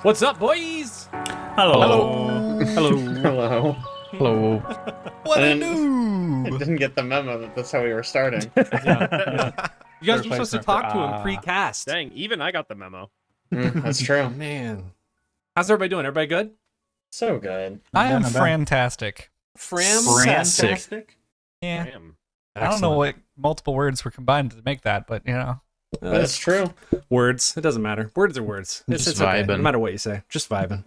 What's up, boys? Hello. Hello. Hello. Hello. What I a didn't- I noob! didn't get the memo that that's how we were starting. Yeah. You guys were supposed to Replacement talk for, to him pre-cast. Dang, even I got the memo. That's true. Man. How's everybody doing? Everybody good? So good. I am Not bad. fantastic. Fantastic. Yeah. Damn. I don't know what multiple words were combined to make that, but you know. That's true. Words. It doesn't matter. Words are words. It's Just okay. No vibing. matter what you say. Just vibing.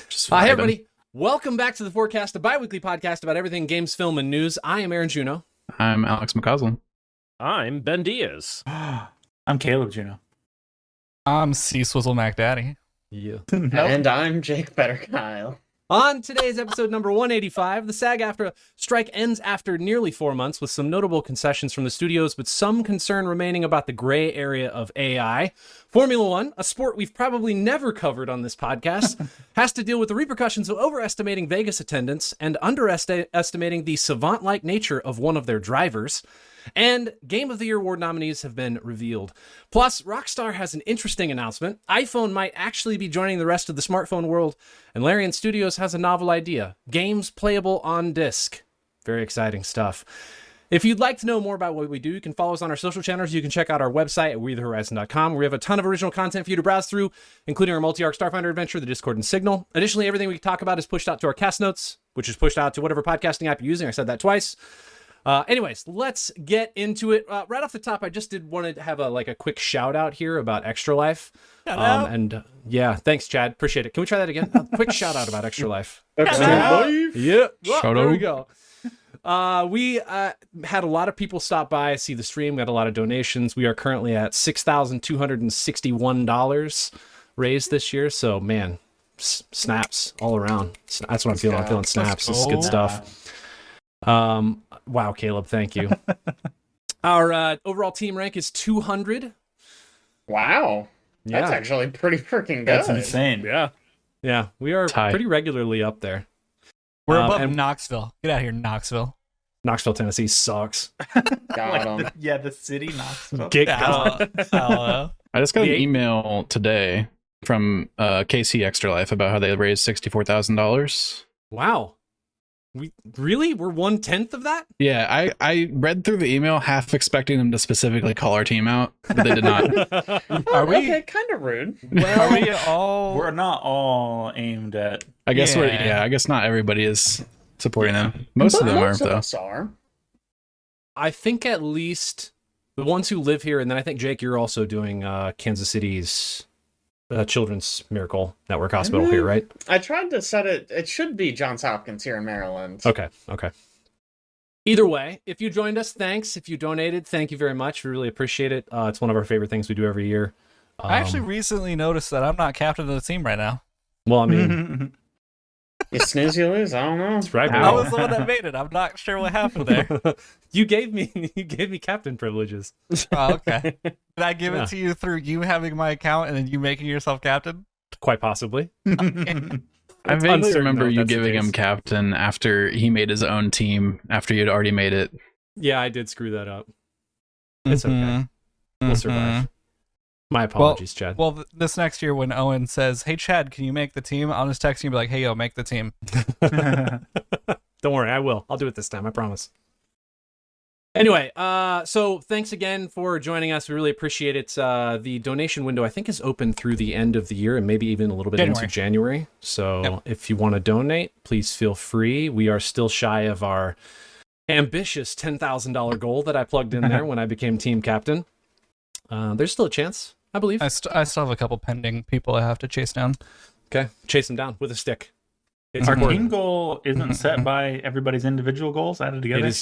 Just Hi, vibing. everybody. Welcome back to The Forecast, a bi-weekly podcast about everything games, film, and news. I am Aaron Juno. I'm Alex McCausland. I'm Ben Diaz. I'm Caleb Juno. I'm C Swizzle Mac Daddy. Yeah. And I'm Jake Better Kyle. On today's episode number 185, the SAG-AFRTA strike ends after nearly 4 months with some notable concessions from the studios, but some concern remaining about the gray area of AI. Formula One, a sport we've probably never covered on this podcast, has to deal with the repercussions of overestimating Vegas attendance and underestimating the savant-like nature of one of their drivers. And Game of the Year award nominees have been revealed. Plus, Rockstar has an interesting announcement. iPhone might actually be joining the rest of the smartphone world, and Larian Studios has a novel idea, games-playable-on-disc. Very exciting stuff. If you'd like to know more about what we do, you can follow us on our social channels. You can check out our website at wethehorizon.com, where we have a ton of original content for you to browse through, including our multi-arc Starfinder adventure, the Discord, and Signal. Additionally, everything we talk about is pushed out to our cast notes, which is pushed out to whatever podcasting app you're using. I said that twice. Anyways, let's get into it. Right off the top, I just wanted to have a quick shout out here about Extra Life. Yeah, thanks, Chad. Appreciate it. Can we try that again? A quick shout out about Extra Life. Yeah, Shout there out. we go. We had a lot of people stop by, see the stream. We had a lot of donations. We are currently at $6,261 raised this year. So, man, snaps all around. That's what I'm feeling. I'm feeling snaps. This is good stuff. Wow, Caleb, thank you. Our overall team rank is 200. Wow. That's Yeah. actually pretty freaking good. That's insane. Yeah. Yeah, we are Tie. pretty regularly up there. We're above and- Knoxville. Get out of here, Knoxville. Knoxville, Tennessee sucks. Got him. Yeah, the city Knoxville. Get I gone. don't know. I just got an The- email today from KC Extra Life about how they raised $64,000. Wow. We're 1/10 of that? Yeah, I read through the email half expecting them to specifically call our team out, but they did not. Are we? Okay, kind of rude. Are we all? We're not all aimed at. I guess Yeah. I guess not everybody is supporting them. Most of them are Most of though. us are. I think at least the ones who live here, and then I think, Jake, you're also doing Kansas City's Children's Miracle Network Hospital here, right? I tried to set it. It should be Johns Hopkins here in Maryland. Okay. Either way, if you joined us, thanks. If you donated, thank you very much. We really appreciate it. It's one of our favorite things we do every year. I actually recently noticed that I'm not captain of the team right now. Well, I mean, You snooze, you lose. I don't know. it's right. I was the one that made it. I'm not sure what happened there. you gave me captain privileges. Oh, okay. Did I give Yeah. it to you through you having my account and then you making yourself captain? Quite possibly. I It's vaguely uncertain, remember though, if you that's the giving him case. captain after he made his own team after you'd already made it. Yeah, I did screw that up. It's okay. Mhm. We'll survive. My apologies, Chad. Well, this next year when Owen says, "Hey Chad, can you make the team?" I'll just text you and be like, "Hey yo, make the team." Don't worry, I will. I'll do it this time, I promise. Anyway, so thanks again for joining us. We really appreciate it. The donation window, I think, is open through the end of the year and maybe even a little bit into January. So Yep. if you want to donate, please feel free. We are still shy of our ambitious $10,000 goal that I plugged in there when I became team captain. There's still a chance, I believe. I still have a couple pending people I have to chase down. Okay, chase them down with a stick. It's Our important. team goal isn't set by everybody's individual goals added together.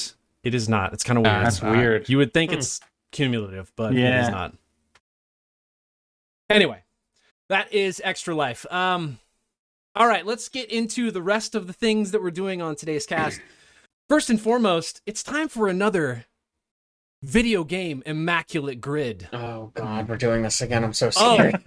It is not. It's kind of weird. That's weird. You would think it's cumulative, but it Yeah. is not. Anyway, that is Extra Life. All right, let's get into the rest of the things that we're doing on today's cast. First and foremost, it's time for another video game Immaculate Grid. Oh God, we're doing this again. I'm so scared.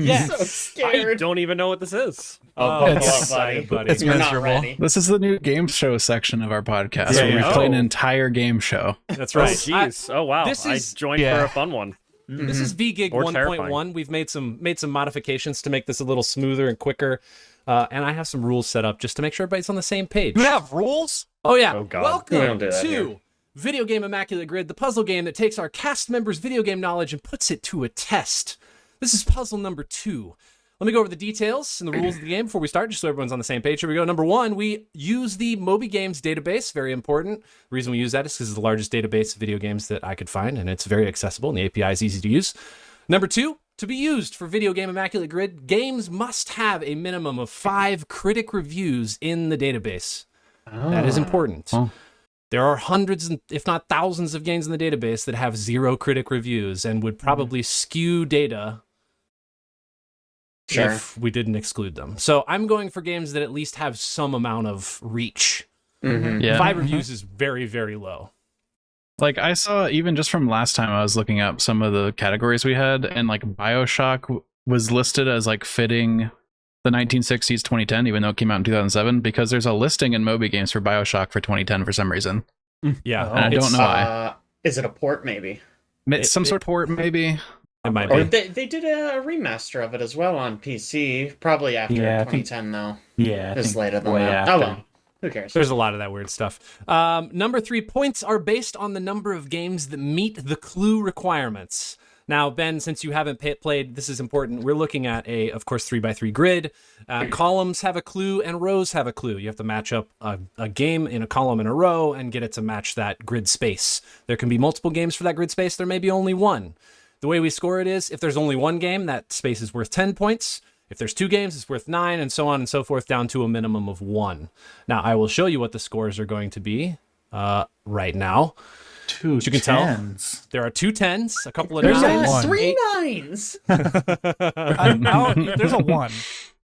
Yes. so I scared. don't even know what this is. Oh, it's buckle up, exciting, buddy. It's You're not miserable. ready. This is the new game show section of our podcast Yeah, where we yeah. play an Oh. entire game show. That's Oh, right. jeez. Oh, wow. this is- I joined yeah. for a fun one. This is VGig Or 1.1. terrifying. We've made some modifications to make this a little smoother and quicker. And I have some rules set up just to make sure everybody's on the same page. You have rules? Oh yeah. Oh, God. Welcome We don't do that to here. Video Game Immaculate Grid, the puzzle game that takes our cast members' video game knowledge and puts it to a test. This is puzzle number 2. Let me go over the details and the rules of the game before we start, just so everyone's on the same page. Here we go. Number 1, we use the Moby Games database. Very important. The reason we use that is because it's the largest database of video games that I could find, and it's very accessible, and the API is easy to use. Number 2, to be used for Video Game Immaculate Grid, games must have a minimum of 5 critic reviews in the database. That is important. Oh. There are hundreds, if not thousands, of games in the database that have 0 critic reviews and would probably skew data Sure. if we didn't exclude them. So I'm going for games that at least have some amount of reach. Mhm. Yeah. 5 reviews is very, very low. Like I saw even just from last time I was looking up some of the categories we had, and like BioShock was listed as like fitting the 1960s 2010, even though it came out in 2007, because there's a listing in Moby Games for BioShock for 2010 for some reason. Yeah. And I don't know why. Is it a port, maybe? Some sort of port, maybe. It might Or be. they did a remaster of it as well on PC, probably after Yeah, I think- 2010, though. Yeah, I It's think later than way that. after. Oh, well. Who cares? There's a lot of that weird stuff. Number 3, points are based on the number of games that meet the clue requirements. Now, Ben, since you haven't played, this is important. We're looking at of course, 3x3 grid. Columns have a clue and rows have a clue. You have to match up a game in a column and a row and get it to match that grid space. There can be multiple games for that grid space. There may be only one. The way we score it is, if there's only one game, that space is worth 10 points. If there's 2 games, it's worth 9, and so on and so forth, down to a minimum of 1. Now, I will show you what the scores are going to be right now. 2 As you can tell, tens. there are 2 10s, a couple of There's 9s. one. 3 9s! There's a 1.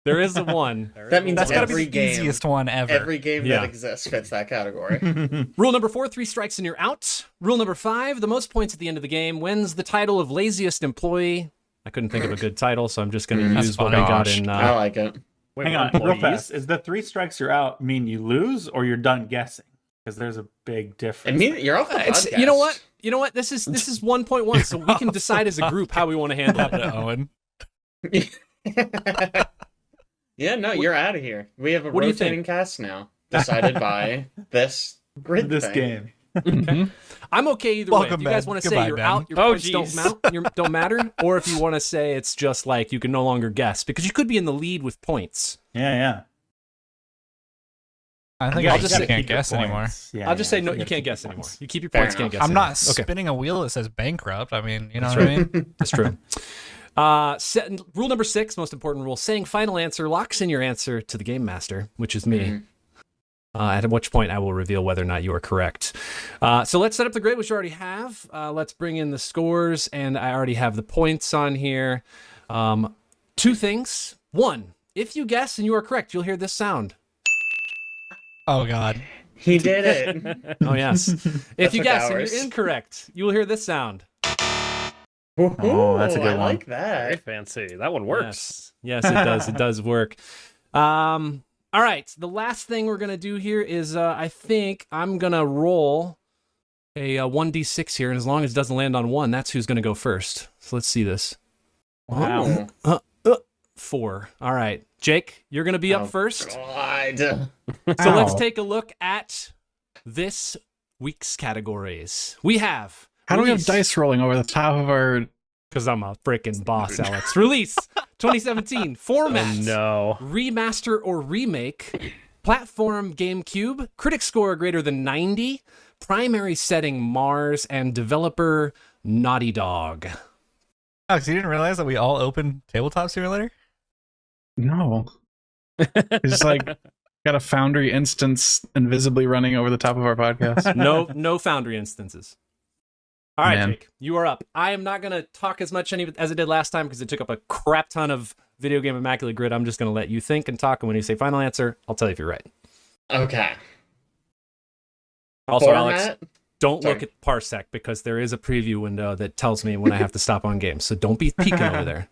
There is a 1. That means That's gotta be every the game. easiest one ever. Every game Yeah. that exists fits that category. Rule number 4, 3 strikes and you're out. Rule number 5, the most points at the end of the game wins the title of laziest employee. I couldn't think of a good title, so I'm just going to That's use what funny. we got Gosh. in. I like it. Wait, Hang on, employees? real fast. Is the 3 strikes you're out mean you lose or you're done guessing? Because there's a big difference. I mean, you're off the It's, podcast. you know what? You know what? This is 1.1, so we can decide as a group how we want to handle it. Owen. Yeah, no, you're out of here. We have a What do you rotating cast now, decided by this grid this thing. game. Mhm. I'm okay either way. Welcome, If you guys Ben. want to say Goodbye, you're Ben. out, your Oh, points geez. don't matter, or if you want to say it's just like you can no longer guess, because you could be in the lead with points. Yeah. I think Yeah, I you just gotta can't keep your guess anymore. points. Yeah, I'll just yeah, say no, gotta you can't keep your guess anymore. points. You keep your Fair points, can't enough. guess I'm anymore. not Okay. spinning a wheel that says bankrupt. I mean, you know what I mean? That's true. Rule number 6, most important rule, saying final answer locks in your answer to the game master, which is me. Mhm. At which point I will reveal whether or not you are correct. So let's set up the grid, which you already have. Let's bring in the scores, and I already have the points on here. 2 things. 1, if you guess and you are correct, you'll hear this sound. Oh, God. He did it. Oh, yes. If you took guess and hours. you're incorrect, you will hear this sound. Oh, that's a good I one. like Very that. fancy. That one works. Yes, it does. It does work. All right. The last thing we're going to do here is I think I'm going to roll a 1d6 here, and as long as it doesn't land on 1, that's who's going to go first. So let's see this. Wow. 4. All right. Jake, you're going to be up Oh, first. God. So let's take a look at this week's categories. We have... How do we have release- dice rolling over the top of our? Because I'm a freaking boss, Alex. Release 2017. Format. Oh, no. Remaster or remake. Platform GameCube. Critic score greater than 90. Primary setting Mars. And developer Naughty Dog. Alex, you didn't realize that we all opened Tabletop Simulator? No, it's like got a Foundry instance invisibly running over the top of our podcast. No Foundry instances. All right, Man. Jake, you are up. I am not going to talk as much as I did last time because it took up a crap ton of Video Game Immaculate Grid. I'm just going to let you think and talk, and when you say final answer, I'll tell you if you're right. Okay. Also, Alex, Format. don't Sorry. look at Parsec because there is a preview window that tells me when I have to stop on games. So don't be peeking over there.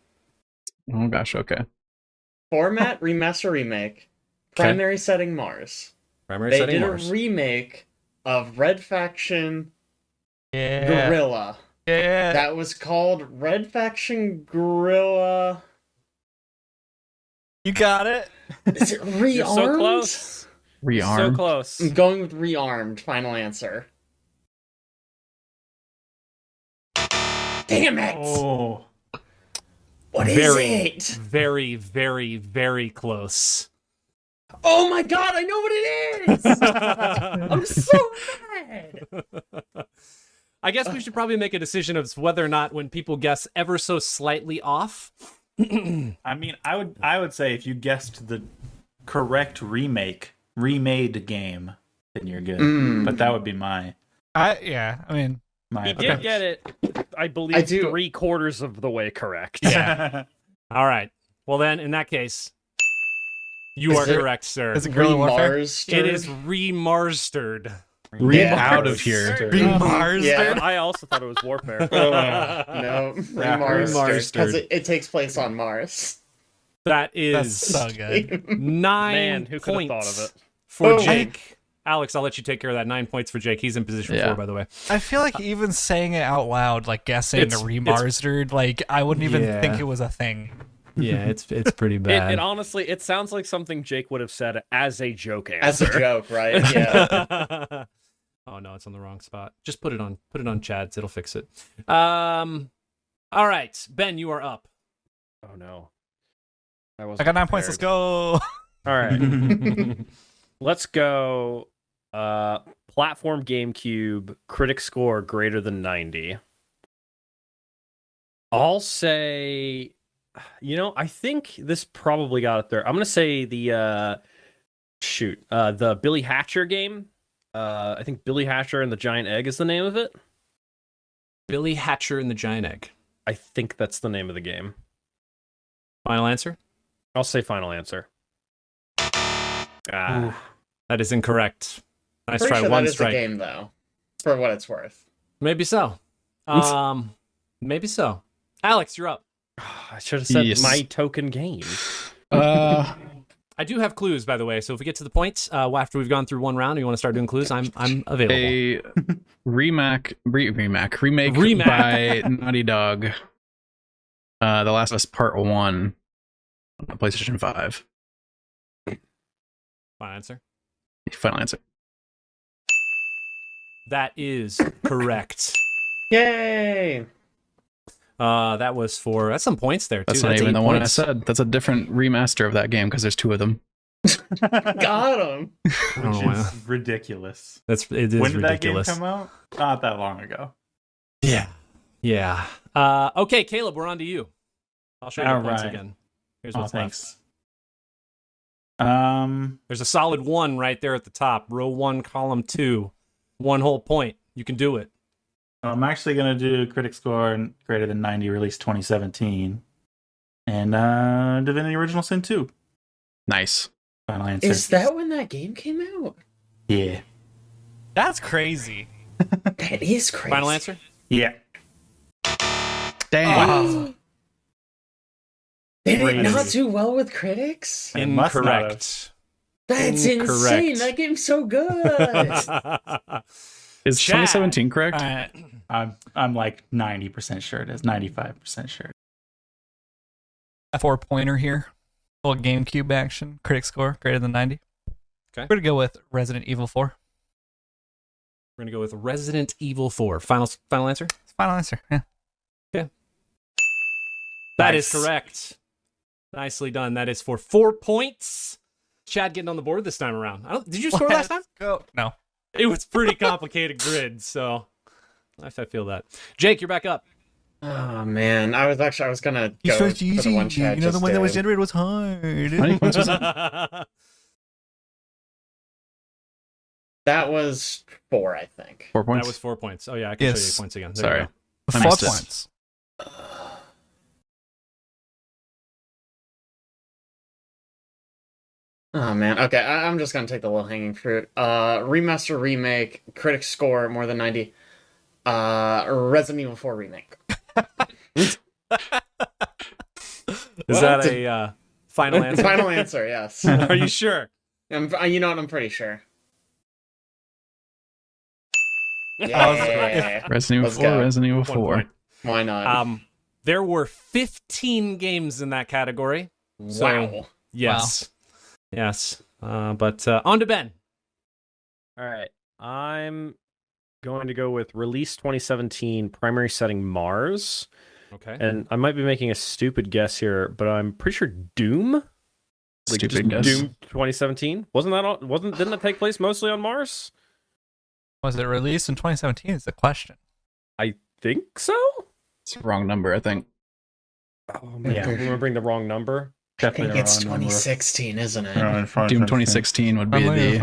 Oh gosh, okay. Format, remaster, remake. Primary setting Mars. Primary They setting did Mars. a remake of Red Faction Yeah. Gorilla. Yeah. That was called Red Faction Guerrilla. You got it. Is it Rearmed? You're so close. Rearmed. So close. I'm going with Rearmed. Final answer. Damn it! Oh. What is Very, it? very, very, very close. Oh my god, I know what it is! I'm so mad! I guess we should probably make a decision of whether or not when people guess ever so slightly off. I mean, I would say if you guessed the correct remade game, then you're good. But that would be my I mean, He did get it, I believe, I do. 3/4 of the way correct. Yeah. All right. Well, then, in that case, you are correct, sir. is it guerrilla warfare? It is remarstered. Out of here. Remars. Yeah. I also thought it was Warfare. No, Remastered. because it takes place on Mars. That That's is so good. 9 Man, who could have thought points of it? for Oh. Jake. Alex, I'll let you take care of that. 9 points for Jake. He's in position Yeah. 4, by the way. I feel like even saying it out loud, like guessing It's- remastered, like I wouldn't even Yeah. think it was a thing. Yeah, it's pretty bad. It honestly, it sounds like something Jake would have said as a joke answer. As a joke, right? Yeah. Oh no, it's on the wrong spot. Just put it on Chad's. It'll fix it. All right, Ben, you are up. Oh no. I got 9 points. Let's go. All right. Let's go. Platform GameCube critic score greater than 90. I'll say, I think this probably got it there. I'm gonna say the Billy Hatcher game. I think Billy Hatcher and the Giant Egg is the name of it. Billy Hatcher and the Giant Egg. I think that's the name of the game. Final answer? I'll say final answer. Ah, That is incorrect. Nice Pretty try. sure One that is strike. the game, though. For what it's worth. Maybe so. Maybe so. Alex, you're up. I should have said Yes. my token game. I do have clues, by the way. So if we get to the points after we've gone through one round, and you want to start doing clues, I'm available. A remake Remake. by Naughty Dog. The Last of Us Part 1 on PlayStation 5. Final answer. Final answer. That is correct. Yay! That's some points there too. That's not even 8 the one I points. said. That's a different remaster of that game because there's 2 of them. Got him! Oh, which wow. is ridiculous. It is When did ridiculous. that game come out? Not that long ago. Yeah. Okay, Caleb, we're on to you. I'll show you the All points right. again. Here's Oh, what's thanks. left. There's a solid 1 right there at the top. Row 1, column 2. 1 whole point. You can do it. I'm actually going to do critic score greater than 90, released 2017. And Divinity Original Sin 2. Nice. Final answer. Is that when that game came out? Yeah. That's crazy. That is crazy. Final answer? Yeah. Damn. Did it Crazy. not do well with critics? It must not have. Incorrect. That's Incorrect. insane. That game's so good. Is Chad. 2017 correct? All right. I'm like 90% sure it is. 95% sure. A 4-pointer here. Little GameCube action. Critic score greater than 90. Okay. We're gonna go with Resident Evil 4. We're going to go with Resident Evil 4. Final answer? Final answer. Yeah. That is Nice. correct. Nicely done. That is for 4 points. Chad getting on the board this time around. Did you score last time? Let's go. No. It was pretty complicated grid, so I feel that. Jake, you're back up. Oh man, I was gonna You go chose for easy. the one Chad The just one that was did. generated was hard. How many points was that? That was 4, I think. 4 points. That was 4 points. Oh yeah, I can show you Yes. 8 points again. There Sorry. you go. I 4 missed it. points. Oh man. Okay, I'm just gonna take the low hanging fruit. Remaster, remake, critic score more than 90. Resident Evil 4 remake. Is that a final answer? Final answer. Yes. Are you sure? You know what? I'm pretty sure. Yeah. Resident Let's Evil 4, go. Resident Evil 1 4. point. Why not? There were 15 games in that category. So, Wow. yes. Yes. But on to Ben. All right. I'm going to go with release 2017 primary setting Mars. Okay. And I might be making a stupid guess here, but I'm pretty sure Doom. Like Stupid just guess. Doom 2017. Didn't that take place mostly on Mars? Was it released in 2017? Is the question. I think so. It's the wrong number, I think. Oh man, Yeah. I'm remembering the wrong number. I think Definitely it's the wrong number. 2016, isn't it? Doom 2016 would be the.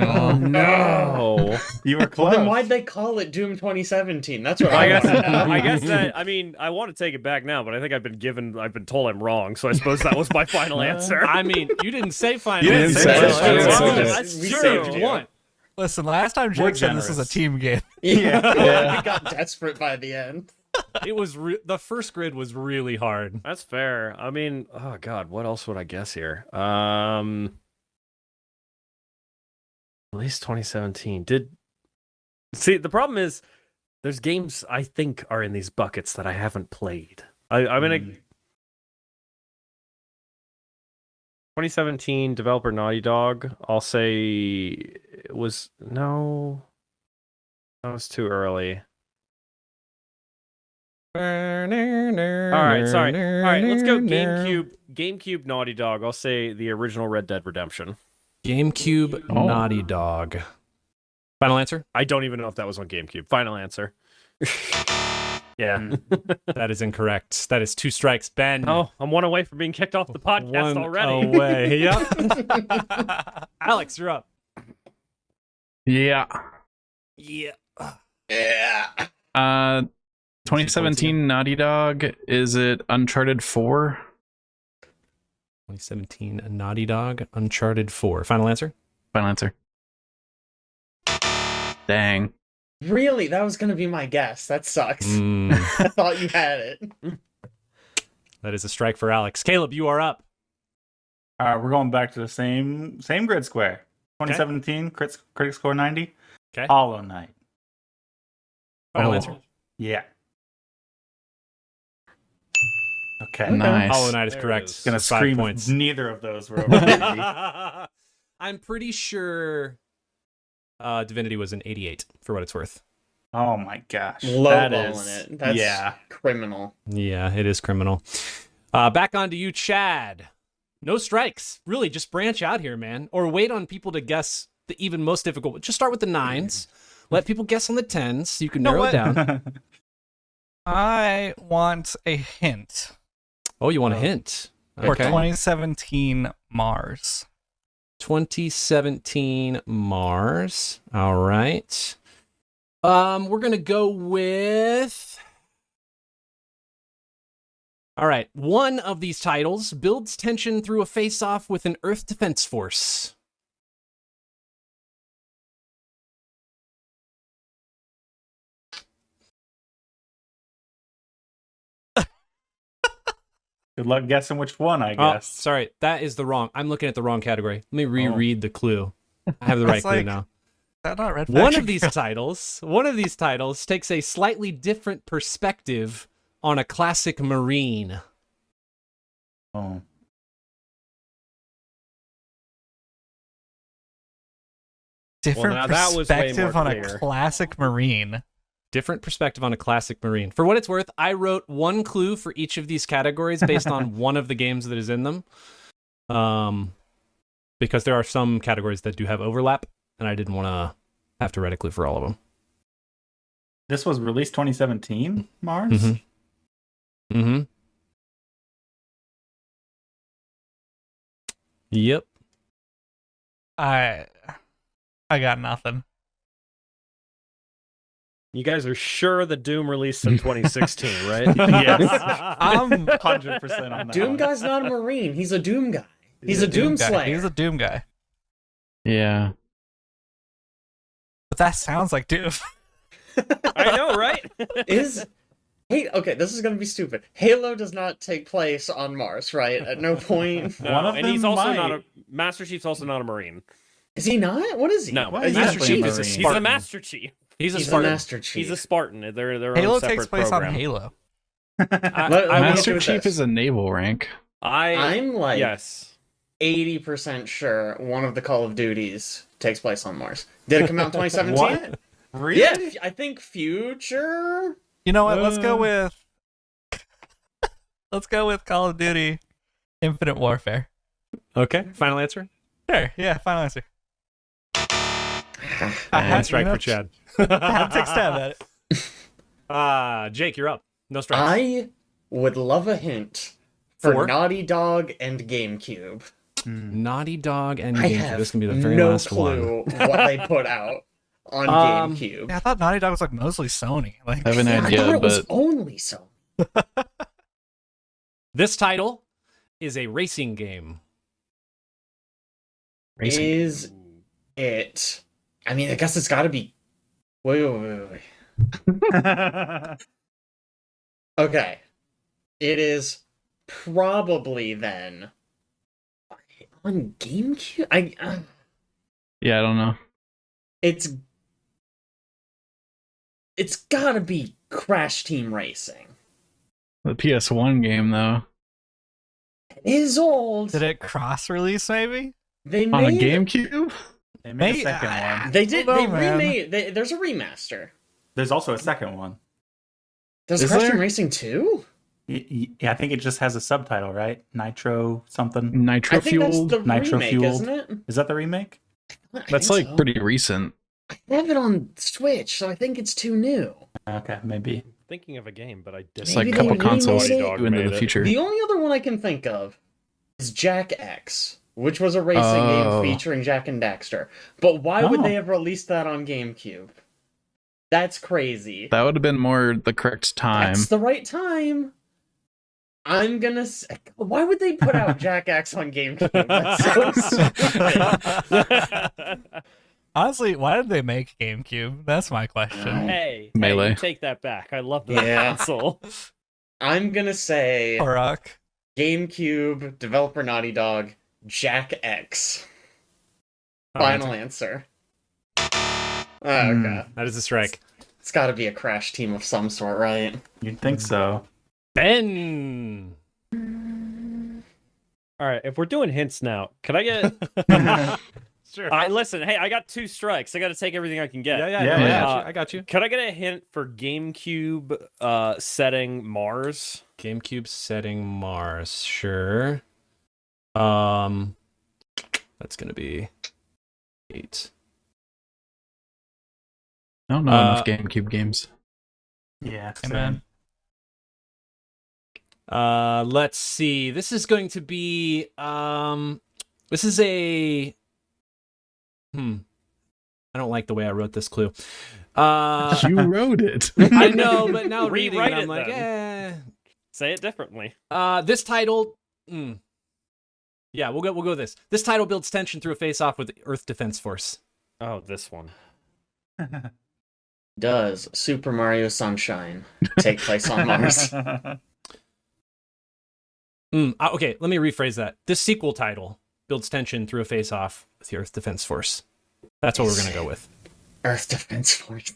Oh no. You were Well, close. then why'd they call it Doom 2017? That's what I I guess. want to know. I guess that. I mean, I want to take it back now, but I think I've been told I'm wrong. So I suppose that was my final answer. I mean, you didn't say final. You didn't say answer. it. You didn't say it. That's We true. saved you. One. Listen, last time We're Jake said this was a generous. team game. Yeah. We got desperate by the end. It was the first grid was really hard. That's fair. I mean, oh god, what else would I guess here? At least 2017. See, the problem is there's games I think are in these buckets that I haven't played. I mean, 2017 developer Naughty Dog. I'll say it was no. That was too early. All right, sorry. All right, let's go GameCube Naughty Dog. I'll say the original Red Dead Redemption. GameCube Oh. Naughty Dog. Final answer? I don't even know if that was on GameCube. Final answer. Yeah. That is incorrect. That is 2 strikes. Ben. Oh, I'm one away from being kicked off the podcast one already. away. Yep. Alex, you're up. Yeah. Yeah. Yeah. 2017 Naughty Dog, is it Uncharted 4? 2017 Naughty Dog, Uncharted 4. Final answer? Final answer. Dang. Really? That was going to be my guess. That sucks. Mm, I thought you had it. that is a strike for Alex. Caleb, you are up. All right, we're going back to the same grid square. 2017 critic score 90. Okay. Hollow Knight. Final Oh. answer? Yeah. Okay. Nice. Hollow Knight is There it correct. is. Gonna For 5 scream points. if neither of those were over 90. I'm pretty sure Divinity was an 88 for what it's worth. Oh my gosh. That Lowballing is it. That's yeah. criminal. Yeah, it is criminal. Back on to you, Chad. No strikes. Really, just branch out here, man. Or wait on people to guess the even most difficult. Just start with the 9s. Let people guess on the 10s so you can know narrow it what? down. I want a hint Oh, you want a hint? for Okay. 2017 Mars. 2017 Mars. All right. We're gonna go with. All right. One of these titles builds tension through a face-off with an Earth Defense Force. Good luck guessing which one, I Oh, guess. sorry, that is the wrong. I'm looking at the wrong category. Let me reread the clue. I have the right It's clue like- now. Is that not Red One Faction? of these titles takes a slightly different perspective on a classic Marine. Oh. different Well, now that was way perspective more on a clear. classic Marine. Different perspective on a classic Marine. For what it's worth, I wrote one clue for each of these categories based on one of the games that is in them. Because there are some categories that do have overlap, and I didn't want to have to write a clue for all of them. This was released 2017, Mars? Mm-hmm. Mm-hmm. Yep. I got nothing. You guys are sure the Doom released in 2016, right? Yes. I'm 100% on that Doom one. guy's not a Marine. He's a Doom guy. He's a Doom guy. Slayer. He's a Doom guy. Yeah. But that sounds like Doom. I know, right? Okay, this is gonna be stupid. Halo does not take place on Mars, right? At no point. One of and he's them also might. not a Master Chief's also not a Marine. Is he not? What is he? No, Why is Master he Chief a is a Marine? He's a Spartan. Master Chief. He's a He's a Spartan. Master Chief. He's a Spartan. They're their Halo own separate takes place program. on Halo. I Let me I look Master at Chief this. is a naval rank. I'm like yes. 80% sure one of the Call of Duties takes place on Mars. Did it come out in 2017? What? Really? Yeah, I think Future. You know what? Let's go with Call of Duty Infinite Warfare. Okay, final answer. Sure. Yeah. Final answer. One strike for Chad. I had to take a stab at it. Jake, you're up. No strikes. I would love a hint for For? Naughty Dog and GameCube. Naughty Dog and I GameCube. have This can be the very no last clue one. what they put out on GameCube. Yeah, I thought Naughty Dog was like mostly Sony. Like, I have an I thought idea, it was but only so. This title is a racing game. Is it? I mean, I guess it's got to be. Wait. Okay, it is probably then on GameCube. yeah, I don't know. It's gotta be Crash Team Racing. The PS1 game though. It is old. did it cross-release maybe? They On a made GameCube? They made a May- second one. They did. Hold They on, man. remade. There's a remaster. There's also a second one. There's Is Crash there? Team Racing 2? Yeah, I think it just has a subtitle, right? Nitro something. Nitro I think that's Fueled? the Nitro remake, Fueled. isn't it? Is that the remake? I That's think like so. pretty recent. I have it on Switch, so I think it's too new. Okay, maybe. Thinking of a game, but I didn't. It's like a Maybe couple they remade consoles it. Dog into made the it. future. The only other one I can think of is Jack X, which was a racing Oh. game featuring Jack and Daxter. But why would Oh. they have released that on GameCube? That's crazy. That would have been more the correct time. That's the right time. I'm gonna say, why would they put out Jack X on GameCube? That's so stupid. Honestly, why did they make GameCube? That's my question. Hey, Melee. you take that back. I love that Yeah. console. I'm gonna say Korok. GameCube, developer Naughty Dog, Jack X. Final answer. Okay. That is a strike. It's gotta be a Crash team of some sort, right? You'd think so. Ben. All right, if we're doing hints now, can I get? Sure. Listen. Hey, I got 2 strikes. I got to take everything I can get. Yeah, Yeah, I got you. Can I get a hint for GameCube setting Mars? GameCube setting Mars. Sure. That's gonna be 8. I don't know enough GameCube games. Yeah. Hey, man. Let's see. This is going to be this is a I don't like the way I wrote this clue. You wrote it. I know, but now reading Rewrite it, I'm it, like, then. Say it differently. This title yeah, we'll go with this. This title builds tension through a face-off with the Earth Defense Force. Oh, this one. Does Super Mario Sunshine take place on Mars? Okay, let me rephrase that. This sequel title builds tension through a face-off with the Earth Defense Force. That's what we're gonna go with. Earth Defense Force.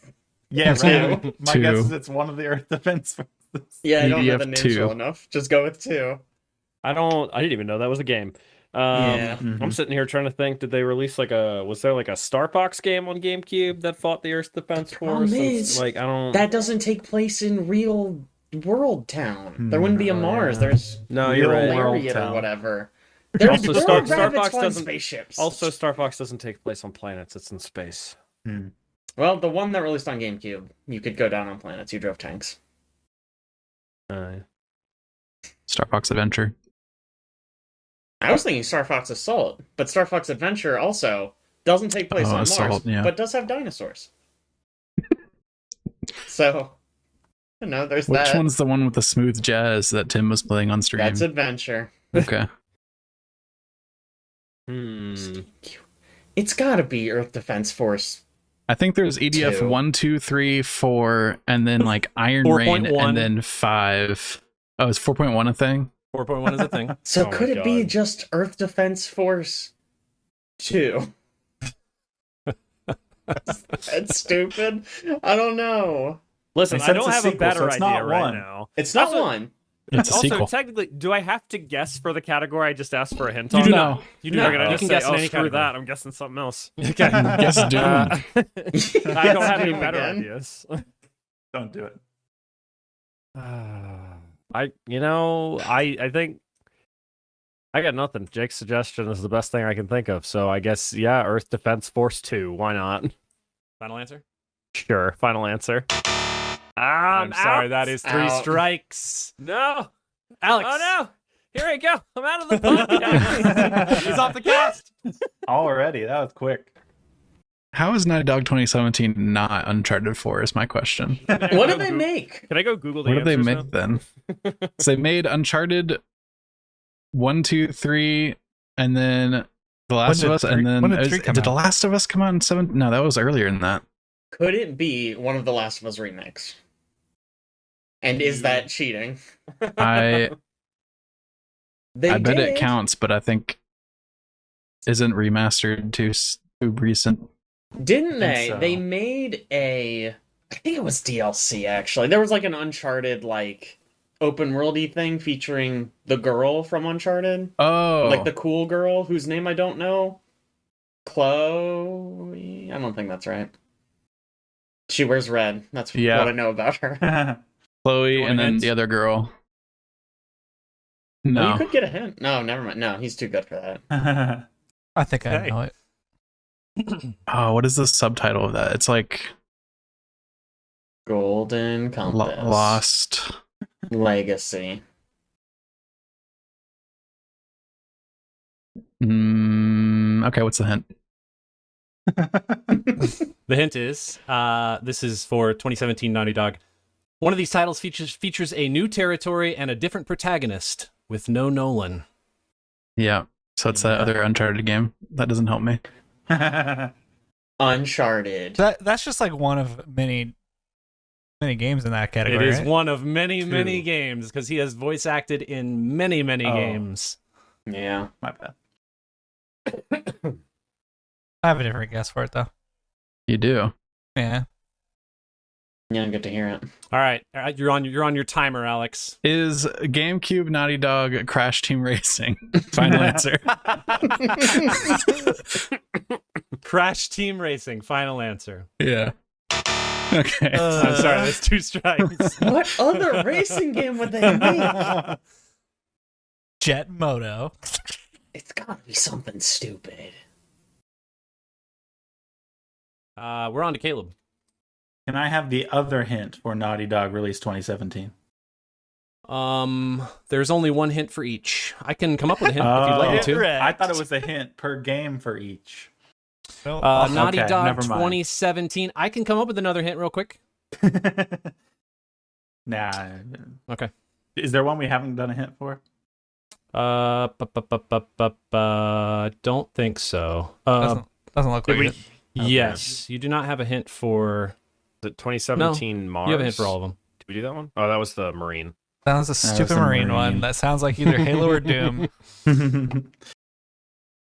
Yeah, right. My Two. guess is it's one of the Earth Defense Forces. Yeah, I don't know the EDF names 2. well enough. Just go with 2. I didn't even know that was a game. Yeah. I'm sitting here trying to think. Did they release was there like a Star Fox game on GameCube that fought the Earth Defense problem Force? is, I don't. That doesn't take place in real world town. There wouldn't be a Mars. There's No, you're real right. Larian Town. or whatever. There's Also, there Star are rabbits Fox flying doesn't- spaceships. Also, Star Fox doesn't take place on planets. It's in space. Well, the one that released on GameCube, you could go down on planets. You drove tanks. Star Fox Adventure. I was thinking Star Fox Assault, but Star Fox Adventure also doesn't take place on Assault, Mars, yeah. but does have dinosaurs. So, there's Which that. one's the one with the smooth jazz that Tim was playing on stream? That's Adventure. Okay. It's gotta be Earth Defense Force. I think there's EDF 2. 1, 2, 3, 4, and then like Iron Rain, 4.1. and then 5. Oh, is 4.1 a thing? 4.1 is a thing. So Oh my could it be God. just Earth Defense Force 2? That's stupid. I don't know. Listen, They I said don't it's a have a sequel, better so it's idea not right one. now. It's not Also- one. It's a Also, sequel. technically, do I have to guess for the category I just asked for a hint You on? do No. not. You do No. not. You're gonna You just can say, guess in oh, any screw category. that. I'm guessing something else. Okay. Guess Doom. I don't have any Doom better again. ideas. Don't do it. I think I got nothing. Jake's suggestion is the best thing I can think of. So I guess, yeah, Earth Defense Force 2. Why not? Final answer? Sure. Final answer. I'm sorry, out. that is 3 Out. strikes. No. Alex. Oh, no. Here I go. I'm out of the podcast. He's off the cast. Already, that was quick. How is Naughty Dog 2017 not Uncharted 4 is my question. What did they make? Can I go Google the What did they answers make now? then? So they made Uncharted 1, 2, 3, and then The Last When of did Us, and then when did 3 come did The out? Last of Us come out in 7? No, that was earlier than that. Could it be one of the Last of Us remakes? And is that cheating? I They bet it did. counts, but I think isn't remastered too recent. Didn't think they? so. They made I think it was DLC actually. There was like an Uncharted like open worldy thing featuring the girl from Uncharted. Oh, Like the cool girl whose name I don't know. Chloe? I don't think that's right. She wears red. That's Yeah. what I know about her. Chloe, want and a then hint? the other girl. Well, No, you could get a hint. No, never mind. No, he's too good for that. I think I Hey. know it. oh, what is the subtitle of that? It's like Golden Compass. Lost. Legacy. Okay, what's the hint? The hint is this is for 2017 Naughty Dog. One of these titles features a new territory and a different protagonist with no Nolan. Yeah, so it's that other Uncharted game. That doesn't help me. Uncharted. That's just like one of many games in that It category. is right? one of many, many Two. games because he has voice acted in many, many Oh. games. Yeah. My bad. I have a different guess for it though. You do. Yeah. Yeah, good to hear it. All right, you're on your timer, Alex. Is GameCube Naughty Dog Crash Team Racing? Final answer. Crash Team Racing. Final answer. Yeah. Okay. I'm sorry, that's 2 strikes. What other racing game would they make? Jet Moto. It's gotta be something stupid. We're on to Caleb. Can I have the other hint for Naughty Dog release 2017? There's only one hint for each. I can come up with a hint if you'd like me to. Correct. I thought it was a hint per game for each. No, Naughty Okay, Dog never mind. 2017. I can come up with another hint real quick. Nah. Okay. Is there one we haven't done a hint for? Don't think so. doesn't look like Did we- it. Yes, you do not have a hint for. The 2017 Mars. You have a hint for all of them. Did we do that one? Oh, that was the Marine. That was a was stupid the Marine Marine. one. That sounds like either Halo or Doom.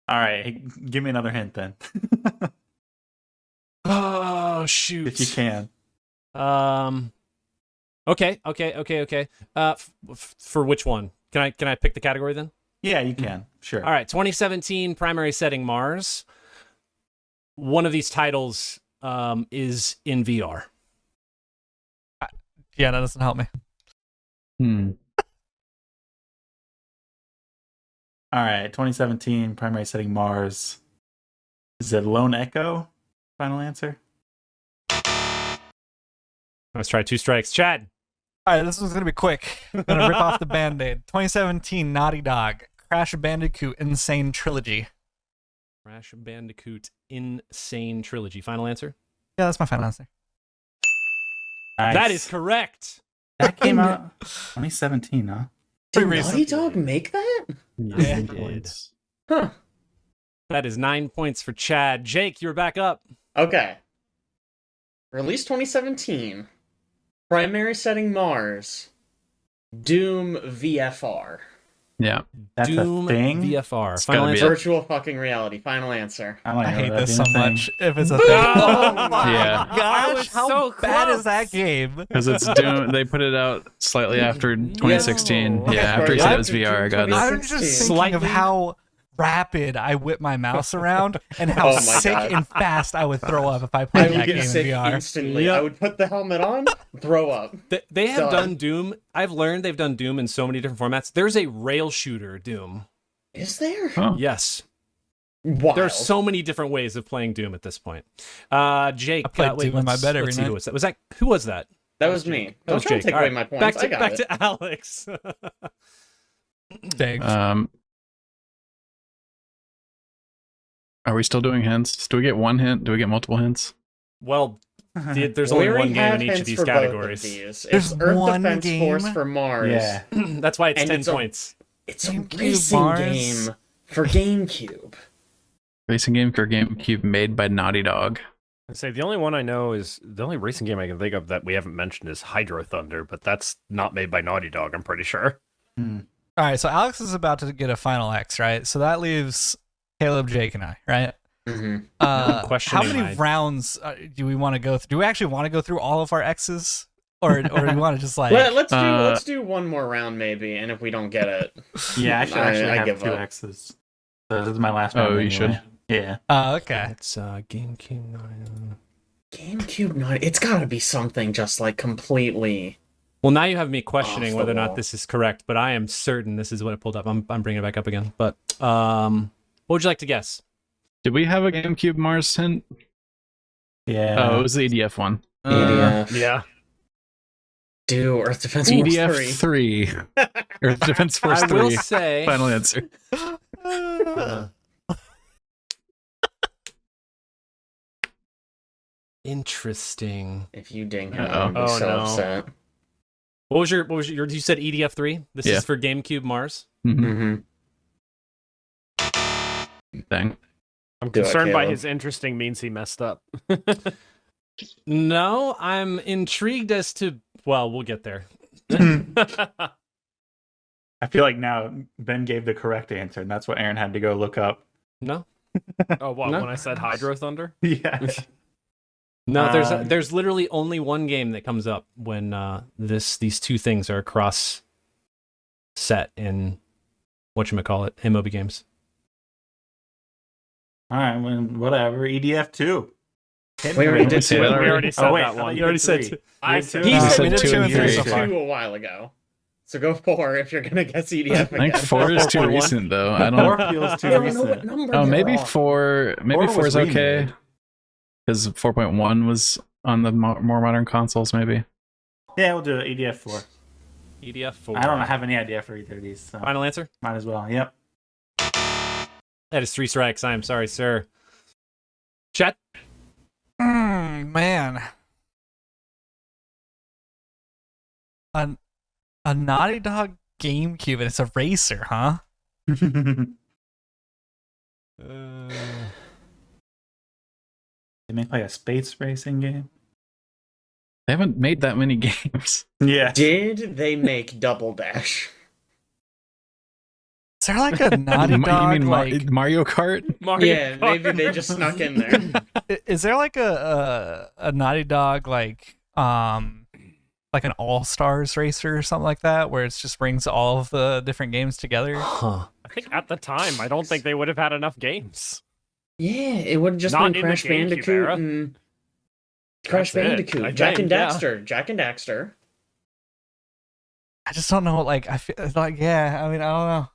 All right, hey, give me another hint then, Oh shoot! if you can. Okay. For which one? Can I pick the category then? Yeah, you can. Sure. All right. 2017 primary setting Mars. One of these titles is in VR. Yeah, that doesn't help me. All right, 2017 primary setting Mars. Is it Lone Echo? Final answer. Let's try 2 strikes. Chad. All right, this one's gonna be quick. I'm gonna rip off the Band-Aid. 2017 Naughty Dog Crash Bandicoot Insane Trilogy. Crash Bandicoot Insane Trilogy. Final answer? Yeah, that's my final answer. Nice. That is correct. That came out 2017, huh? Did Pretty Naughty Dog make that? Yeah, it did. Huh. That is 9 points for Chad. Jake, you're back up. Okay. Release 2017. Primary setting Mars. Doom VFR. Yeah. That's Doom a thing. VFR. It's Final gotta be answer. Virtual fucking reality. Final answer. I, don't I know hate that this being so a thing. much. If it's a thing. Oh my Yeah. I gosh, was how so bad close. is that game? Because it's Doom. They put it out slightly after 2016. No. Yeah, after he said it was After VR, I got Doom it. I'm just 16. thinking of Slightly- how rapid I whip my mouse around and how Oh my sick God. and fast I would throw up if I I played would that game get in sick VR. instantly. Yep. I would put the helmet on, throw up. They have Done. done Doom. I've learned they've done Doom in so many different formats. There's a rail shooter Doom. Is there? Oh. Yes. Wild. There's so many different ways of playing Doom at this point. Jake, I play Doom in my bed every let's see night. who was that. Who was that? That was me. That was Don't try to Jake. take All away right. my points. Back to I got back it. to Alex. Dang. Are we still doing hints? Do we get one hint? Do we get multiple hints? Well, there's We only already one game had in each of hints these for both of categories. these. There's It's Earth one Defense game? Force for Mars. Yeah. That's why it's And 10 it's a- points. It's a GameCube racing Mars. game for GameCube. Racing game for GameCube made by Naughty Dog. I say the only one I know is the only racing game I can think of that we haven't mentioned is Hydro Thunder, but that's not made by Naughty Dog, I'm pretty sure. All right, so Alex is about to get a final X, right? So that leaves Caleb, Jake, and I, right? Mm-hmm. I'm questioning How many my- rounds do we want to go through? Do we actually want to go through all of our X's, or do we want to just like? Let's do one more round maybe, and if we don't get it, Yeah, I should actually I have give 2 up. X's. So this is my last round. Oh, you anyway. should. Yeah. Okay. It's GameCube. GameCube not. It's got to be something just like completely. Well, now you have me questioning Off the whether or not wall. this is correct, but I am certain this is what it pulled up. I'm bringing it back up again. But what would you like to guess? Did we have a GameCube Mars hint? Yeah. Oh, it was the EDF one. EDF. Yeah. Do Earth Defense Force EDF 3. 3. Earth Defense Force I 3. will say. Final answer. Interesting. If you ding him, Uh-oh. I'll be Oh, so no. upset. What was your you said EDF 3? This Yeah. is for GameCube Mars. Mm-hmm. Mm-hmm. Dang. I'm Do it, concerned by Caleb. his interesting means he messed up. No, I'm intrigued as to well, we'll get there. I feel like now Ben gave the correct answer, and that's what Aaron had to go look up. No. Oh, what? No. When I said Hydro Thunder? Yeah. No, Um, there's literally only one game that comes up when these two things are cross set in whatchamacallit, in Moby Games. All right, well, whatever. EDF 2. We already did say two. that We already. already said Oh, wait, that I thought one. you You already did said 3. two. I You said did He No, said said we did two two and and three. two a while ago. So go 4 if you're gonna guess EDF I again. think 4 is too 4.1. recent, though. I 4 don't. feels too I don't know what recent. number. Oh, they're maybe on. 4. Maybe 4 4 is was okay. remade. Because 4.1 was on the more modern consoles, maybe. Yeah, we'll do it. EDF 4. EDF 4. I don't have any idea for either of these, so Final answer? might as well. Yep. That is 3 strikes. I am sorry, sir. Chat. Man. A Naughty Dog GameCube, and it's a racer, huh? They make like a space racing game. They haven't made that many games. Yeah. Did they make Double Dash? Is there like a Naughty Dog You mean like? Mario Kart? Mario Yeah, Kart. maybe they just snuck in there. Is there like a Naughty Dog like an All Stars racer or something like that, where it just brings all of the different games together? Huh. I think at the time, I don't think they would have had enough games. Yeah, it would have just Not been in the Crash GameCube Bandicoot era. and Crash That's it, Bandicoot, I Jack and think, yeah. Daxter, Jack and Daxter. I just don't know. Like I feel like I mean I don't know.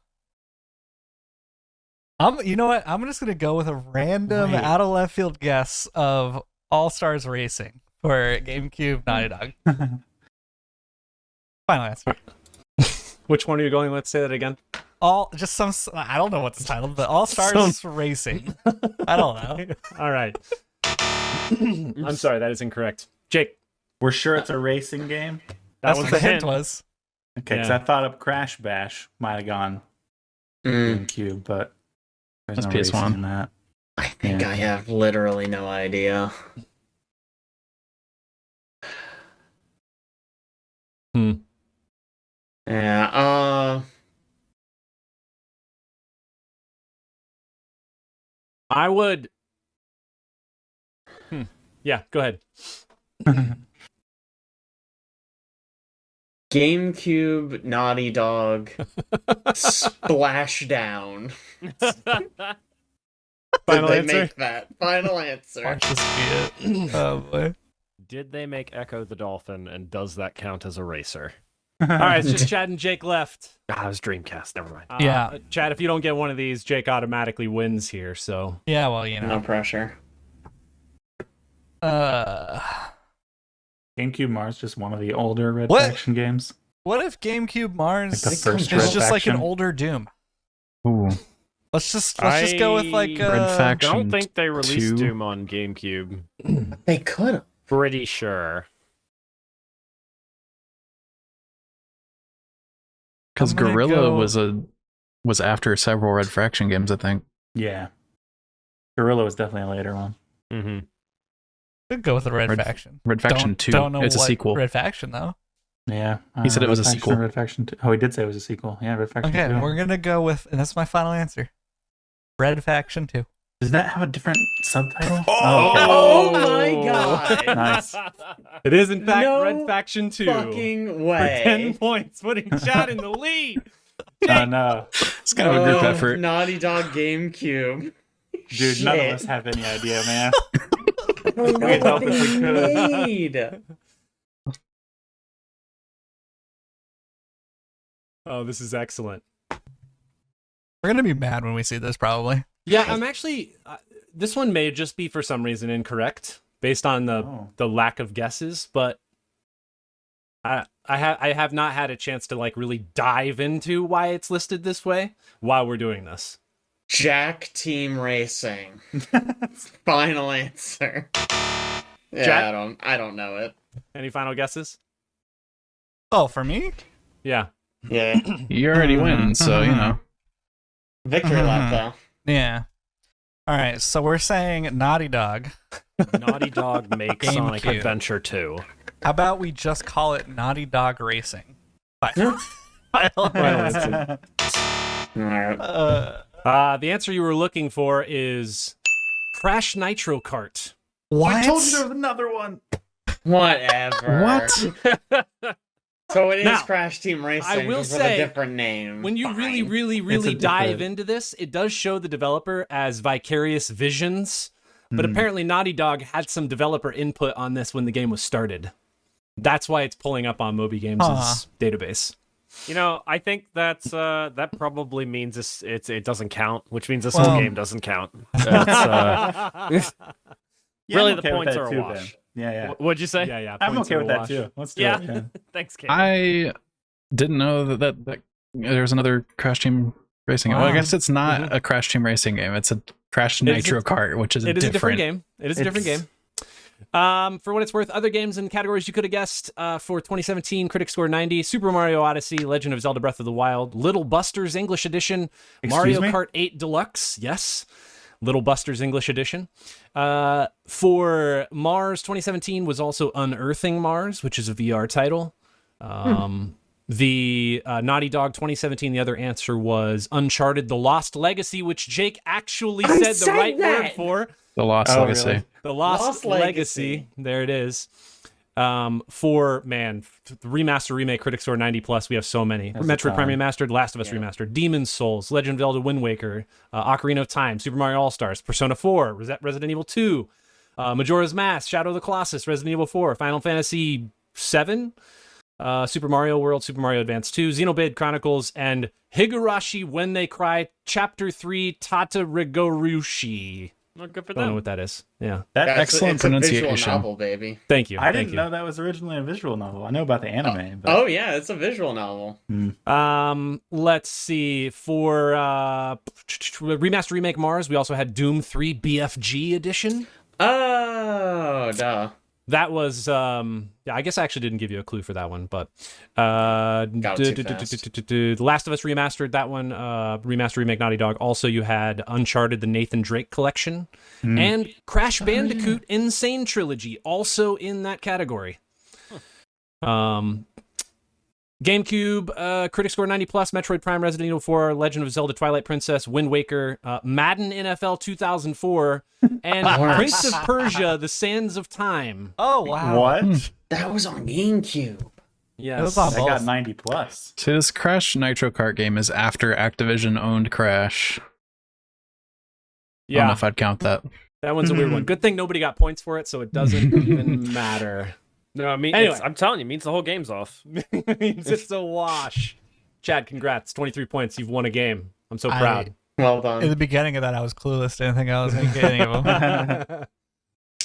You know what? I'm just gonna go with a random Wait. out of left field guess of All Stars Racing for GameCube Naughty Dog. Final answer. Which one are you going with? Say that again. I don't know what's titled, but All Stars Racing. I don't know. All right. I'm sorry, that is incorrect. Jake. We're sure it's a racing game. That That's was what the the hint hint. was. Okay, because Yeah. I thought up Crash Bash might have gone Mm, GameCube, but there's That's no PS1. racing in that. I think Yeah. I have literally no idea. Hmm. Yeah, I would. Yeah, go ahead. GameCube Naughty Dog Splashdown. Final Did they answer? make that? Final answer. Watch this be it. Oh boy. Did they make Echo the Dolphin, and does that count as a racer? All right, it's just Chad and Jake left. Ah, it was Dreamcast. Never mind. Yeah. Chad, if you don't get one of these, Jake automatically wins here. So Yeah, well, you No know. pressure. GameCube Mars just one of the older Red What? Faction games. What if GameCube Mars Like the first is Red just like an Faction. older Doom? Ooh, Let's just go with like I Red Faction. don't think they released 2. Doom on GameCube. They could have. Pretty sure. Because I'm gonna Gorilla go- was after several Red Faction games, I think. Yeah. Gorilla was definitely a later one. Mm-hmm. Could go with the Red Faction. Red Faction 2. Don't know It's a what sequel. Red Faction though. Yeah. He said it was Red a Faction, sequel. Red Faction 2. Oh, he did say it was a sequel. Yeah, Red Faction Okay, 2. we're gonna go with, and that's my final answer. Red Faction 2. Does that have a different subtitle? Oh my god! Nice. it is in fact No Red Faction 2 Fucking for way. 10 points, putting Chad in the lead. Oh no. It's kind of a group Oh, effort. Naughty Dog GameCube. Dude, none of Shit. us have any idea, man. I don't know We'd help what if we could. they made. Oh, this is excellent. We're gonna be mad when we see this, probably. Yeah, I'm actually. This one may just be for some reason incorrect based on the lack of guesses, but I have not had a chance to like really dive into why it's listed this way while we're doing this. Jack Team Racing. Final answer. Yeah, Jack? I don't know it. Any final guesses? Oh, for me? Yeah. Yeah. You already win, so you know. Victory lap though. Yeah. All right, so we're saying Naughty Dog. Naughty Dog makes Sonic GameCube. Adventure 2. How about we just call it Naughty Dog Racing? Final answer. Alright. The answer you were looking for is Crash Nitro Kart. What? I told you there was another one. Whatever. What? So it is Now, Crash Team Racing, I will just with say, a different name. When you Fine. really It's a dive different- into this, it does show the developer as Vicarious Visions, but apparently Naughty Dog had some developer input on this when the game was started. That's why it's pulling up on Moby Games' database. You know, I think that's that probably means it doesn't count, which means this Well- whole game doesn't count. It's, Yeah, Really, I'm the okay with points that are a too, wash. Ben. Yeah, yeah. What'd you say? Yeah. I'm points okay are with a that wash. too. Let's do Yeah. it. Ken. Thanks, Kate. I didn't know that there's another Crash Team Racing game. Well, I guess it's not a Crash Team Racing game. It's a Crash It is Nitro Kart, which is It is a different different. game. It is a different game. For what it's worth, other games and categories you could have guessed for 2017, Critic Score 90, Super Mario Odyssey, Legend of Zelda Breath of the Wild, Little Busters English Edition, Mario me? Kart 8 Deluxe, yes, Little Busters English Edition. For Mars 2017 was also Unearthing Mars, which is a VR title. The Naughty Dog 2017, the other answer was Uncharted The Lost Legacy, which Jake actually said the right word that. for. The Lost Oh, Legacy. really? The Lost, Lost Legacy. Legacy. There it is. For remaster, remake, Critic Score 90 plus. We have so many. That's a Metroid Prime ton. Remastered, Last of Us Remastered, Demon's Souls, Legend of Zelda Wind Waker, Ocarina of Time, Super Mario All Stars, Persona 4, Resident Evil 2, Majora's Mask, Shadow of the Colossus, Resident Evil 4, Final Fantasy 7, Super Mario World, Super Mario Advance 2, Xenoblade Chronicles, and Higurashi When They Cry, Chapter 3, Tata Rigorushi. Well, good for Don't know them. what that is. Yeah. Excellent it's a visual pronunciation. novel, baby. Thank you. I Thank didn't you. know that was originally a visual novel. I know about the anime, but Oh yeah, it's a visual novel. Let's see. For remaster remake Mars, we also had Doom 3 BFG edition. Oh, duh. That was I guess I actually didn't give you a clue for that one, but Got it too fast. The Last of Us remastered, that one, remaster remake Naughty Dog. Also you had Uncharted the Nathan Drake collection and Crash Bandicoot Insane Trilogy also in that category. GameCube, critic score 90 plus, Metroid Prime, Resident Evil 4, Legend of Zelda, Twilight Princess, Wind Waker, Madden NFL 2004, and Prince of Persia: The Sands of Time. Oh wow! What? That was on GameCube. Yes. It was on I got both. 90 plus. So this Crash Nitro Kart game is after Activision owned Crash. I don't know Yeah, if I'd count that. that one's a weird one. Good thing nobody got points for it, so it doesn't even matter. No, I mean, Anyway. I'm telling you, it means the whole game's off. Means it's a wash. Chad, congrats. 23 points. You've won a game. I'm so proud. Well In done. the beginning of that, I was clueless. Didn't think I was going to get any of them.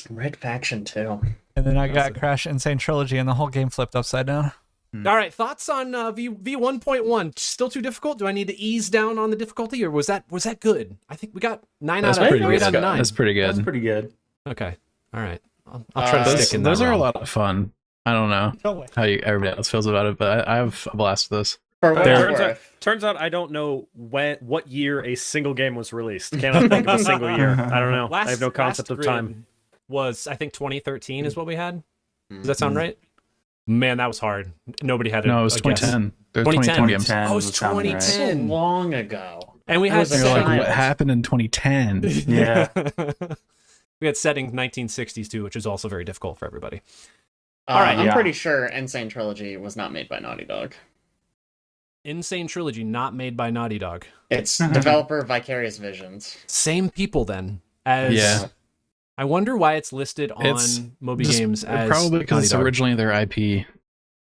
Red Faction 2. And then I got Crash Insane Trilogy, and the whole game flipped upside down. All right, thoughts on V1.1? Still too difficult? Do I need to ease down on the difficulty, or was that good? I think we got 9 That's out of pretty 8 good. out of 9. That's pretty good. That's pretty good. Okay. All right. I'll try to stick in that Those are a realm. lot of fun. I don't know how everybody else feels about it, but I have a blast with this. For what it's Turns out I don't know what year a single game was released. Cannot think of a single year. I don't know. I have no concept of time. Was, I think, 2013 is what we had. Does that sound right? Man, that was hard. Nobody had No, it was a guess. 2010. There's 2010 2020 games. 10 Oh, it's was sounding right. 2010. so long ago. And we I had was a You're like, child. what happened in 2010? Yeah. We had settings 1960s too, which is also very difficult for everybody. All right, I'm yeah. pretty sure Insane Trilogy was not made by Naughty Dog. Insane Trilogy, not made by Naughty Dog. It's developer Vicarious Visions. Same people then as. Yeah. I wonder why it's listed on It's Moby Just Games as probably because Naughty it's Dog. originally their IP.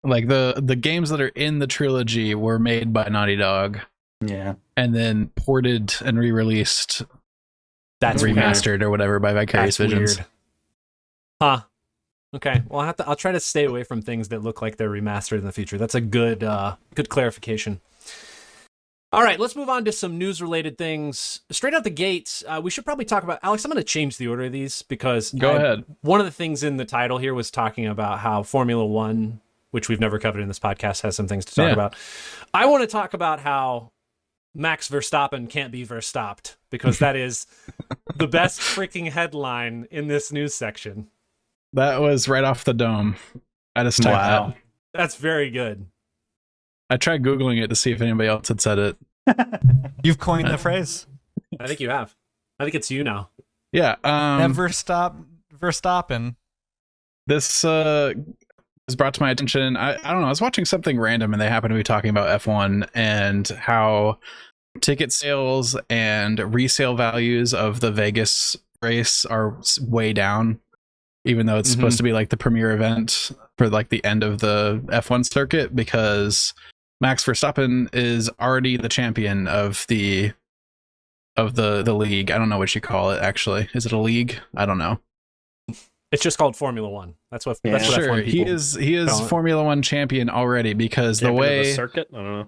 Like the games that are in the trilogy were made by Naughty Dog Yeah. and then ported and re-released, That's remastered or whatever by Vicarious That's Visions. weird. Huh. Okay. Well, I'll try to stay away from things that look like they're remastered in the future. That's a good clarification. All right, let's move on to some news-related things. Straight out the gates, we should probably talk about... Alex, I'm going to change the order of these because... Go ahead. One of the things in the title here was talking about how Formula One, which we've never covered in this podcast, has some things to talk Yeah. about. I want to talk about how Max Verstappen can't be Verstopped because that is the best freaking headline in this news section. That was right off the dome. I just typed that. That's very good. I tried Googling it to see if anybody else had said it. You've coined the phrase. I think you have. I think it's you now. Yeah. Never stop Verstappen. This was brought to my attention. I don't know. I was watching something random and they happened to be talking about F1 and how ticket sales and resale values of the Vegas race are way down, even though it's supposed to be like the premier event for like the end of the F1 circuit, because Max Verstappen is already the champion of the league. I don't know what you call it actually. Is it a league? I don't know. It's just called Formula One. That's what. Yeah. That's what Sure, F1 he people is call it. Formula One champion already, because Champion the of way circuit. I don't know.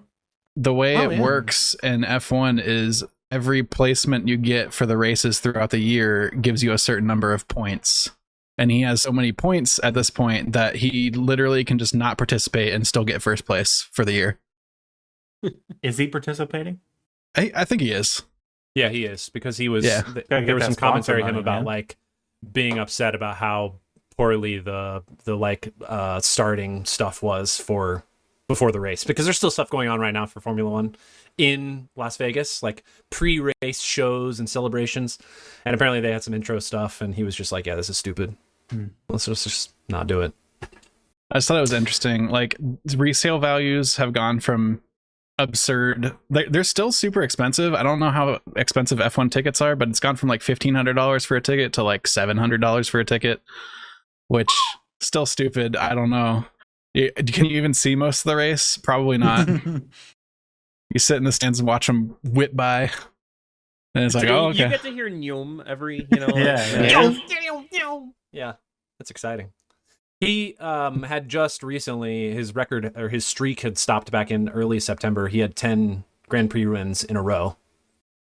the way Oh, it yeah. works in F1 is every placement you get for the races throughout the year gives you a certain number of points. And he has so many points at this point that he literally can just not participate and still get first place for the year. Is he participating? I think he is. Yeah, he is because he was. Yeah. Gotta get There was that some commentary sponsor him money, about man. like being upset about how poorly the starting stuff was for before the race, because there's still stuff going on right now for Formula One in Las Vegas, like pre-race shows and celebrations, and apparently they had some intro stuff, and he was just like, "Yeah, this is stupid. Let's just not do it." I just thought it was interesting. Like, resale values have gone from absurd. They're still super expensive. I don't know how expensive F1 tickets are, but it's gone from like $1,500 for a ticket to like $700 for a ticket, which still stupid. I don't know. Can you even see most of the race? Probably not. You sit in the stands and watch them whip by, and it's like, oh, You okay. get to hear Nyom every, Yeah, that's exciting. He had just recently, his record or his streak had stopped back in early September. He had 10 Grand Prix wins in a row,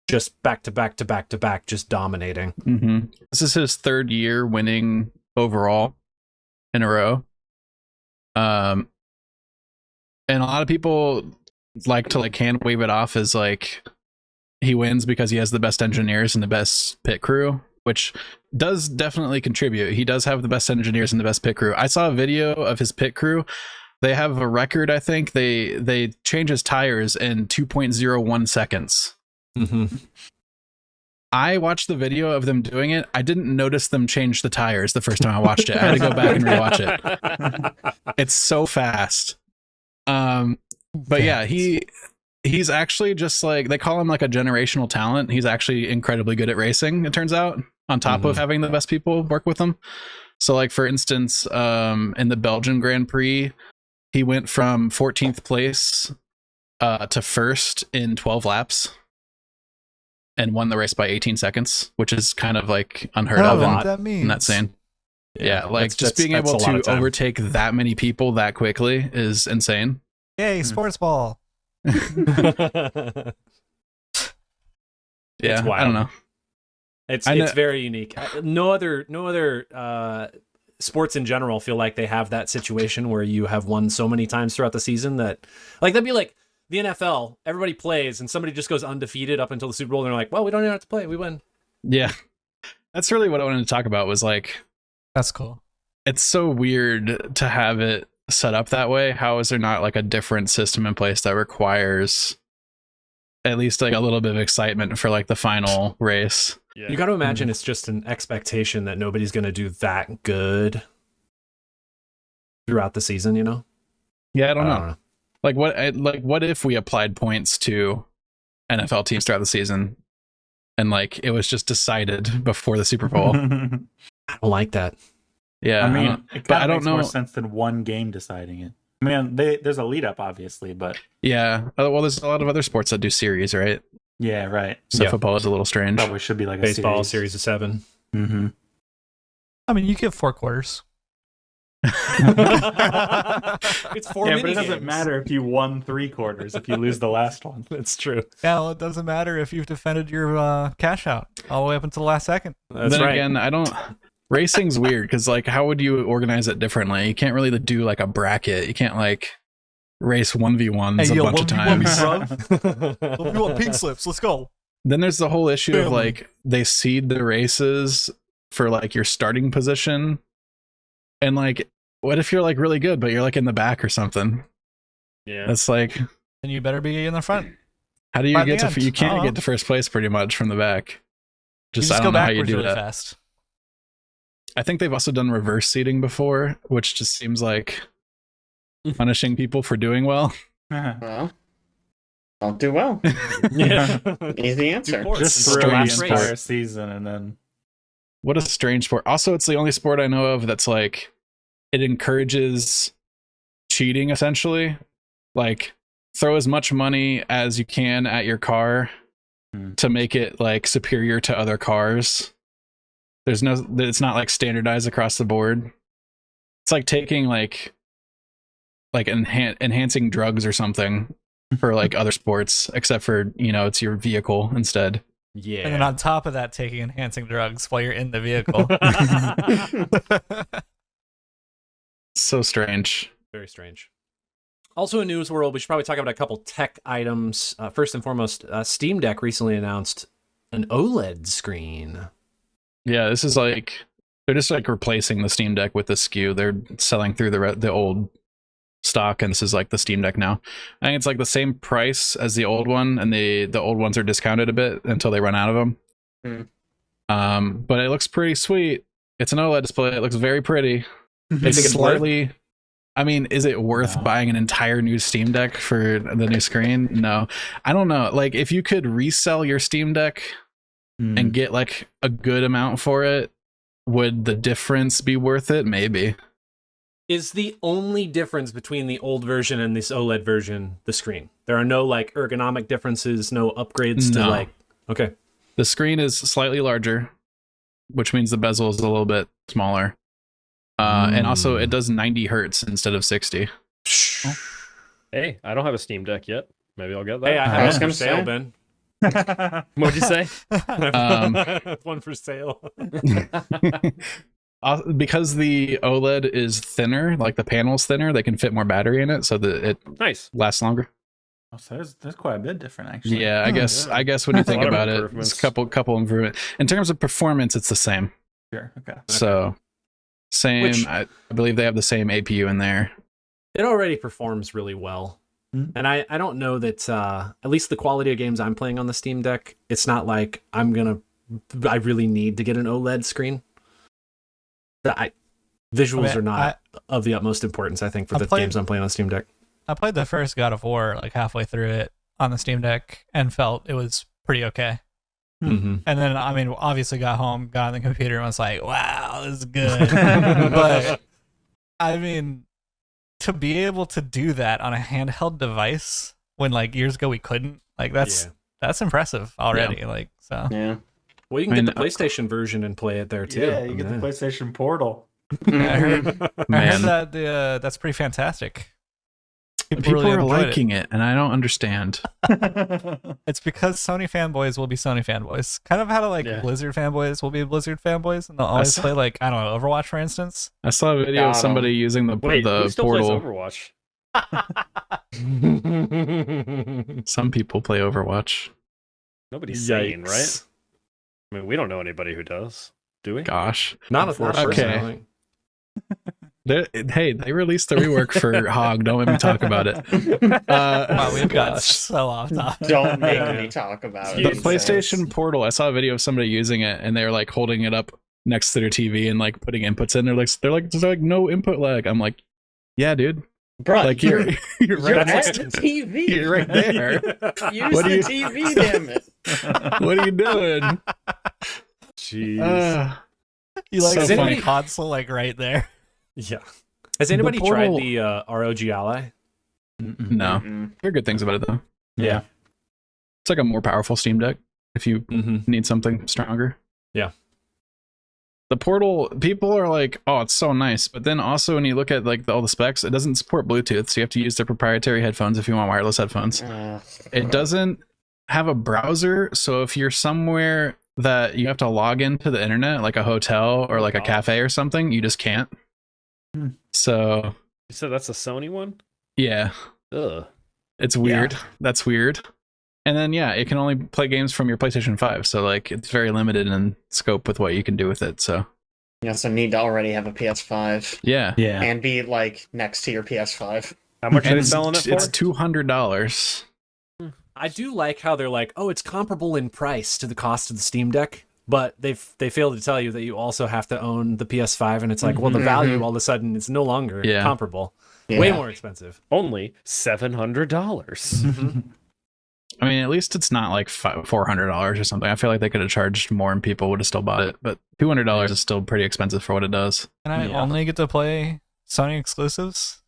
just back to back to back to back, just dominating. This is his third year winning overall in a row. And a lot of people like to like hand wave it off as like he wins because he has the best engineers and the best pit crew, which does definitely contribute. He does have the best engineers and the best pit crew. I saw a video of his pit crew. They have a record, I think. They change his tires in 2.01 seconds. Mm-hmm. I watched the video of them doing it. I didn't notice them change the tires the first time I watched it. I had to go back and rewatch it. It's so fast. But yeah, he's actually just like, they call him like a generational talent. He's actually incredibly good at racing, it turns out, on top of having the best people work with him. So like, for instance, in the Belgian Grand Prix, he went from 14th place to first in 12 laps and won the race by 18 seconds, which is kind of like unheard of in that scene. Yeah, like just being able to overtake that many people that quickly is insane. Yay, sports ball. Yeah, wild. I don't know. It's very unique. No other sports in general feel like they have that situation where you have won so many times throughout the season that, like, that'd be like the NFL. Everybody plays and somebody just goes undefeated up until the Super Bowl, and they're like, well, we don't even have to play, we win. Yeah, that's really what I wanted to talk about. Was like, that's cool. It's so weird to have it set up that way. How is there not like a different system in place that requires at least like a little bit of excitement for like the final race? You got to imagine it's just an expectation that nobody's going to do that good throughout the season, you know? Yeah, I don't know. Like what if we applied points to NFL teams throughout the season and like it was just decided before the Super Bowl? I don't like that. Yeah, I mean, it kind of makes more sense than one game deciding it. I mean, there's a lead up, obviously, but yeah. Well, there's a lot of other sports that do series, right? yeah, right. So football is a little strange. Probably should be like a baseball series of 7. Mm-hmm. I mean, you get 4 quarters. It's 4 but it doesn't matter if you won 3 quarters if you lose the last one. That's true. Yeah, well, it doesn't matter if you've defended your cash out all the way up until the last second. That's then right. Again, I don't. Racing's weird because like, how would you organize it differently? You can't really do like a bracket. You can't like race 1v1s a bunch of times. We want pink slips. Let's go. Then there's the whole issue of like they seed the races for like your starting position, and like, what if you're like really good but you're like in the back or something? Yeah, that's like, then you better be in the front. How do you get to? You can't get to first place pretty much from the back. Just I don't know how you do really that. Fast. I think they've also done reverse seating before, which just seems like punishing people for doing well. Well, don't do well. Yeah. Easy answer. Just It's throw the the last entire race. season and then. What a strange sport. Also, it's the only sport I know of that's like, it encourages cheating essentially. Like, throw as much money as you can at your car to make it like superior to other cars. It's not like standardized across the board. It's like taking like enhancing drugs or something for like other sports, except for, you know, it's your vehicle instead. Yeah. And then on top of that, taking enhancing drugs while you're in the vehicle. So strange. Very strange. Also in news world, we should probably talk about a couple tech items. First and foremost, Steam Deck recently announced an OLED screen. Yeah, this is like, they're just like replacing the Steam Deck with the SKU. They're selling through the old stock, and this is like the Steam Deck now. I think it's like the same price as the old one, and the old ones are discounted a bit until they run out of them. But it looks pretty sweet. It's an OLED display. It looks very pretty. It's slightly. I mean, is it worth buying an entire new Steam Deck for the new screen? No, I don't know. Like, if you could resell your Steam Deck and get like a good amount for it, would the difference be worth it? Maybe. Is the only difference between the old version and this OLED version the screen? There are no like ergonomic differences, no upgrades to like. Okay. The screen is slightly larger, which means the bezel is a little bit smaller. And also it does 90 hertz instead of 60. Hey, I don't have a Steam Deck yet. Maybe I'll get that. Hey, I have was one gonna for sale, say. Ben. What'd you say? One for sale. Because the OLED is thinner, like the panel's thinner, they can fit more battery in it so that it Nice. lasts longer. Oh, so that's quite a bit different, actually. Yeah, I guess when you think A lot of about it, improvements. it's a couple improvement. In terms of performance, it's the same. Sure. Okay. So same. Which- I believe they have the same APU in there. It already performs really well. And I don't know that, at least the quality of games I'm playing on the Steam Deck, it's not like I really need to get an OLED screen. Visuals are not of the utmost importance, I think, for the games I'm playing on Steam Deck. I played the first God of War like halfway through it on the Steam Deck and felt it was pretty okay. Mm-hmm. And then, I mean, obviously got home, got on the computer, and was like, wow, this is good. But, I mean, to be able to do that on a handheld device when, like, years ago we couldn't, like, that's impressive already. Yeah. Like, so. Yeah. Well, you can get the PlayStation version and play it there, too. Yeah, you get the PlayStation Portal. I heard Man, that that's pretty fantastic. people really are enjoyed liking it, and I don't understand. It's because Sony fanboys will be Sony fanboys. Kind of how like Blizzard fanboys will be Blizzard fanboys, and they'll always play like, I don't know, Overwatch, for instance. I saw a video of somebody using the who still Portal. plays Overwatch? Some people play Overwatch. Nobody's saying, right? I mean, we don't know anybody who does, do we? Gosh, not a okay. Hey, they released the rework for Hog. Don't make me talk about it. Wow, we've got so off topic. Don't make me talk about The it. PlayStation Portal. I saw a video of somebody using it, and they're like holding it up next to their TV and like putting inputs in. They're like, there's like no input lag. I'm like, yeah, dude. Bro, Like you're right at the TV. You're right there. Use the TV, damn it. What are you doing? Jeez. You like So the funny. console like right there. Yeah. Has anybody Portal- tried the ROG Ally? No. Mm-mm. Hear good things about it though. Yeah. It's like a more powerful Steam Deck if you need something stronger. Yeah. The Portal, people are like, oh, it's so nice. But then also when you look at like all the specs, it doesn't support Bluetooth. So you have to use their proprietary headphones if you want wireless headphones. It doesn't have a browser. So if you're somewhere that you have to log into the internet, like a hotel or like a cafe or something, you just can't. So You said that's a Sony one? yeah, Ugh. it's weird. That's weird. And then yeah, it can only play games from your PlayStation 5. So like it's very limited in scope with what you can do with it. So You also need to already have a PS5 yeah. and be like next to your PS5. How much are And they selling it for? it's $200. I do like how they're like, oh, it's comparable in price to the cost of the Steam Deck, but they fail to tell you that you also have to own the PS5, and it's like, well, the value all of a sudden is no longer comparable. Yeah. Way more expensive. Only $700. I mean, at least it's not like $400 or something. I feel like they could have charged more and people would have still bought it, but $200 is still pretty expensive for what it does. And I only get to play Sony exclusives.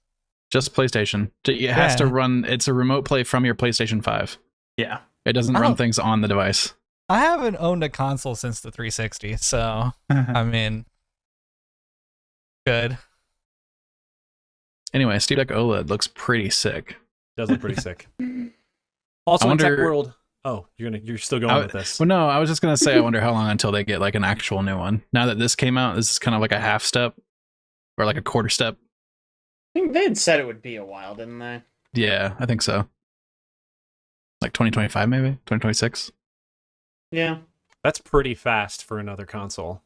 Just PlayStation. It has to run. It's a remote play from your PlayStation 5. Yeah. It doesn't run things on the device. I haven't owned a console since the 360, so I mean, good. Anyway, Steam Deck OLED looks pretty sick. Does look pretty sick. Also, I in Tech wonder- World. Oh, you're still going with this. Well, no, I was just gonna say, I wonder how long until they get like an actual new one. Now that this came out, this is kind of like a half step or like a quarter step. I think they had said it would be a while, didn't they? Yeah, I think so. Like 2025, maybe 2026. Yeah. That's pretty fast for another console.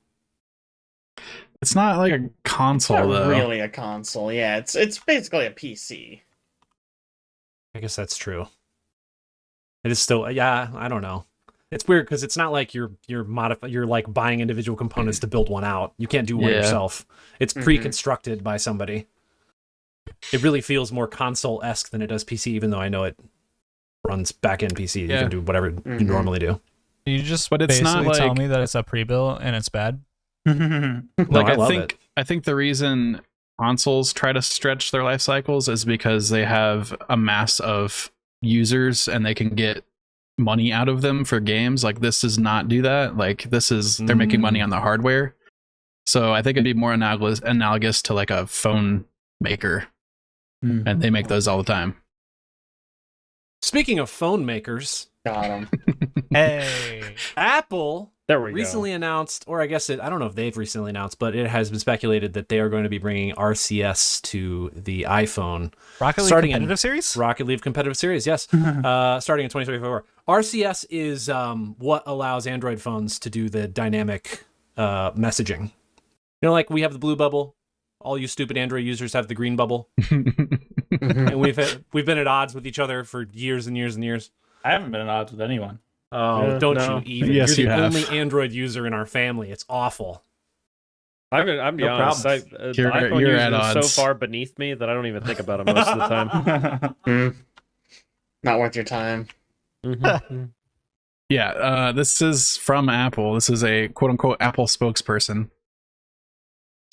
It's not like a console Not though. really a console. Yeah, it's basically a PC. I guess that's true. It is still, I don't know. It's weird because it's not like you're like buying individual components to build one out. You can't do one yourself. It's pre-constructed by somebody. It really feels more console-esque than it does PC, even though I know it runs back-end PC. You can do whatever you normally do. You just But it's not basically tell like- me that it's a pre-built and it's bad. No, Like I I love think it. I think the reason consoles try to stretch their life cycles is because they have a mass of users and they can get money out of them for games. Like this does not do that. Like this is they're making money on the hardware. So I think it'd be more analogous to like a phone maker. And they make those all the time. Speaking of phone makers, Got him. Hey, Apple There we recently announced, or I guess I don't know if they've recently announced, but it has been speculated that they are going to be bringing RCS to the iPhone. Rocket League Starting in- competitive series. Rocket League competitive series, yes. Starting in 2024. RCS is what allows Android phones to do the dynamic messaging. You know, like we have the blue bubble all you stupid Android users have the green bubble, and we've been at odds with each other for years and years and years. I haven't been at odds with anyone. Oh, don't no. you even? Yes, You're you the have. only Android user in our family. It's awful. I'm be No honest. problems. The You're iPhone at users are odds. so far beneath me that I don't even think about them most of the time. Not worth your time. Yeah, this is from Apple. This is a quote-unquote Apple spokesperson.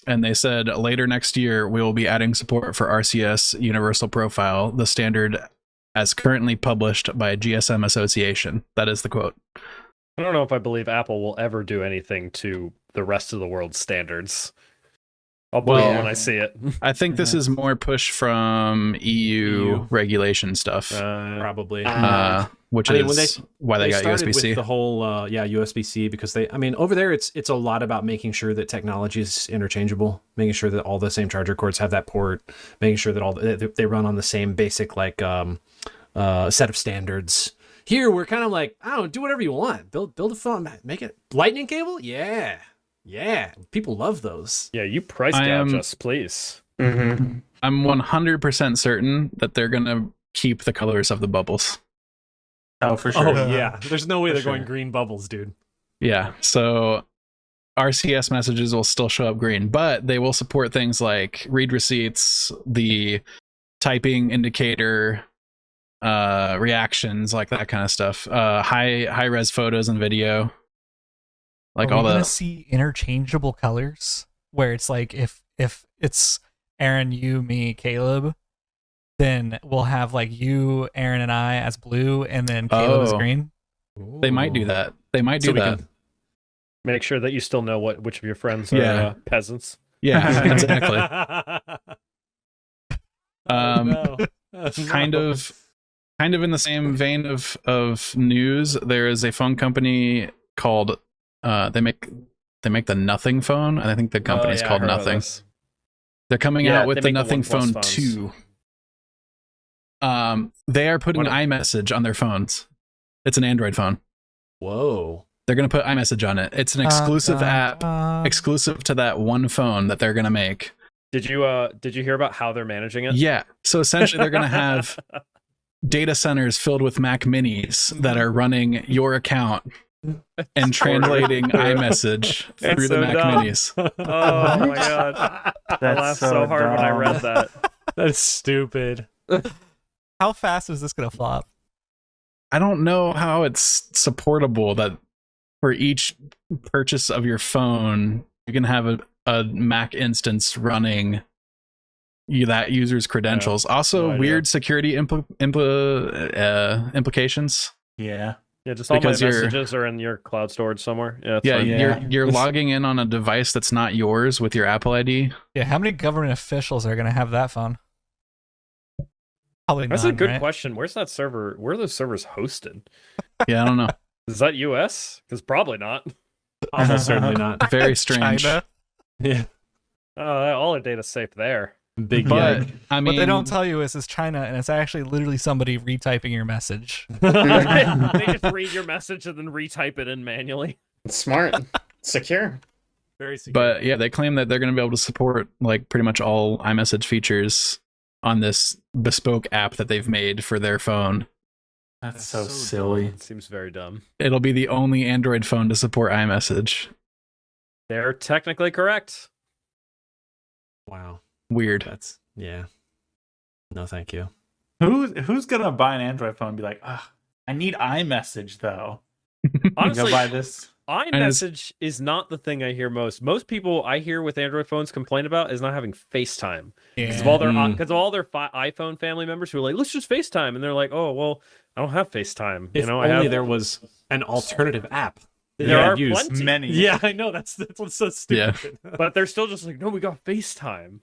And they said, later next year, we will be adding support for RCS Universal Profile, the standard as currently published by GSM Association. That is the quote. I don't know if I believe Apple will ever do anything to the rest of the world's standards. I'll believe it when I see it. I think this is more push from EU regulation stuff, Probably. which I mean, is when why they got started USB-C. with the whole USB-C, because over there it's a lot about making sure that technology is interchangeable, making sure that all the same charger cords have that port, making sure that they run on the same basic set of standards. Here we're kind of like, I don't know, do whatever you want. Build a phone, make it lightning cable. Yeah, people love those. Yeah, you price gouge us, please. Mm-hmm. I'm 100% certain that they're gonna keep the colors of the bubbles. Oh, for sure. Oh yeah, there's no way For they're sure. going green bubbles, dude. Yeah, so RCS messages will still show up green, but they will support things like read receipts, the typing indicator, reactions, like that kind of stuff. High res photos and video. Like Are all we the gonna see interchangeable colors where it's like if it's Aaron, you, me, Caleb, then we'll have like you, Aaron, and I as blue, and then Caleb as Oh. green. they might do that. They might do So we that. can- Make sure that you still know which of your friends are Yeah. peasants. Yeah, exactly. No. kind of in the same vein of news, there is a phone company called they make the Nothing phone, and I think the company's called Nothing. They're coming Yeah, out with they the make the Nothing OnePlus Phone phones. 2. They are putting What a- iMessage on their phones. It's an Android phone. Whoa. They're going to put iMessage on it. It's an exclusive app, exclusive to that one phone that they're going to make. Did you hear about how they're managing it? Yeah. So essentially, they're going to have data centers filled with Mac Minis that are running your account and translating iMessage It's through so the Mac dumb. Minis. Oh my god. I That's laughed so hard when I dumb. read that. That's stupid. How fast is this gonna flop? I don't know how it's supportable that for each purchase of your phone, you can have a Mac instance running that user's credentials. Also, no idea. weird security implications. Yeah. Yeah, just all my Because you're- messages are in your cloud storage somewhere. Yeah, it's Yeah, fine. Yeah. you're logging in on a device that's not yours with your Apple ID. Yeah, how many government officials are gonna have that phone? Probably That's none, a good right? question. Where's that server? Where are those servers hosted? Yeah, I don't know. Is that US? Because probably not. Almost certainly not. Very strange. China. Yeah. All our data's safe there. Big But yike. I mean, What they don't tell you is it's China, and it's actually literally somebody retyping your message. They just read your message and then retype it in manually. It's smart. Secure. Very secure. but yeah, they claim that they're going to be able to support like pretty much all iMessage features on this bespoke app that they've made for their phone. That's so so silly. It seems very dumb. It'll be the only Android phone to support iMessage. They're technically correct. Wow. Weird. That's yeah. No, thank you. Who's gonna buy an Android phone and be like, I need iMessage though. Go Honestly, buy this. iMessage is not the thing I hear most. Most people I hear with Android phones complain about is not having FaceTime. Because of all their iPhone family members who are like, let's just FaceTime, and they're like, oh well, I don't have FaceTime. If only there was an alternative app. that There you are could use. plenty. Many. Yeah, I know. That's what's so stupid. But they're still just like, no, we got FaceTime.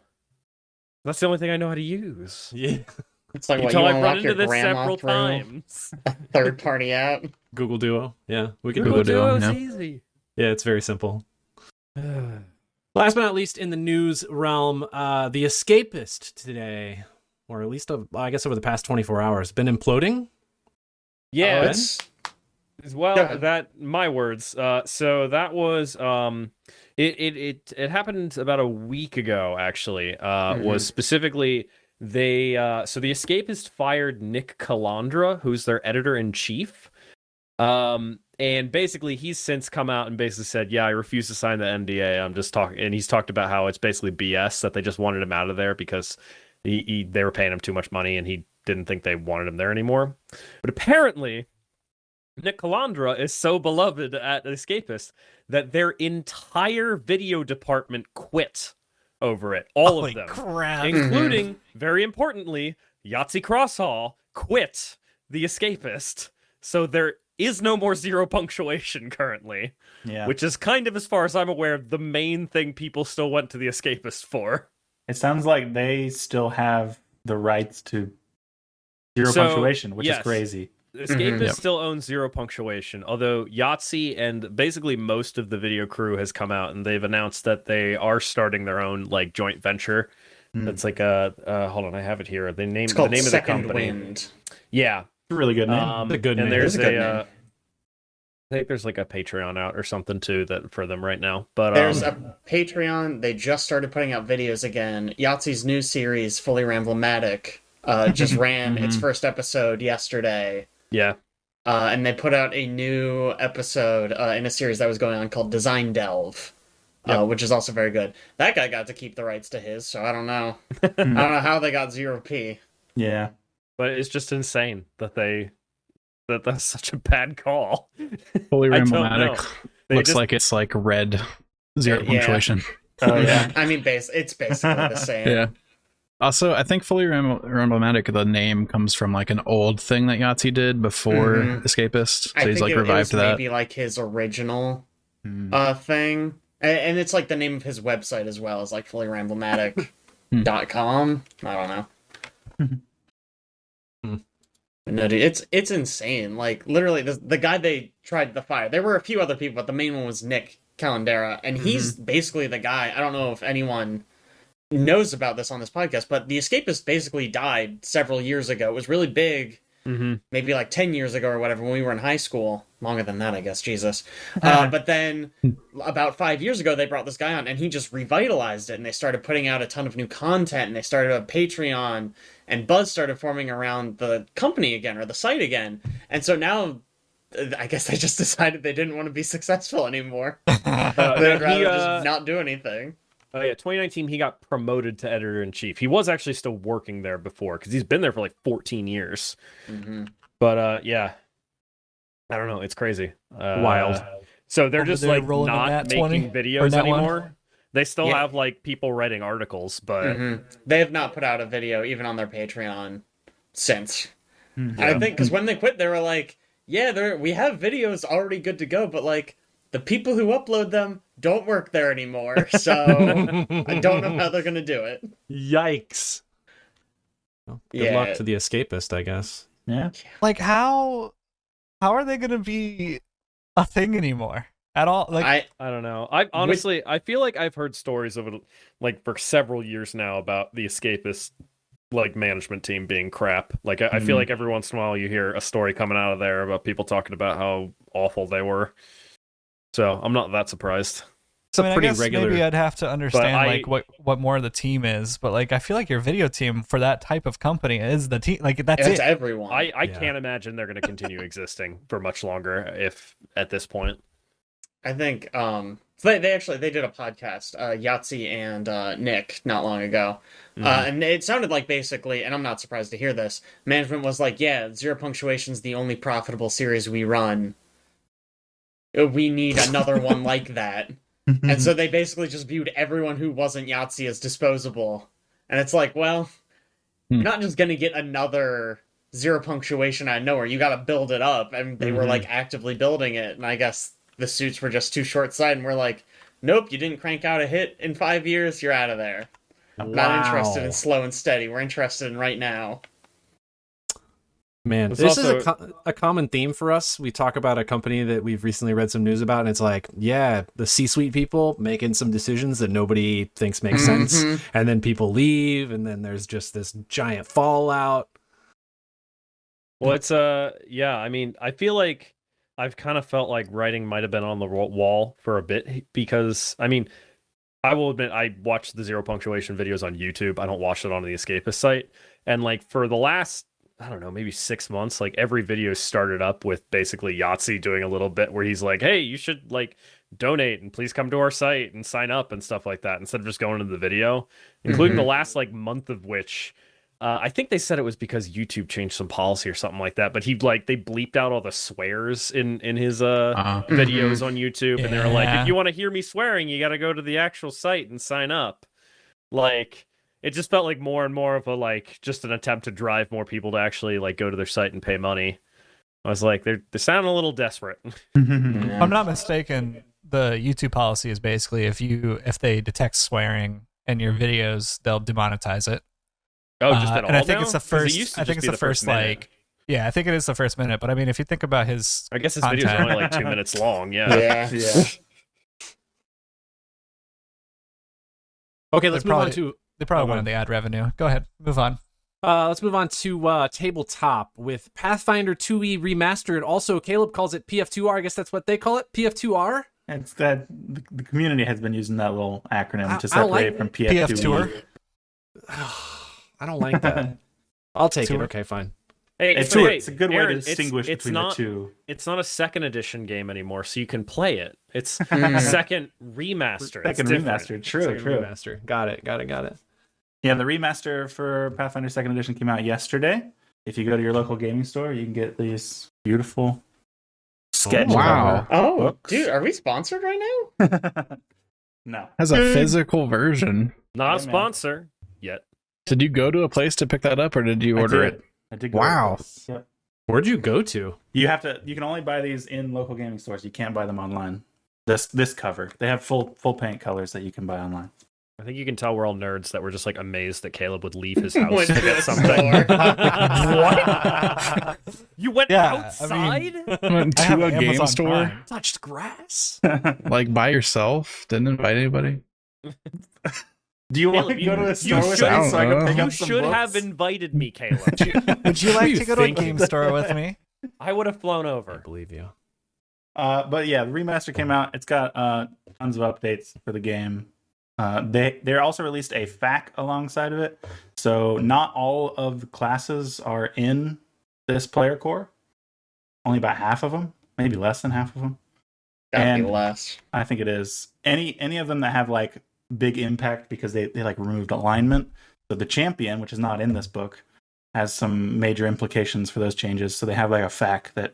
That's the only thing I know how to use. Yeah. It's like what Until you I've run unlock your into this grandma several through times. a third-party app. Google Duo. Yeah, we can Google do it. Duo. is yeah. easy. Yeah, it's very simple. Last but not least, in the news realm, The Escapist today, or at least I guess over the past 24 hours, been imploding. Yeah, It's Go ahead. that my words. So that was it happened about a week ago actually. Was specifically they so the Escapist fired Nick Calandra, who's their editor-in-chief. And basically he's since come out and basically said, yeah, I refuse to sign the NDA. I'm just talking, and he's talked about how it's basically BS that they just wanted him out of there because they were paying him too much money and he didn't think they wanted him there anymore. But apparently Nick Calandra is so beloved at Escapist that their entire video department quit over it. All Holy of them. crap. Including, very importantly, Yahtzee Crosshall quit the Escapist. So there is no more zero punctuation currently. Yeah. Which is kind of, as far as I'm aware, the main thing people still went to the Escapist for. It sounds like they still have the rights to zero So, punctuation, which yes. is crazy. Escapist still owns zero punctuation, although Yahtzee and basically most of the video crew has come out and they've announced that they are starting their own like joint venture. That's like a hold on, I have it here. The name It's called of the Second company. Wind. Yeah, It's a really good name. a good and name. there's It's a good name. I think there's like a Patreon out or something too that for them right now. But There's a Patreon. They just started putting out videos again. Yahtzee's new series, Fully Ramblematic, just ran its first episode yesterday. yeah, And they put out a new episode in a series that was going on called Design Delve, which is also very good. That guy got to keep the rights to his, so I don't know. I don't know how they got 0p. Yeah. but it's just insane that that's such a bad call. Fully I don't know. Ramblematic They looks just- like it's like red zero Yeah. punctuation. Oh yeah. I mean, it's basically the same. Yeah. Also, I think Fully Ramblematic, the name comes from like an old thing that Yahtzee did before Escapist. So I he's think like it revived was that. maybe like his original thing. And it's like the name of his website as well, is like fullyramblemematic.com. I don't know. No, dude, it's insane. Like, literally, the guy they tried to fire, there were a few other people, but the main one was Nick Calandra, and he's basically the guy. I don't know if anyone knows about this on this podcast, but The Escapist basically died several years ago. It was really big, maybe like 10 years ago or whatever, when we were in high school. Longer than that, I guess, Jesus. But then about 5 years ago, they brought this guy on, and he just revitalized it, and they started putting out a ton of new content, and they started a Patreon, and buzz started forming around the company again, or the site again. And so now, I guess they just decided they didn't want to be successful anymore. They'd rather just not do anything. Oh yeah, 2019 he got promoted to editor-in-chief. He was actually still working there before because he's been there for like 14 years. But yeah, I don't know. It's crazy. Wild. So they're Over just there like rolling a not nat 20 making or videos nat one. anymore. They still Yeah. have like people writing articles, but They have not put out a video even on their Patreon since. I think because when they quit, they were like, "Yeah, we have videos already good to go, but like the people who upload them don't work there anymore, so I don't know how they're gonna do it." Yikes. Well, good luck to the Escapist, I guess. Yeah. Like how are they gonna be a thing anymore at all? Like I don't know. I honestly, I feel like I've heard stories of it like for several years now about the Escapist like management team being crap. Like I feel like every once in a while you hear a story coming out of there about people talking about how awful they were. So I'm not that surprised. It's a I pretty guess regular. maybe I'd have to understand I- like what more the team is, but like I feel like your video team for that type of company is the team. Like that's It's it. everyone. I Yeah. can't imagine they're going to continue existing for much longer if at this point. I think so they did a podcast, Yahtzee and Nick, not long ago, and it sounded like basically, and I'm not surprised to hear this, management was like, "Yeah, zero punctuation's the only profitable series we run. We need another one like that." And so they basically just viewed everyone who wasn't Yahtzee as disposable. And it's like, well, you're not just going to get another zero punctuation out of nowhere. You got to build it up. And they were like actively building it. And I guess the suits were just too short-sighted. And we're like, nope, you didn't crank out a hit in 5 years. You're out of there. Not interested in slow and steady. We're interested in right now. Man, It's this also- is a common theme for us. We talk about a company that we've recently read some news about, and it's like, yeah, the C-suite people making some decisions that nobody thinks make sense, and then people leave, and then there's just this giant fallout. Well, it's yeah. I mean, I feel like I've kind of felt like writing might have been on the wall for a bit because, I mean, I will admit I watch the zero punctuation videos on YouTube. I don't watch it on the Escapist site. And like for the last, I don't know, maybe 6 months, like every video started up with basically Yahtzee doing a little bit where he's like, hey, you should like donate and please come to our site and sign up and stuff like that instead of just going into the video, including the last like month of which I think they said it was because YouTube changed some policy or something like that, but they bleeped out all the swears in his videos on YouTube, and they were like, if you want to hear me swearing, you got to go to the actual site and sign up. Like, it just felt like more and more of a like just an attempt to drive more people to actually like go to their site and pay money. I was like, they're sounding a little desperate. If I'm not mistaken, the YouTube policy is basically if they detect swearing in your videos, they'll demonetize it. Oh, just at all. And I think now? it's the 'Cause first. used to I think just it's be the first minute. like. Yeah, I think it is the first minute. But I mean, if you think about his, I guess his content, videos are only like 2 minutes long. Yeah. Yeah. Okay, let's move on to they probably wanted the ad revenue. Go ahead, move on. let's move on to Tabletop with Pathfinder 2e Remastered. Also, Caleb calls it PF2R. I guess that's what they call it. PF2R. It's that the community has been using that little acronym to I don't separate like from PF2. Tour. I don't like that. I'll take it. Tour. Okay, fine. Hey, It's so, a good way Aaron, to distinguish it's between not, the two. It's not a second edition game anymore, so you can play it. It's second remaster. It's Second different. remaster. True, Second true. Remaster. Got it. Yeah, the remaster for Pathfinder Second Edition came out yesterday. If you go to your local gaming store, you can get these beautiful sketch wow. Oh, books. dude, are we sponsored right now? No. Has a physical version. Not a Yeah, man. sponsor yet. Did you go to a place to pick that up, or did you order it? I did go Wow. to this. Yep. Where'd you go to? You can only buy these in local gaming stores. You can't buy them online. This cover. They have full paint colors that you can buy online. I think you can tell we're all nerds that we're just like amazed that Caleb would leave his house Went to to get the something. store. What? You went Yeah, I outside? Went I have to a game Amazon store, Prime. Touched grass. like by yourself. Didn't invite anybody. Do you want Caleb, to go to a you store with should- me so I can pick You up some should books? have invited me, Caleb. Would you What are like you to go to a thinking? game store with me? I would have flown I over. believe you. But yeah, the remaster came out. It's got tons of updates for the game. They also released a FAQ alongside of it, so not all of the classes are in this player core. Only about half of them, maybe less than half of them. Gotta And- be less. I think it is. Any of them that have like big impact because they like removed alignment. So the champion, which is not in this book, has some major implications for those changes. So they have like a FAQ that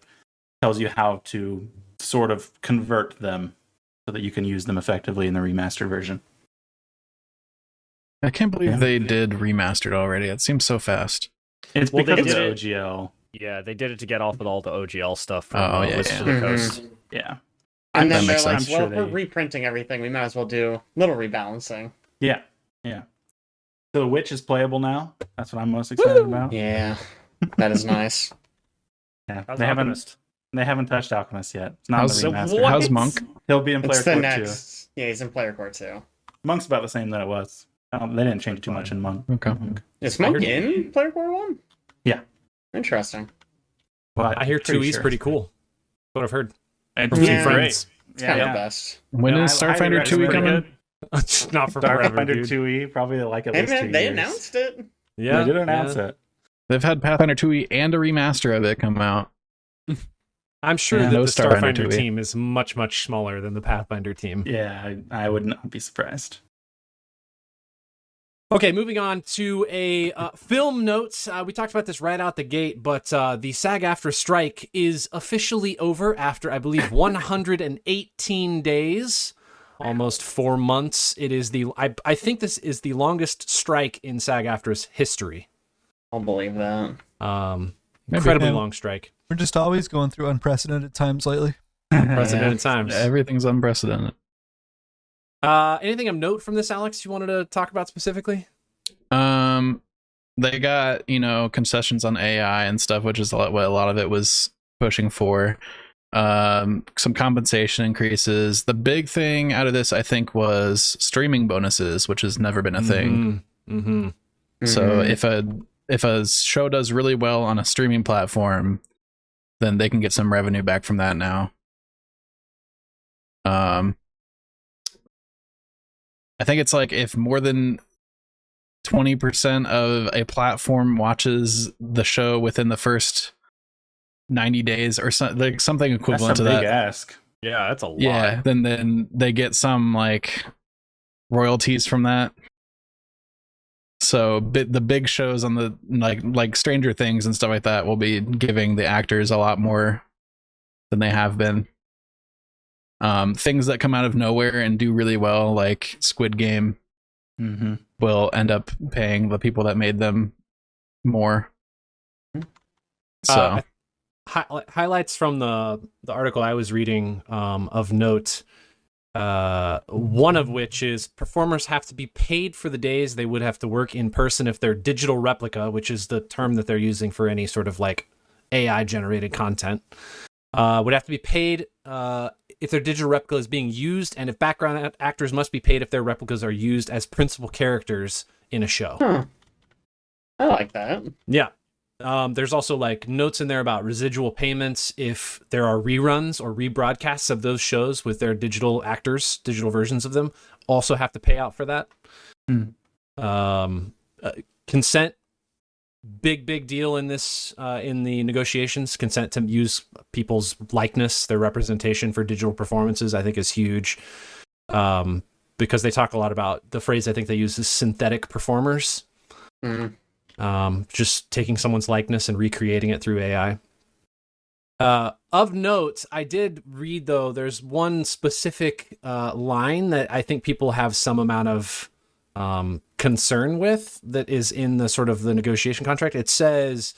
tells you how to sort of convert them so that you can use them effectively in the remastered version. I can't believe Yeah. they did remastered already. It seems so fast. It's Well, they because of the did OGL. Yeah, they did it to get off with all the OGL stuff from Oh, yeah, Wizards yeah. of the Coast. Yeah. And That then they're makes like, sense. well, I'm sure we're reprinting everything. We might as well do a little rebalancing. Yeah. Yeah. So the Witch is playable now. That's what I'm most excited about. Yeah, that is nice. Yeah. How's They Alchemist? haven't touched Alchemist yet. It's not How's, in the remaster. what? how's Monk? He'll be in player It's the core next. Yeah, he's in player core too. 2. Monk's about the same that it was. They didn't change too much in Monk. Okay. Is Monk in player core 1? Yeah. Interesting. But I hear pretty 2E's sure. pretty cool. That's what I've heard And from a few Yeah. friends. It's Yeah, kind of yeah. best. When Yeah, is I highly Starfinder 2e recommend coming? it. Not for forever, Starfinder dude. 2e, probably like at Hey least man, 2 they years. announced it. Yeah, They did announce yeah. it. They've had Pathfinder 2e and a remaster of it come out. I'm sure Yeah. that No the Starfinder Starfinder 2e. team is much, much smaller than the Pathfinder team. Yeah, I would not be surprised. Okay, moving on to a film note. We talked about this right out the gate, but the SAG-AFTRA strike is officially over after, I believe, 118 days, almost 4 months. It is I think this is the longest strike in SAG-AFTRA's history. I'll believe that. Incredibly Yeah. long strike. We're just always going through unprecedented times lately. Unprecedented times. Everything's unprecedented. Anything of note from this, Alex, you wanted to talk about specifically? They got, concessions on AI and stuff, which is what a lot of it was pushing for. Some compensation increases. The big thing out of this, I think, was streaming bonuses, which has never been a thing. Mm-hmm. So if a show does really well on a streaming platform, then they can get some revenue back from that now. I think it's like if more than 20% of a platform watches the show within the first 90 days or like something equivalent That's a to big that. ask. Yeah, that's a lot. Yeah, then they get some like royalties from that. So the big shows on the like Stranger Things and stuff like that will be giving the actors a lot more than they have been. Things that come out of nowhere and do really well, like Squid Game, will end up paying the people that made them more. So highlights from the article I was reading of note. One of which is performers have to be paid for the days they would have to work in person if they're digital replica, which is the term that they're using for any sort of like AI generated content. Would have to be paid if their digital replica is being used, and if background actors must be paid if their replicas are used as principal characters in a show. I like that. Yeah. There's also like notes in there about residual payments if there are reruns or rebroadcasts of those shows with their digital actors, digital versions of them, also have to pay out for that. Consent, big deal in this in the negotiations. Consent to use people's likeness, their representation for digital performances, I think is huge. Because they talk a lot about the phrase I think they use is synthetic performers. Just taking someone's likeness and recreating it through AI. Of note, I did read, though, there's one specific line that I think people have some amount of concern with that is in the sort of the negotiation contract. It says,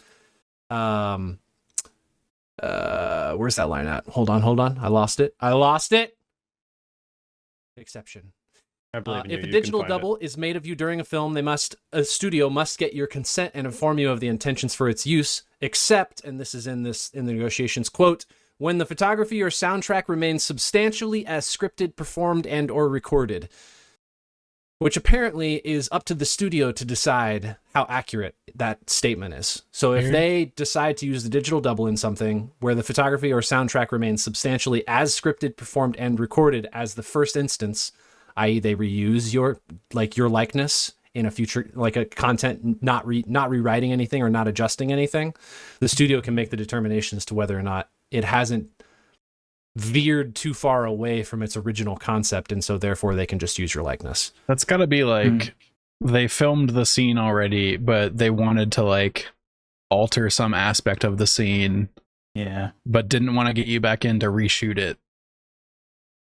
where's that line at? Hold on. I lost it. Exception. I believe in you. If a You digital can find double is made of you during a film, a studio must get your consent and inform you of the intentions for its use, except, and this is in the negotiations, quote, when the photography or soundtrack remains substantially as scripted, performed, and or recorded, which apparently is up to the studio to decide how accurate that statement is. So if they decide to use the digital double in something where the photography or soundtrack remains substantially as scripted, performed, and recorded as the first instance, i.e. they reuse your likeness in a future, like a content, not rewriting anything or not adjusting anything, the studio can make the determination as to whether or not it hasn't veered too far away from its original concept, and so therefore they can just use your likeness. that's got to be like they filmed the scene already, but they wanted to like alter some aspect of the scene, but didn't want to get you back in to reshoot it.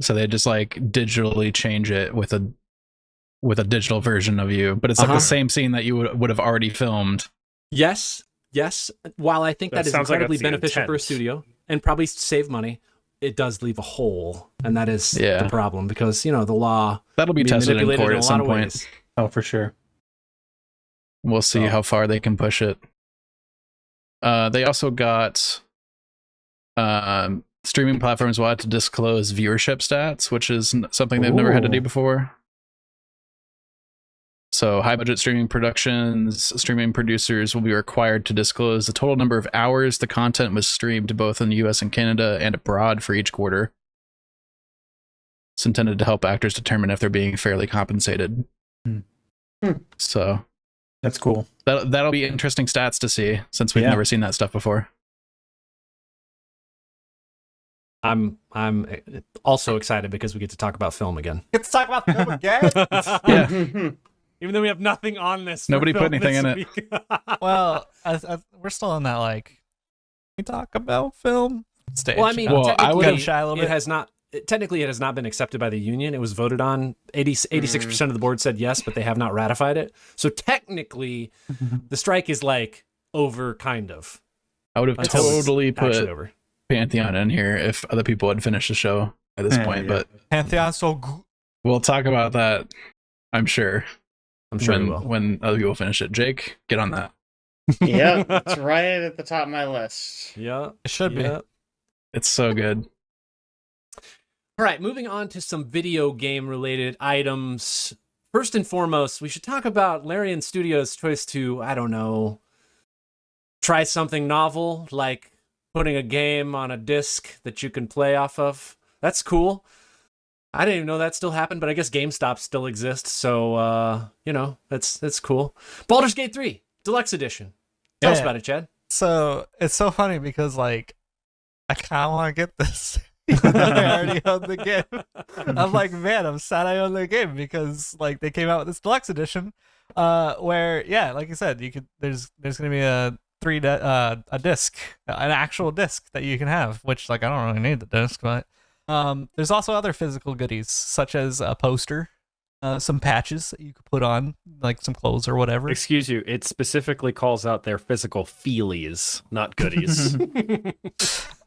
So they just like digitally change it with a digital version of you, but it's like the same scene that you would have already filmed. Yes. While I think that is sounds like incredibly that's the beneficial for a intent. studio and probably save money, it does leave a hole, and that is the problem because the law That'll be tested in manipulated court in a at lot some of point. ways. Oh, for sure. We'll see how far they can push it. They also got streaming platforms will have to disclose viewership stats, which is something they've never had to do before. So high budget streaming streaming producers will be required to disclose the total number of hours the content was streamed both in the US and Canada and abroad for each quarter. It's intended to help actors determine if they're being fairly compensated. So That's cool. that'll be interesting stats to see, since we've never seen that stuff before. I'm also excited because we get to talk about film again. Get to talk about film again. Yeah. Even though we have nothing on this. Nobody put anything in it. Well, we're still in that like we talk about film stage. Well, I mean, Well, I technically, would- shy a little it bit. has not. Technically, it has not been accepted by the union. It was voted on. 86% of the board said yes, but they have not ratified it. So technically, the strike is like over, kind of. I would have Until it's totally actually put over. Pantheon in here if other people had finished the show at this point, but Pantheon so good. we'll talk about that, I'm sure. I'm sure we will. When other people finish it. Jake, get on that. Yeah, it's right at the top of my list. Yeah, It should be. It's so good. All right, moving on to some video game related items. First and foremost, we should talk about Larian Studios' choice to, I don't know, try something novel like putting a game on a disc that you can play off of. That's cool. I didn't even know that still happened, but I guess GameStop still exists, so that's cool. Baldur's Gate 3 Deluxe Edition. Tell us about it, Chad. So it's so funny because like I kind of want to get this. I already own the game. I'm like, man, I'm sad I own the game because like they came out with this Deluxe Edition, where like you said, you could there's gonna be a disc, an actual disc that you can have, which like I don't really need the disc, but there's also other physical goodies such as a poster, some patches that you could put on, like some clothes or whatever. Excuse you, it specifically calls out their physical feelies, not goodies.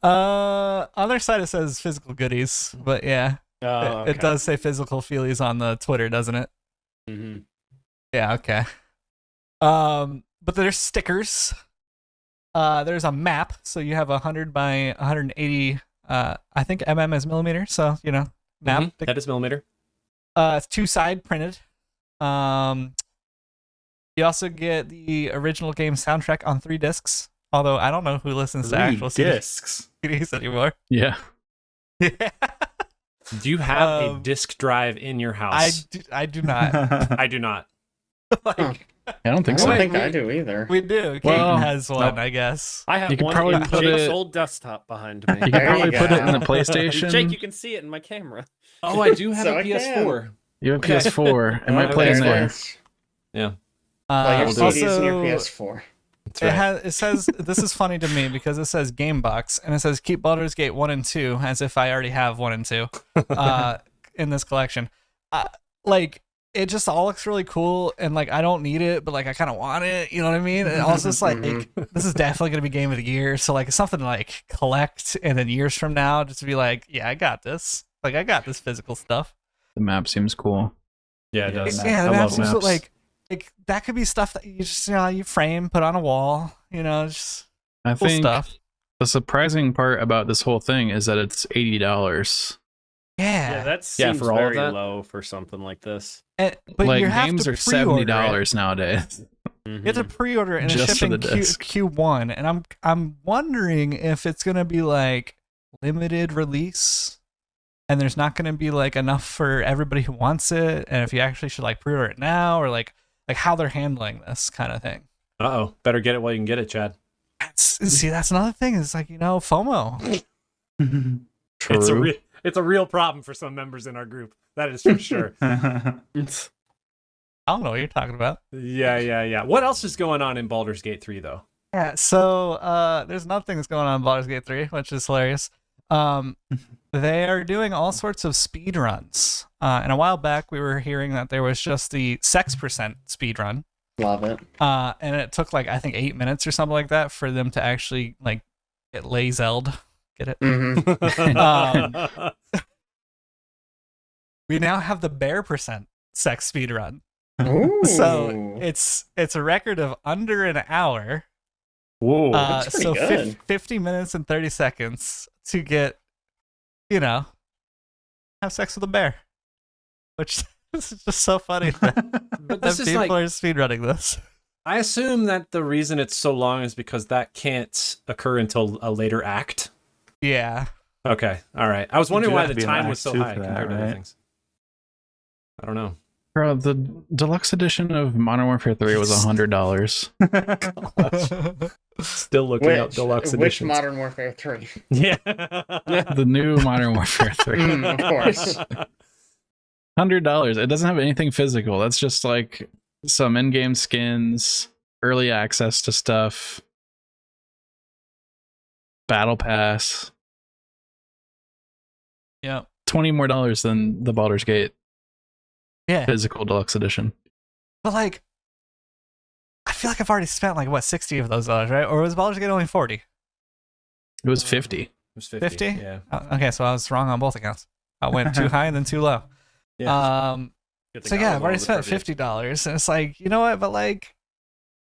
On their side it says physical goodies, but yeah, it does say physical feelies on the Twitter, doesn't it? Mm-hmm. Yeah, okay. But there's stickers. There's a map, so you have 100 by 180. I think is millimeter, so map. Mm-hmm. That is millimeter. It's 2-side printed. You also get the original game soundtrack on 3 discs. Although I don't know who listens to actual discs CDs anymore. Yeah. Yeah. Do you have a disc drive in your house? I do not. I do not. Like, I don't think I so. don't think I do either. we do. Well, Caden has one, I guess. I have You could one probably in put Jake's it- old desktop behind me. You could There you probably put it in go. the PlayStation. Jake, you can see it in my camera. Oh, I do have So a I can. PS4. You have PS4. It might Okay. play in There it there. is. Yeah. Like your we'll do it. CDs and your PS4. That's right. It says this is funny to me because it says Game Box and it says keep Baldur's Gate 1 and 2 as if I already have 1 and 2 in this collection. Like it just all looks really cool and like I don't need it, but like I kind of want it. You know what I mean? And also it's like this is definitely gonna be Game of the Year, so like it's something to like collect and then years from now just to be like, yeah, I got this. Like I got this physical stuff. The map seems cool. Yeah, it does. Yeah, the I maps love are maps. like that could be stuff that you just you frame, put on a wall. Just I cool think stuff. the surprising part about this whole thing is that it's $80. Yeah, that seems for all of very that. low for something like this. But Like you have games to are pre-order $70 nowadays. You have to pre-order and it's Just for shipping the disc. Q1, and I'm wondering if it's gonna be like limited release, and there's not gonna be like enough for everybody who wants it, and if you actually should like pre-order it now, or like how they're handling this kind of thing. Uh-oh. Better get it while you can get it, Chad. See, that's another thing. Is like FOMO. True. It's a real problem for some members in our group. That is for sure. I don't know what you're talking about. Yeah. What else is going on in Baldur's Gate 3, though? Yeah, so there's another thing that's going on in Baldur's Gate 3, which is hilarious. They are doing all sorts of speed runs. And a while back, we were hearing that there was just the sex percent speed run. Love it. And it took like, I think 8 minutes or something like that for them to actually like get Lazelled. Get it? Mm-hmm. We now have the bare percent sex speed run. Ooh. So it's a record of under an hour. Whoa. That's pretty So good. 50 minutes and 30 seconds to get, have sex with a bear. Which is just so funny that, But this that is people like, are speedrunning this. I assume that the reason it's so long is because that can't occur until a later act. Yeah. Okay. All right. I was wondering do why have the to be an time was act so two high for that, compared to other right? things. I don't know. Bro, the deluxe edition of Modern Warfare 3 was $100. Still looking up deluxe Which editions. Modern Warfare 3? Yeah. The new Modern Warfare 3. Of course. $100. It doesn't have anything physical. That's just like some in-game skins, early access to stuff, battle pass. Yeah. $20 more than the Baldur's Gate Yeah. physical deluxe edition. But like, I feel like I've already spent like what 60 of those dollars, right? Or was Baldur's Gate only 40? It was 50. It was 50. 50? Yeah. Okay, so I was wrong on both accounts. I went too high and then too low. Yeah. Good So thing I yeah, was I've one already of the spent trivia. $50, and it's like, you know what? But like,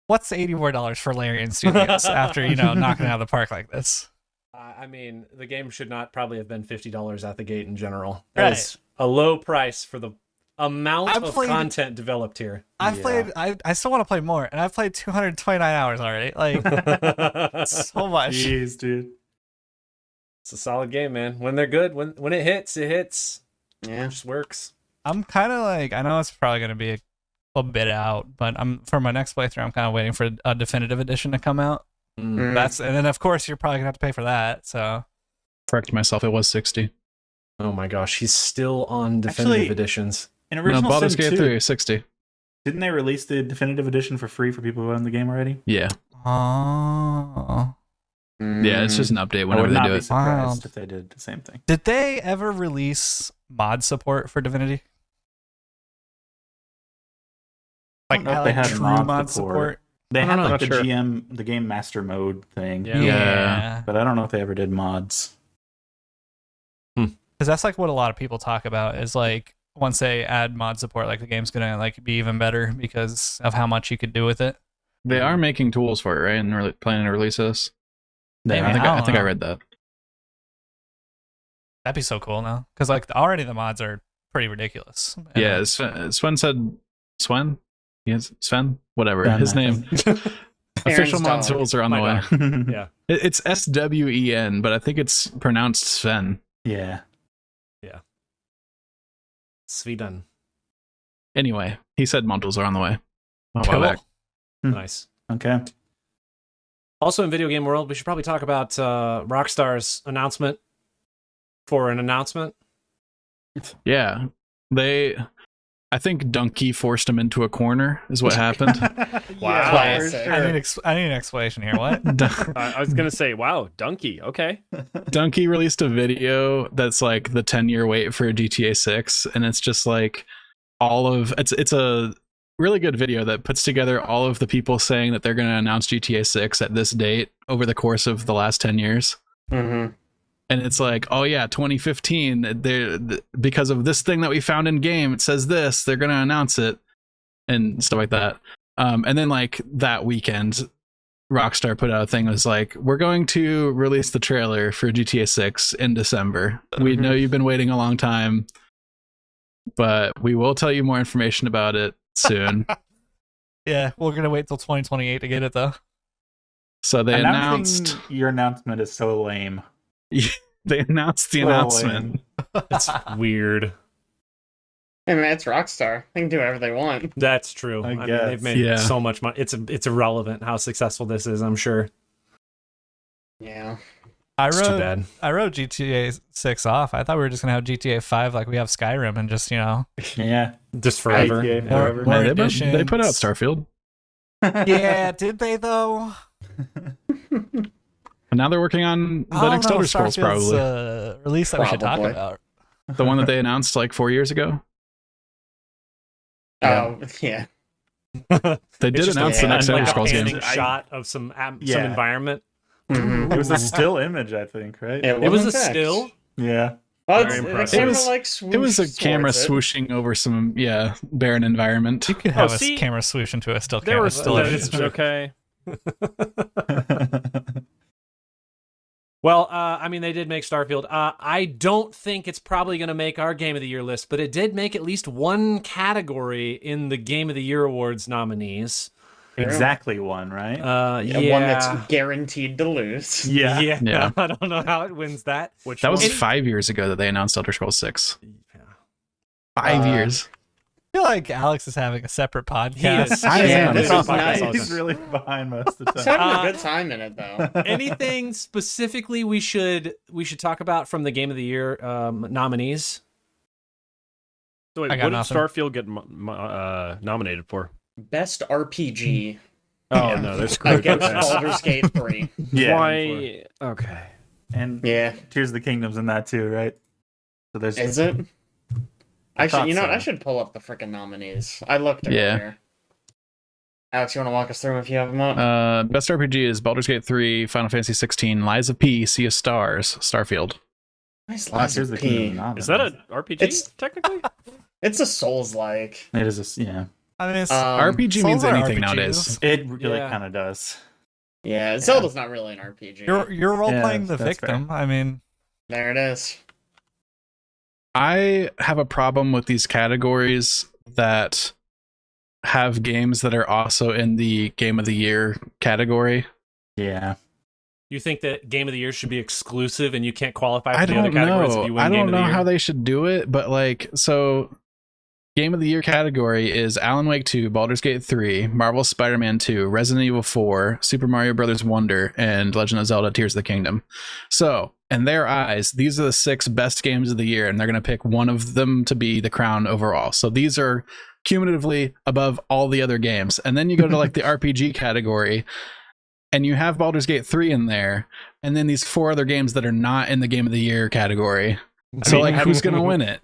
what's $84 for Larian Studios after knocking it out of the park like this? I mean, the game should not probably have been $50 at the gate in general. Right. That is a low price for the amount I've of played- content developed here. I've played. I still want to play more, and I've played 229 hours already. Like so much. Jeez, dude. It's a solid game, man. When they're good, when it hits, it hits. Yeah. It just works. I'm kind of like, I know it's probably going to be a bit out, but for my next playthrough, I'm kind of waiting for a definitive edition to come out. Mm. And then of course you're probably gonna have to pay for that. So Correct myself, it was 60. Oh my gosh, he's still on definitive Actually, editions. In No, original Baldur's Sin Gate 2, 3, 60. didn't they release the definitive edition for free for people who own the game already? Yeah. oh, Yeah, it's just an update I whenever would they not do be it. surprised Wild. if they did the same thing. did they ever release mod support for Divinity? I don't know if they had true mod support. They I had don't know, like the not sure. GM, the game master mode thing, Yeah. Yeah, but I don't know if they ever did mods. because that's like what a lot of people talk about is like once they add mod support, like the game's gonna like be even better because of how much you could do with it. They are making tools for it, right? And planning to release this. Maybe, I think don't I think I know. read that. That'd be so cool now because like already the mods are pretty ridiculous. And, Yeah, Sven said Sven? Yes, Sven? Whatever. Sven, His I name. Official mod dog. tools are on the My way. dog. Yeah. It's SWEN, but I think it's pronounced Sven. Yeah. Sweden. Anyway, he said mod tools are on the way. A while Cool. back. Nice. Okay. Also in video game world, we should probably talk about Rockstar's announcement for an announcement. Yeah. I think Donkey forced him into a corner is what happened. Wow. Classic. I need an explanation here. What? I was gonna say, wow, Donkey. Okay. Donkey released a video that's like the 10-year wait for GTA 6, and it's just like it's a really good video that puts together all of the people saying that they're going to announce GTA 6 at this date over the course of the last 10 years. Mm-hmm. And it's like, oh yeah, 2015, because of this thing that we found in game, it says this, they're going to announce it and stuff like that. And then like that weekend, Rockstar put out a thing that was like, we're going to release the trailer for GTA 6 in December. We know you've been waiting a long time, but we will tell you more information about it soon. Yeah, we're gonna wait till 2028 to get it though. So they Announcing announced your announcement is so lame. the So announcement. lame. It's weird. I mean, it's Rockstar. They can do whatever they want. That's true. I mean, guess. they've made so much money. It's irrelevant how successful this is, I'm sure. Yeah. It's too bad. I wrote GTA 6 off. I thought we were just gonna have GTA 5 like we have Skyrim and just Yeah. Just forever. GTA Yeah. forever. More They put out editions. Starfield. Yeah, did they though? And now they're working on the next Elder Scrolls, probably. Release that we should talk Probably. about. The one that they announced like 4 years ago. Oh, yeah. They did It's just announce a- the next like Elder a Scrolls game. Panning shot of some Yeah. environment. Mhm. It was a still image, I think, right? It was a wasn't text. still. Yeah. Well, Very it's, the impressive. camera, It was- like, It was a swooshed camera towards it. swooshing over some barren environment. You could have see, a camera swoosh into a still There camera. was Still that image. is okay. Well, I mean, they did make Starfield. I don't think it's probably going to make our Game of the Year list, but it did make at least one category in the Game of the Year Awards nominees. Exactly one, right? Yeah, one that's guaranteed to lose. Yeah. Yeah. I don't know how it wins that. Which That was one? 5 years ago that they announced Elder Scrolls 6. Yeah. 5 years. I feel like Alex is having a separate podcast. He is. Yeah, Yeah, this this is podcast nice. all the He's time. really behind most of the He's time. having a good time in it, though. Anything specifically we should talk about from the Game of the Year nominees? So wait, I got what did nothing. Starfield get nominated for? Best RPG Oh no, they're screwed. against Okay. Baldur's Gate 3. Yeah. Why? Okay. And Yeah. Tears of the Kingdom's in that too, right? So there's Is it? thought You know what? so. I should pull up the freaking nominees. I looked Yeah. earlier. Alex, you want to walk us through them if you have them up? Best RPG is Baldur's Gate 3, Final Fantasy 16, Lies of P, Sea of Stars, Starfield. Nice Oh, Lies Tears of of the Kingdom. P. not Is in that this. a RPG? It's- technically. It's a Souls-like. It is a, yeah. I mean, it's, RPG means Souls are anything RPGs. nowadays. It really Yeah. kind of does. Yeah, Zelda's not really an RPG. you're role playing the that's victim. I mean, There it is. I have a problem with these categories that have games that are also in the Game of the Year category. Yeah. You think that Game of the Year should be exclusive and you can't qualify for I the other don't categories if you know. win I Game don't of the know Year? how they should do it, but like, so Game of the Year category is Alan Wake 2, Baldur's Gate 3, Marvel's Spider-Man 2, Resident Evil 4, Super Mario Brothers Wonder, and Legend of Zelda Tears of the Kingdom. So, in their eyes, these are the 6 best games of the year, and they're going to pick one of them to be the crown overall. So these are cumulatively above all the other games. And then you go to like the RPG category, and you have Baldur's Gate 3 in there, and then these 4 other games that are not in the Game of the Year category. So, like, who's going to win it?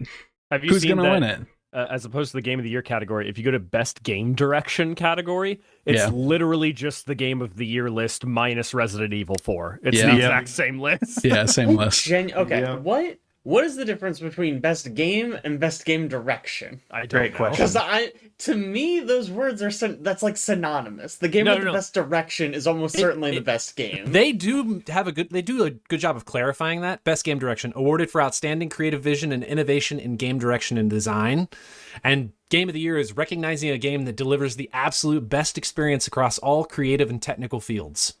Have you Who's seen going to that, win it? as opposed to the Game of the Year category, if you go to Best Game Direction category, it's literally just the Game of the Year list minus Resident Evil 4. It's the exact same list. Yeah, same list. Okay, Yeah. what is the difference between best game and best game direction? I don't Great know. question. Because to me, those words are that's like synonymous. The game with the best direction is almost certainly the best game. They do a good job of clarifying that. Best game direction, awarded for outstanding creative vision and innovation in game direction and design. And Game of the Year is recognizing a game that delivers the absolute best experience across all creative and technical fields.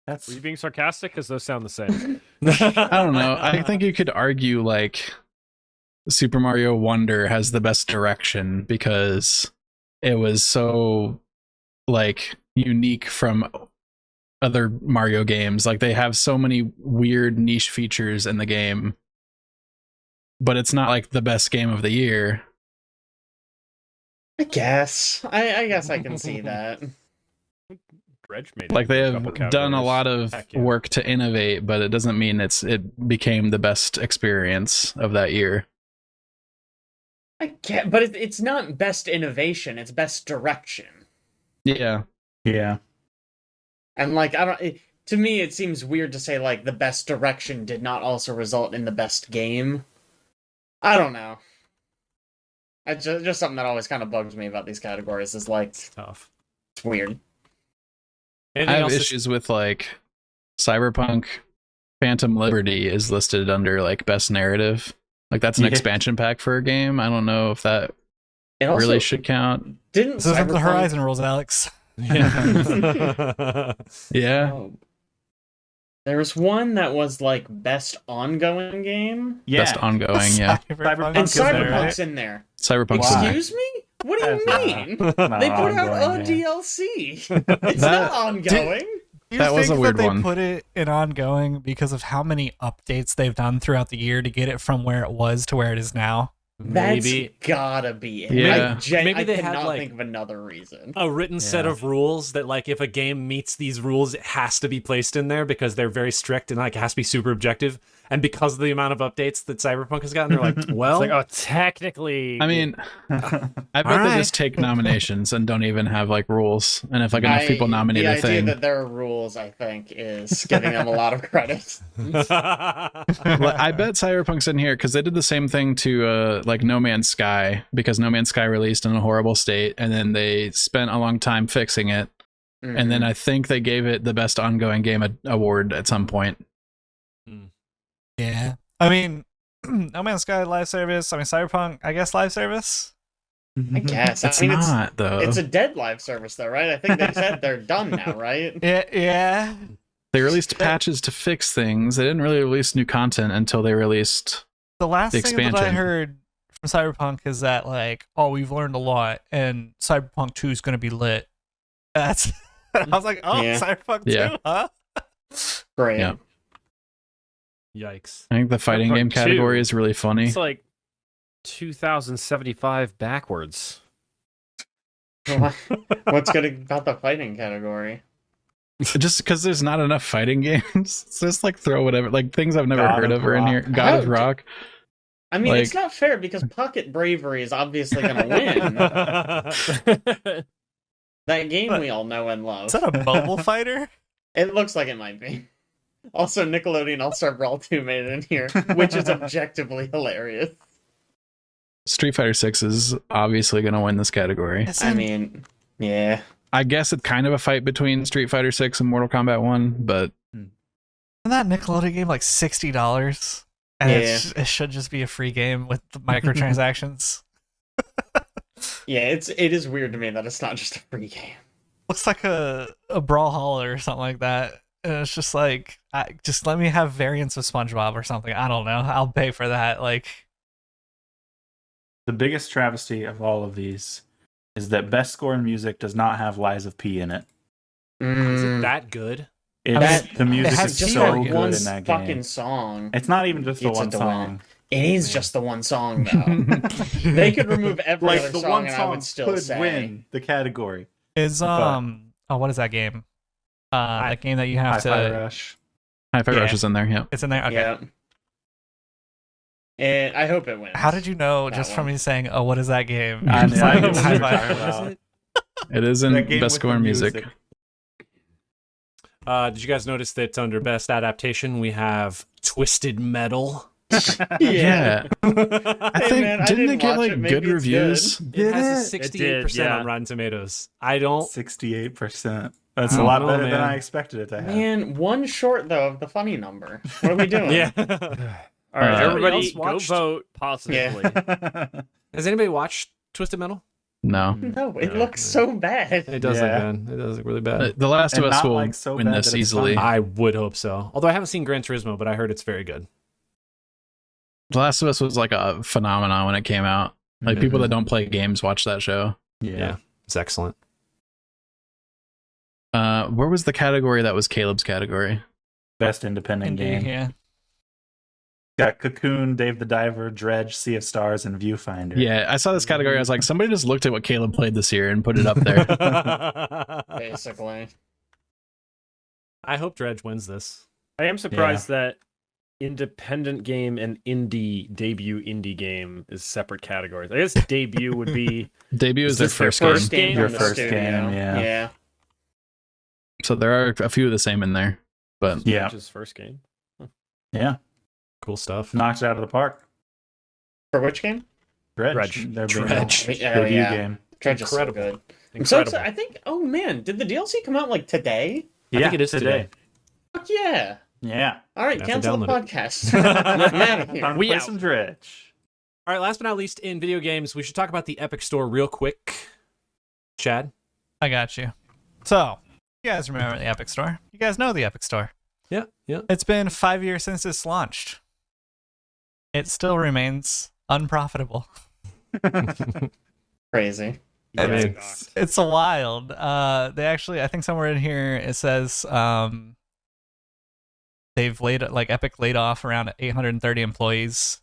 Were you being sarcastic? Because those sound the same. I don't know. I think you could argue like Super Mario Wonder has the best direction because it was so like unique from other Mario games. Like they have so many weird niche features in the game, but it's not like the best game of the year. I guess. I guess I can see that. Dredge made it Like they for a have couple done a categories. lot of Heck yeah. work to innovate, but it doesn't mean it became the best experience of that year. I get, but it's not best innovation. It's best direction. Yeah. Yeah. And like to me, it seems weird to say like the best direction did not also result in the best game. I don't know. It's just something that always kind of bugs me about these categories. Is like Tough. it's weird. I have issues with like Cyberpunk Phantom Liberty is listed under like best narrative. Like that's an Yeah. expansion pack for a game. I don't know if that It also really should count. didn't This isn't the Cyberpunk- Horizon rules, Alex. Yeah. Yeah. Oh. There was one that was like best ongoing game, Yeah. Best ongoing, yeah. Cyberpunk and is there, Cyberpunk's right? in there. Cyberpunk's in there. Excuse me? What do you That's mean? not They put out ongoing, a yeah. DLC. It's That- not ongoing. You That was think a weird that they one. put it in ongoing because of how many updates they've done throughout the year to get it from where it was to where it is now? Maybe That's gotta be it. Yeah. Maybe I they had, cannot like- think of another reason. a written set Yeah. of rules that like if a game meets these rules, it has to be placed in there because they're very strict and like it has to be super objective. And because of the amount of updates that Cyberpunk has gotten, they're like, well, It's like, oh, technically. I mean, I bet All they right. just take nominations and don't even have like rules. And if like enough people nominate the a idea thing, that there are rules, I think, is giving them a lot of credit. Well, I bet Cyberpunk's in here because they did the same thing to like No Man's Sky because No Man's Sky released in a horrible state and then they spent a long time fixing it. And then I think they gave it the best ongoing game award at some point. Yeah. I mean, No Man's Sky live service. I mean, Cyberpunk, I guess live service. I guess. It's I mean, not though. it's a dead live service, though, right? I think they said they're done now, right? Yeah. They released patches to fix things. They didn't really release new content until they released. The last The thing that I expansion. heard from Cyberpunk is that, like, oh, we've learned a lot and Cyberpunk 2 is going to be lit. That's. I was like, oh, Yeah. Cyberpunk 2, Yeah. huh? Great. Yeah. yikes. I think the fighting game Cyberpunk 2. category is really funny. It's like 2075 backwards. What's good about the fighting category? Just because there's not enough fighting games. It's just like throw whatever, like things I've never God heard of of are in Rock. here. God of How- Rock. I mean, it's Like- not fair because Pocket Bravery is obviously going to win. That game we all know and love. Is that a mobile fighter? It looks like it might be. Also, Nickelodeon All-Star Brawl 2 made it in here, which is objectively hilarious. Street Fighter 6 is obviously going to win this category. Isn't, I mean, yeah. I guess it's kind of a fight between Street Fighter 6 and Mortal Kombat 1, but isn't that Nickelodeon game like $60? And it should just be a free game with the microtransactions. Yeah, it is weird to me that it's not just a free game. Looks like a Brawlhalla or something like that. And it's just like, just let me have variants of SpongeBob or something. I don't know. I'll pay for that. Like, The biggest travesty of all of these is that best score in music does not have Lies of P in it. Is it that good? The music has is just so like good one in that fucking game. song. It's not even just the Gets it one to win song. It is just the one song, though. They could remove every Like other the song, one and I song would still could say. win the category. is what is that game? That game that you have Hi-Fi to. Rush. Hi-Fi Yeah. Rush is in there. Yeah. It's in there. Okay. Yeah. And I hope it wins. How did you know That just from one. me saying, "Oh, what is that game"? I You're just know, like, I know what you're "Hi-Fi talking Rush." about. It is in That game best with score the in music. Did you guys notice that under best adaptation we have Twisted Metal? Yeah. I Hey, think man, I didn't didn't it get watch like it. Maybe good it's reviews? It has a It 68% did, yeah. on Rotten Tomatoes. I don't. 68%. That's I a don't lot know, better than man. I expected it to have. Man, one short though of the funny number. What are we doing? Yeah. All right, Everybody everybody, else go watched- vote positively. Has anybody watched Twisted Metal? No. No, it looks so bad. It does Yeah. look bad. It does look really bad. The Last of And Us not, will like, so win bad this that it's easily. funny. I would hope so. Although I haven't seen Gran Turismo, but I heard it's very good. The Last of Us was like a phenomenon when it came out. Like people that don't play games watch that show. Yeah. It's excellent. Where was the category that was Caleb's category? Best independent game. Yeah. Got Cocoon, Dave the Diver, Dredge, Sea of Stars, and Viewfinder. Yeah, I saw this category. I was like, somebody just looked at what Caleb played this year and put it up there. Basically. I hope Dredge wins this. I am surprised that independent game and debut indie game is separate categories. I guess debut would be Debut is their this their first first game. game? Your on the first studio. game, yeah. Yeah. So there are a few of the same in there. But Yeah. His first game. Yeah. Cool stuff. Knocked it out of the park. For which game? Dredge. Their big Dredge. debut yeah. game. Dredge is so Incredible. good. I'm so Incredible. excited. I think, oh man, did the DLC come out like today? I think it is today. Fuck yeah. Yeah. All right, Have to cancel the download it. podcast. I'm out of here. Time to We play out. some Dredge. All right, last but not least, in video games, we should talk about the Epic Store real quick. Chad? I got you. So, you guys remember the Epic Store? You guys know the Epic Store. Yeah, yeah. It's been 5 years since it's launched. It still remains unprofitable. Crazy. I mean, It's wild. They actually, I think somewhere in here it says they've Epic laid off around 830 employees.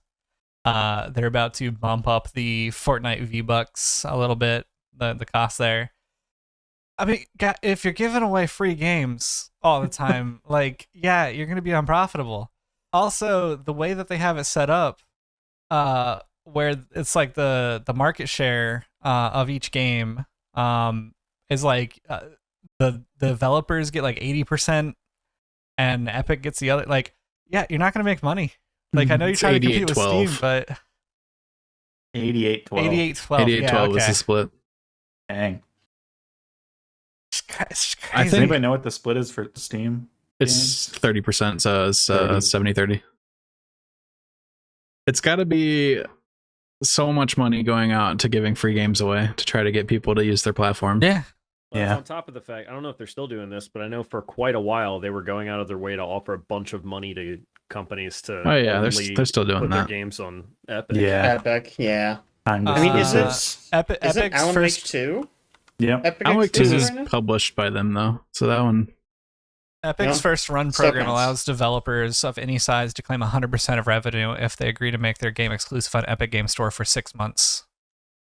They're about to bump up the Fortnite V-Bucks a little bit, the cost there. I mean, if you're giving away free games all the time, yeah, you're going to be unprofitable. Also, the way that they have it set up, where it's like the market share of each game is like the developers get like 80% and Epic gets the other. Like, yeah, you're not going to make money. Like, I know you're It's trying to compete with 88-12. Steam, but 88-12. 88-12. 88-12 yeah, was okay. the split. Dang. It's I crazy. Does think- anybody know what the split is for Steam? It's 30%, so it's 30. 70-30. It's got to be so much money going out to giving free games away to try to get people to use their platform. Yeah. Well, Yeah. On top of the fact, I don't know if they're still doing this, but I know for quite a while they were going out of their way to offer a bunch of money to companies to Oh yeah, only they're still doing put their that. games on Epic. Yeah. Epic, yeah. Kind of. I mean, is Epic, it Epic's Alan first Wake 2? Yep. Epic Alan Wake 2 exclusive is right now? published by them though, so that one. Epic's Yeah. first run Still program counts. allows developers of any size to claim 100% of revenue if they agree to make their game exclusive on Epic Game Store for 6 months.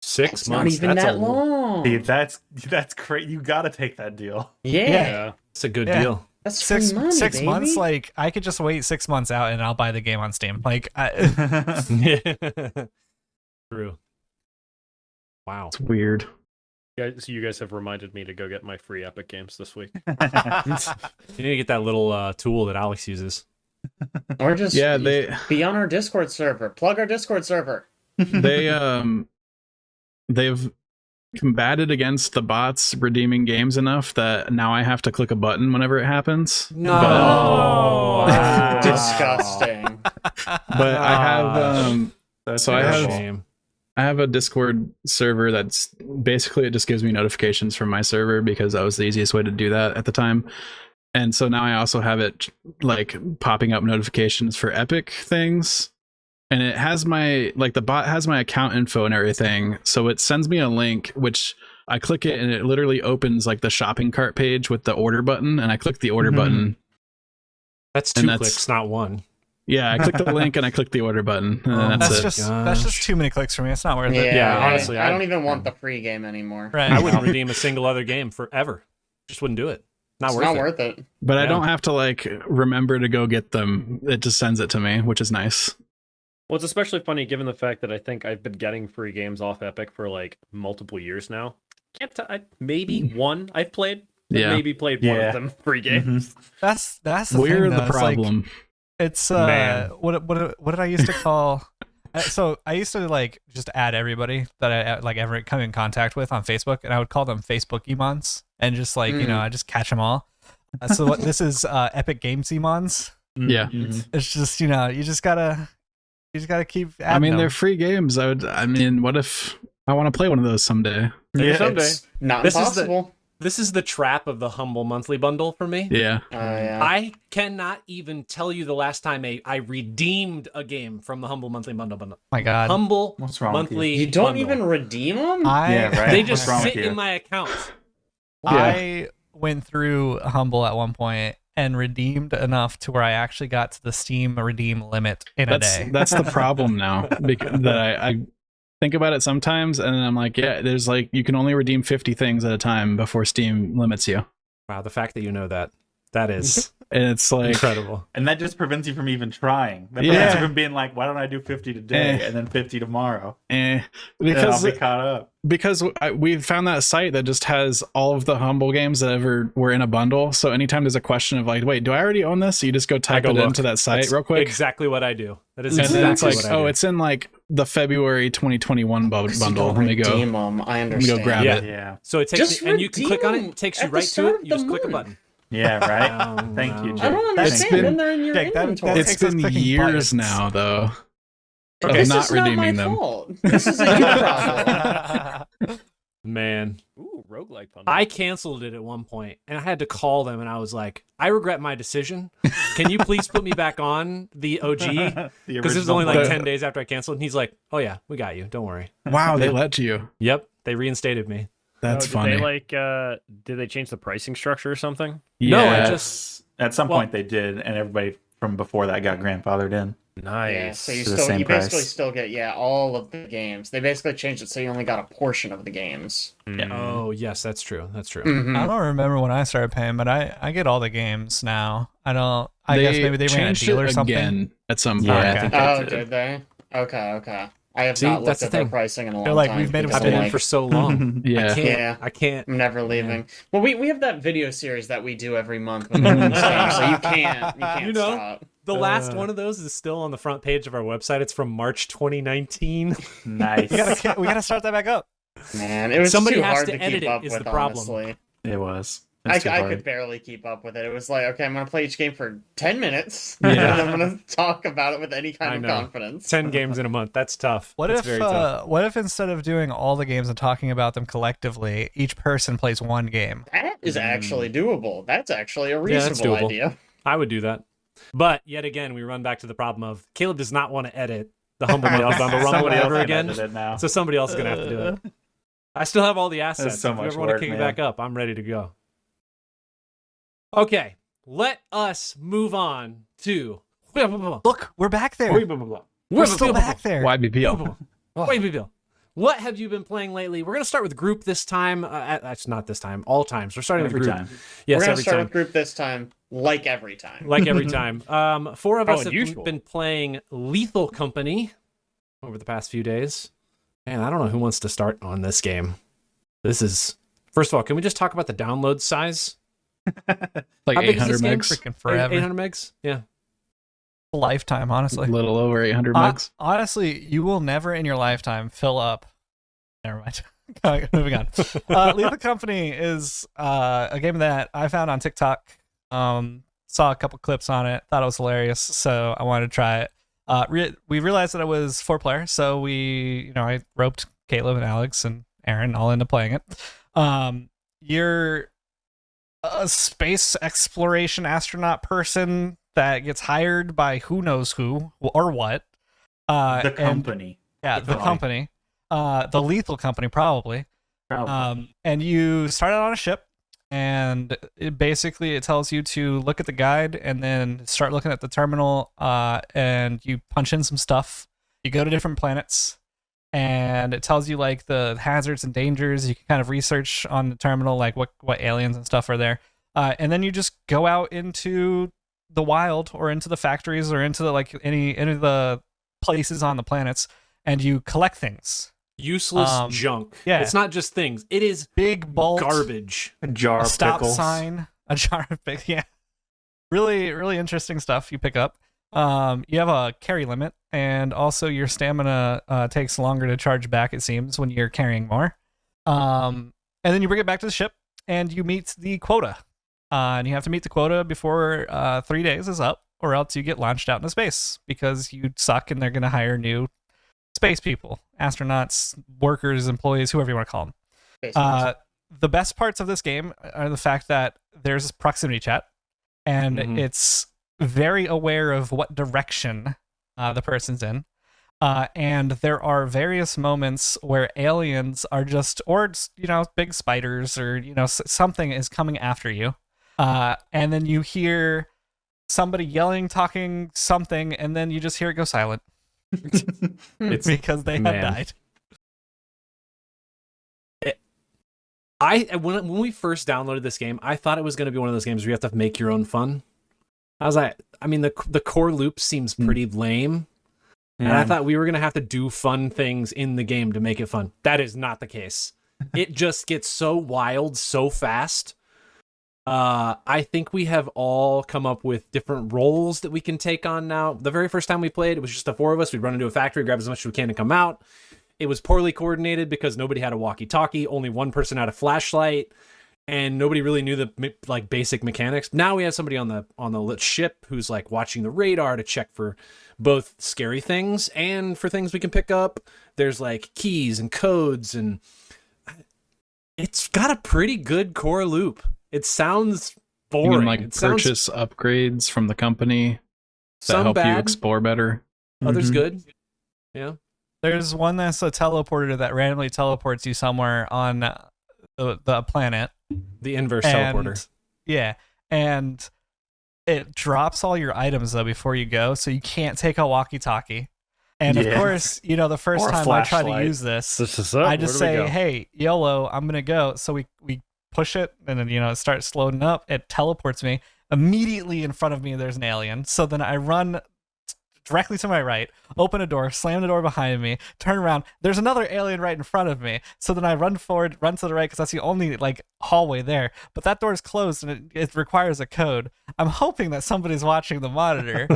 6 It's months. not even that's that a, long. See, that's great. You got to take that deal. Yeah. Yeah. It's a good Yeah. deal. That's free money, Six baby. months, like I could just wait 6 months out and I'll buy the game on Steam. Like, True. Wow. It's weird. So you guys have reminded me to go get my free Epic games this week. You need to get that little tool that Alex uses. Or just Yeah, be on our Discord server. Plug our Discord server. they've combated against the bots redeeming games enough that now I have to click a button whenever it happens. No. Wow. Disgusting. But I have That's So I have- terrible. I have a Discord server that's basically it just gives me notifications from my server because that was the easiest way to do that at the time. And so now I also have it like popping up notifications for Epic things. And it has my, like the bot has my account info and everything. So it sends me a link, which I click it and it literally opens like the shopping cart page with the order button. And I click the order button. That's two clicks, not one. Yeah, I click the link and I click the order button. And that's it. That's just too many clicks for me. It's not worth it. Yeah, honestly, I don't even want the free game anymore. Right. I wouldn't redeem a single other game forever. Just wouldn't do it. It's not worth it. But I don't have to like remember to go get them. It just sends it to me, which is nice. Well, it's especially funny given the fact that I think I've been getting free games off Epic for like multiple years now. Maybe one I've played. Yeah. Maybe played one of them free games. That's the We're thing, the problem. It's Man. what did I used to call? So I used to like just add everybody that I like ever come in contact with on Facebook, and I would call them Facebook emons, and just like I just catch them all. So this is Epic Games emons. Yeah. It's just you just gotta keep. I mean, them. they're free games. I mean, what if I want to play one of those someday? Maybe someday. It's not This is impossible. This is the trap of the Humble monthly bundle for me. Yeah. Yeah. I cannot even tell you the last time I redeemed a game from the Humble monthly bundle. My God, Humble What's wrong with you? monthly. You don't bundle. even redeem them? Yeah, right. They What's just wrong sit with you? in my account. I went through Humble at one point and redeemed enough to where I actually got to the Steam redeem limit in a day. That's the problem now. Because that I think about it sometimes, and then I'm like, yeah, there's like you can only redeem 50 things at a time before Steam limits you, Wow, the fact that you know that is and it's like incredible. And that just prevents you from even trying. That Yeah. prevents you from being like, why don't I do 50 today and then 50 tomorrow? And I'll because be caught up. we found that site that just has all of the Humble games that ever were in a bundle. So anytime there's a question of like, wait, do I already own this? So you just go type go it look. into that site That's real quick. Exactly what I do. That is And exactly then it's like, what I do. it's in like the February 2021 bundle. Let me go. Redeem them. I Let me understand. go grab Yeah. it. Yeah. So it takes Just you, and you can click on it. redeem It takes you at the right to start it. of You just the click a month. button. Yeah, right? Thank you, no. Jake. I don't Thank understand. you. Then they're in your Jake, that inventory. It's takes us been clicking years buttons. now, though. This of not is not my redeeming them. fault. This is a you problem. Man, Ooh, roguelike bundle. I canceled it at one point, and I had to call them, and I was like, I regret my decision. Can you please put me back on the OG? The Because it was original only like one. 10 days after I canceled, and he's like, oh yeah, we got you. Don't worry. Wow, they let you. Yep, they reinstated me. That's did funny. They like did they change the pricing structure or something? No, I Yeah. just At some Well- point they did, and everybody from before that got grandfathered in. Nice. Yeah, so you For the still same you basically price. still get all of the games. They basically changed it so you only got a portion of the games. Oh yes, that's true. That's true. Mhm. I don't remember when I started paying, but I get all the games now. I guess maybe they ran a changed deal it or something. again at some point. Yeah, Okay. I think Oh, they did they? Okay. I have See, not that's looked the at their thing. pricing in a long They're like, time. we've made a because I've been I'm in like, for so long. Yeah. I can't. I'm never leaving. Well, we have that video series that we do every month with the games, so you can't You know, stop. The last one of those is still on the front page of our website. It's from March 2019. Nice. We gotta start that back up. Man, it was Somebody too has hard to to edit keep it up is with, the problem. honestly. It was. I It's too hard. could barely keep up with it. It was like, okay, I'm going to play each game for 10 minutes, Yeah. and I'm going to talk about it with any I kind of know. confidence. 10 games in a month. That's tough. What That's if very tough. what if instead of doing all the games and talking about them collectively, each person plays one game? That is actually doable. That's actually a Yeah, that's reasonable doable. idea. I would do that. But yet again, we run back to the problem of Caleb does not want to edit the Humble Bundle Somebody Rumble else over can again. edit it now. So somebody else is going to have to do it. I still have all the assets. so If you much ever want to work, kick it man. back up, I'm ready to go. Okay, let us move on to... Look, we're back there. We're still back there. YBPL. WHYBPL. What have you been playing lately? We're going to start with group this time. That's not this time. All times. We're starting Every with group. time. Yes, We're going to every start time. with group this time, like every time. Like every time. Four of How us have unusual. been playing Lethal Company over the past few days. Man, I don't know who wants to start on this game. This is... First of all, can we just talk about the download size? Like How big is 800 this game? megs. Freaking forever. 800 megs? Yeah. Lifetime, honestly. A little over 800 megs. Honestly, you will never in your lifetime fill up. Never mind. Moving on. Lethal Company is a game that I found on TikTok. Saw a couple clips on it. Thought it was hilarious, so I wanted to try it. We realized that it was 4-player, so I roped Caleb and Alex and Aaron all into playing it. You're a space exploration astronaut person that gets hired by who knows who or what. The company. The company. The lethal company, probably. And you start out on a ship, and it tells you to look at the guide and then start looking at the terminal, and you punch in some stuff. You go to different planets, and it tells you like the hazards and dangers. You can kind of research on the terminal, like what aliens and stuff are there. And then you just go out into the wild or into the factories or into any of the places on the planets, and you collect things. Useless junk. Yeah. It's not just things. It is big bolt, garbage. A jar a of stop pickles. sign, a jar of pickles. Yeah. Really, really interesting stuff you pick up. You have a carry limit, and also your stamina takes longer to charge back, it seems, when you're carrying more. And then you bring it back to the ship, and you meet the quota. And you have to meet the quota before 3 days is up, or else you get launched out into space because you suck and they're going to hire new space people, astronauts, workers, employees, whoever you want to call them. The best parts of this game are the fact that there's proximity chat, and it's very aware of what direction the person's in. And there are various moments where aliens are big spiders or, something is coming after you. And then you hear somebody yelling, talking something, and then you just hear it go silent. It's because they had died. When we first downloaded this game, I thought it was going to be one of those games where you have to make your own fun. I was like, the core loop seems pretty lame. And I thought we were going to have to do fun things in the game to make it fun. That is not the case. It just gets so wild so fast. I think we have all come up with different roles that we can take on now. The very first time we played, it was just the four of us. We'd run into a factory, grab as much as we can and come out. It was poorly coordinated because nobody had a walkie-talkie. Only one person had a flashlight. And nobody really knew the basic mechanics. Now we have somebody on the ship who's like watching the radar to check for both scary things and for things we can pick up. There's like keys and codes, and it's got a pretty good core loop. It sounds boring. You can purchase upgrades from the company that help you explore better. Others good. Yeah. There's one that's a teleporter that randomly teleports you somewhere on the planet. The inverse teleporter. Yeah, and it drops all your items though before you go, so you can't take a walkie-talkie. And of course, the first time I try to use this I just say, "Hey, YOLO, I'm gonna go." So we push it, and then it starts loading up. It teleports me immediately in front of me. There's an alien. So then I run directly to my right, open a door, slam the door behind me, turn around. There's another alien right in front of me. So then I run forward, run to the right because that's the only hallway there. But that door is closed and it requires a code. I'm hoping that somebody's watching the monitor.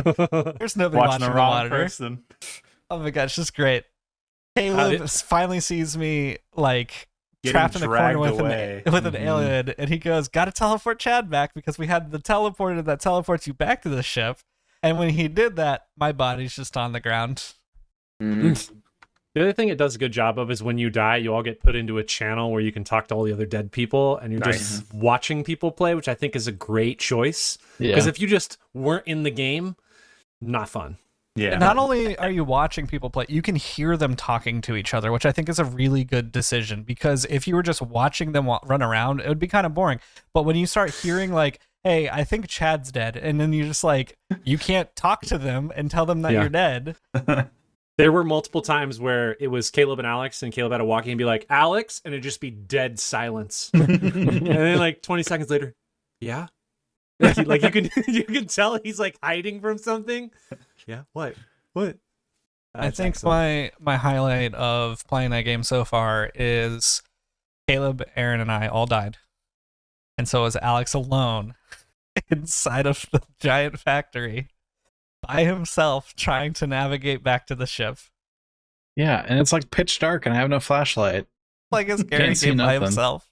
There's nobody watching the monitor. Person. Oh my god, it's just great. Caleb finally sees me trapped in the corner with an alien, and he goes, "Gotta teleport Chad back because we had the teleporter that teleports you back to the ship." And when he did that, my body's just on the ground. The other thing it does a good job of is when you die, you all get put into a channel where you can talk to all the other dead people, and you're just watching people play, which I think is a great choice. Because if you just weren't in the game, not fun. Yeah. And not only are you watching people play, you can hear them talking to each other, which I think is a really good decision. Because if you were just watching them run around, it would be kind of boring. But when you start hearing "Hey, I think Chad's dead," and then you're just you can't talk to them and tell them that you're dead. There were multiple times where it was Caleb and Alex, and Caleb had to walk in and be like, "Alex," and it'd just be dead silence. And then 20 seconds later, yeah. You can tell he's hiding from something. Yeah, what? I think my highlight of playing that game so far is Caleb, Aaron, and I all died. And so is Alex alone inside of the giant factory by himself trying to navigate back to the ship. Yeah, and it's pitch dark and I have no flashlight. A scary game by himself.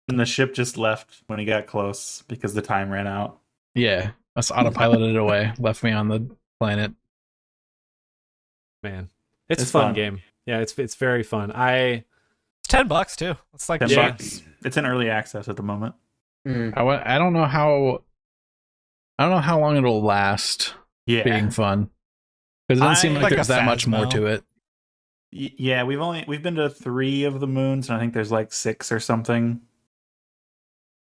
And the ship just left when he got close because the time ran out. Yeah, us autopiloted away, left me on the planet. Man, it's a fun game. Yeah, it's very fun. It's $10 too. It's $10. It's in early access at the moment. Mm. I don't know how long it'll last Yeah. being fun. Because it doesn't seem like Like there's a that much more Phasmo. to it. Yeah, we've been to 3 of the moons, and I think there's like 6 or something.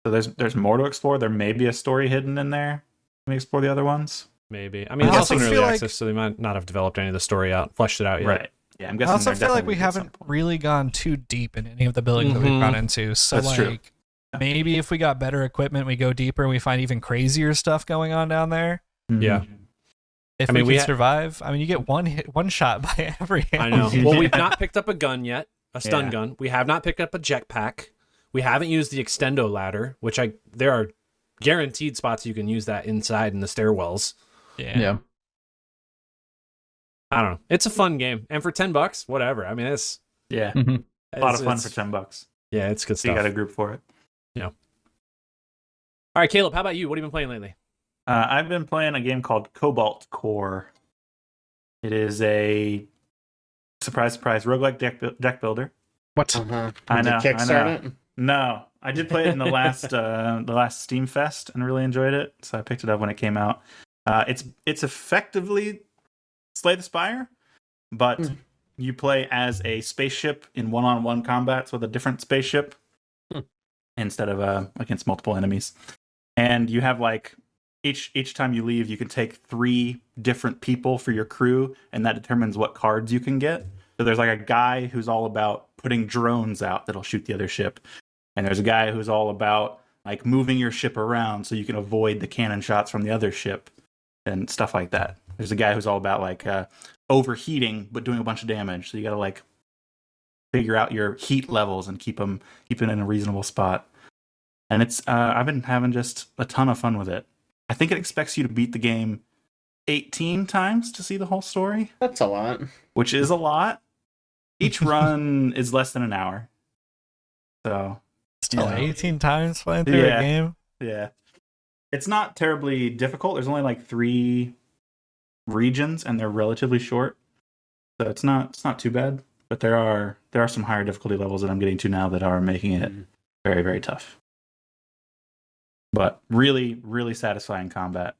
So there's more to explore. There may be a story hidden in there. Let me explore the other ones. Maybe. I mean, I it's also also in early feel like- access, so they might not have developed any of the story out, fleshed it out yet. Right. Yeah, I'm I guessing. also they're feel like we definitely at some haven't point. really gone too deep in any of the buildings that we've Mhm. gone into. So That's true. like maybe if we got better equipment, we go deeper and we find even crazier stuff going on down there. Yeah. If I mean, we we can survive, I mean, you get one shot by every I animal. know. Well, we've not picked up a gun yet, a stun Yeah. gun. We have not picked up a jetpack. We haven't used the extendo ladder, which there are guaranteed spots you can use that inside in the stairwells. Yeah. I don't know. It's a fun game, and for $10, whatever. I mean, it's Yeah. Mhm. A lot of fun it's- for $10. Yeah, it's good So you stuff. got a group for it. All right, Caleb, how about you? What have you been playing lately? I've been playing a game called Cobalt Core. It is a surprise roguelike deck builder. What? Uh-huh. I Did you know, kickstart it? No, I did play it in the last Steam Fest and really enjoyed it. So I picked it up when it came out. It's effectively Slay the Spire, but Hmm. you play as a spaceship in one-on-one combats with a different spaceship instead of against multiple enemies. And you have like each time you leave, you can take 3 different people for your crew, and that determines what cards you can get. So there's like a guy who's all about putting drones out that'll shoot the other ship. And there's a guy who's all about like moving your ship around so you can avoid the cannon shots from the other ship and stuff like that. There's a guy who's all about like overheating but doing a bunch of damage. So you got to like figure out your heat levels and keep it in a reasonable spot. And it's I've been having just a ton of fun with it. I think it expects you to beat the game 18 times to see the whole story, That's a lot. which is a lot. Each run is less than an hour. So, Still Yeah. 18 times playing through Yeah. a game. yeah. It's not terribly difficult. There's only like 3 regions and they're relatively short. So it's not too bad, but there are some higher difficulty levels that I'm getting to now that are making it very, very tough. But really, really satisfying combat.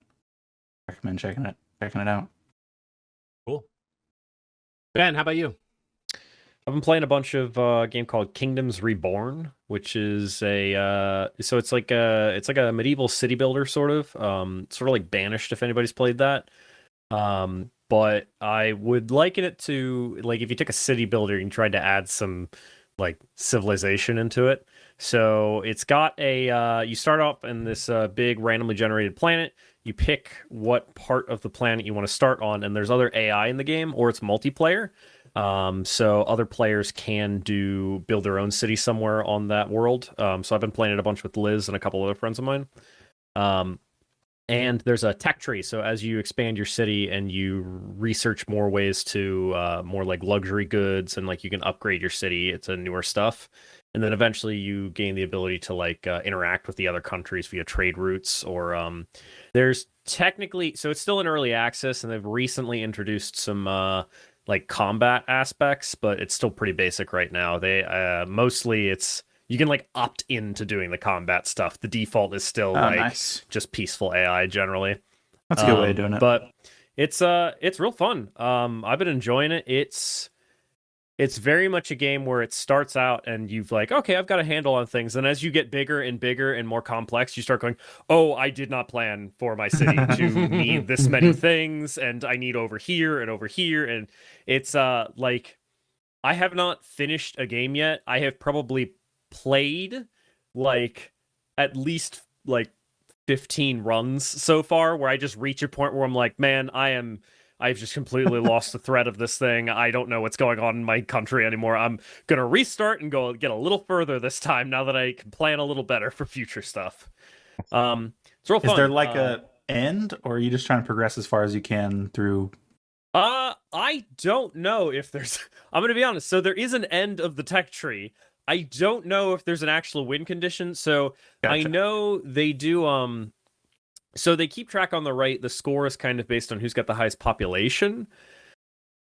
Recommend checking it out. Cool. Ben, how about you? I've been playing a bunch of a game called Kingdoms Reborn, which is so it's like a medieval city builder sort of like Banished if anybody's played that. But I would liken it to like if you took a city builder and tried to add some like civilization into it. So it's got you start off in this big randomly generated planet. You pick what part of the planet you want to start on, and there's other AI in the game, or it's multiplayer. So other players can build their own city somewhere on that world. So I've been playing it a bunch with Liz and a couple other friends of mine. And there's a tech tree. So as you expand your city and you research more ways to more like luxury goods and like you can upgrade your city, it's a newer stuff. And then eventually you gain the ability to like interact with the other countries via trade routes or there's technically, so it's still in early access and they've recently introduced some like combat aspects, but it's still pretty basic right now. They mostly you can like opt into doing the combat stuff. The default is still Nice. just peaceful AI generally. That's a good way of doing it. But it's real fun. I've been enjoying it. It's very much a game where it starts out and you've like, okay, I've got a handle on things. And as you get bigger and bigger and more complex, you start going, oh, I did not plan for my city to need this many things. And I need over here and over here. And it's like, I have not finished a game yet. I have probably played like at least like 15 runs so far where I just reach a point where I'm like, man, I've just completely lost the thread of this thing. I don't know what's going on in my country anymore. I'm going to restart and go get a little further this time now that I can plan a little better for future stuff. It's real fun. Is there like a end, or are you just trying to progress as far as you can through? I don't know if there's... I'm going to be honest. So there is an end of the tech tree. I don't know if there's an actual win condition. So Gotcha. I know they do... So they keep track on the right. The score is kind of based on who's got the highest population.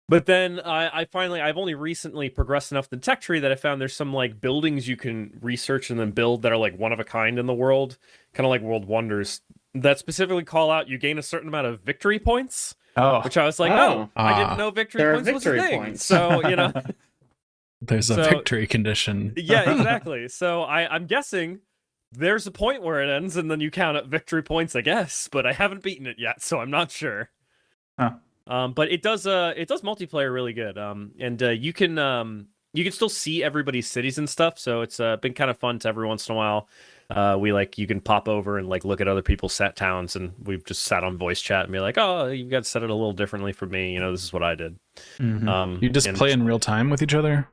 But then I've only recently progressed enough in the tech tree that I found there's some like buildings you can research and then build that are like one of a kind in the world, kind of like World Wonders, that specifically call out you gain a certain amount of victory points. Oh, Which I was like, I didn't know victory There are points was a victory thing. points. So, There's a So- victory condition. yeah, exactly. So I'm guessing there's a point where it ends and then you count up victory points, I guess, but I haven't beaten it yet, so I'm not sure. Huh. But it does multiplayer really good. And you can still see everybody's cities and stuff, so it's been kind of fun to every once in a while. You can pop over and like look at other people's set towns, and we've just sat on voice chat and be like, oh, you got to set it a little differently for me. This is what I did. Mhm. You just and- play in real time with each other?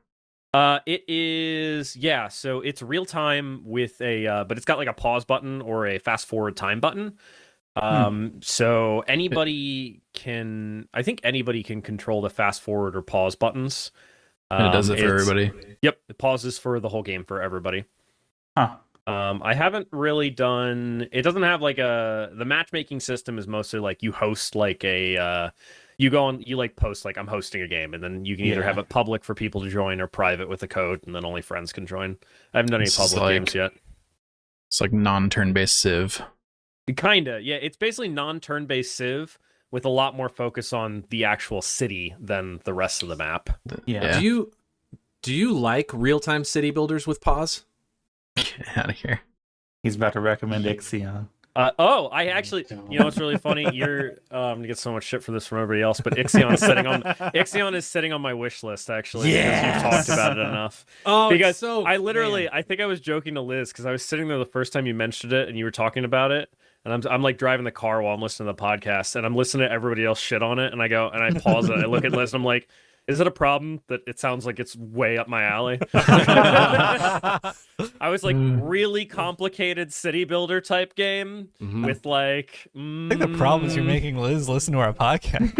It is, yeah. So it's real time with but it's got like a pause button or a fast forward time button. So I think anybody can control the fast forward or pause buttons. And it does it for everybody? Yep, it pauses for the whole game for everybody. Huh. I haven't really done. It doesn't have like the matchmaking system is mostly like you host like you go on, you like post like I'm hosting a game, and then you can either have it public for people to join or private with a code, and then only friends can join. I haven't done any This is public games yet. It's like non-turn-based Civ. Kinda, yeah. It's basically non-turn-based Civ with a lot more focus on the actual city than the rest of the map. Yeah. Do you like real-time city builders with pause? Get out of here. He's about to recommend Ixion. I actually, what's really funny? I'm gonna get so much shit for this from everybody else, but Ixion is sitting on my wish list actually. Because you've talked about it enough. Oh, Because so, I think I was joking to Liz because I was sitting there the first time you mentioned it and you were talking about it, and I'm like driving the car while I'm listening to the podcast, and I'm listening to everybody else shit on it, and I go and I pause it, I look at Liz, and I'm like, is it a problem that it sounds like it's way up my alley? I was like, really complicated city builder type game with like. I think the problem is you're making Liz listen to our podcast.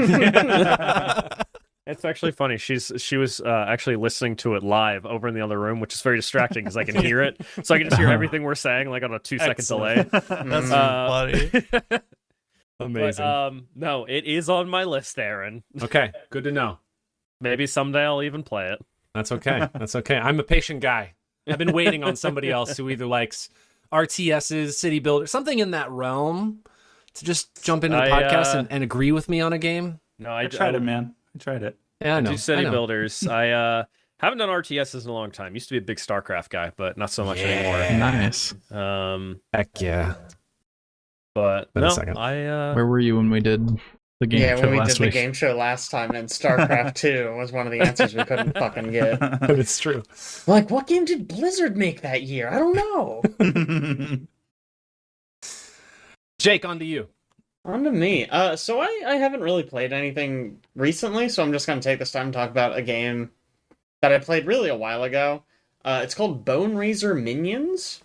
It's actually funny. She was actually listening to it live over in the other room, which is very distracting because I can hear it. So I can just hear everything we're saying like on a 2-second delay. That's funny. amazing. But, no, it is on my list, Aaron. Okay, good to know. Maybe someday I'll even play it. That's okay. That's okay. I'm a patient guy. I've been waiting on somebody else who either likes RTSs, city builder, something in that realm, to just jump into the podcast and agree with me on a game. No, I tried it, man. I tried it. Yeah, I know. do city I know. builders. I haven't done RTSs in a long time. Used to be a big StarCraft guy, but not so much anymore. Nice. Heck yeah. But Wait a no, second. Where were you when we did the game Yeah, show when we last did the week? game show last time, and StarCraft 2 was one of the answers we couldn't fucking get. But it's true. Like, what game did Blizzard make that year? I don't know. Jake, on to you. On to me. So I haven't really played anything recently, so I'm just going to take this time to talk about a game that I played really a while ago. It's called Bone Razor Minions.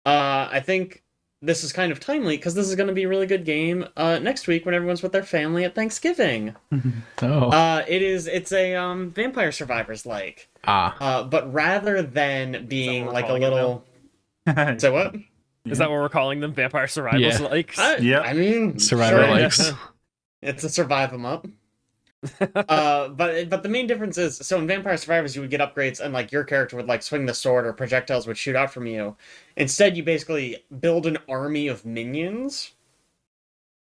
I think this is kind of timely, because this is going to be a really good game next week when everyone's with their family at Thanksgiving. Oh. It's a Vampire Survivors like. But rather than being like a little... So what? Is that what we're calling them? Vampire Survivors likes? Yep. I mean, Survivor sure, likes. it's a survive 'em up. But the main difference is, so in Vampire Survivors you would get upgrades and like your character would like swing the sword or projectiles would shoot out from you. Instead you basically build an army of minions,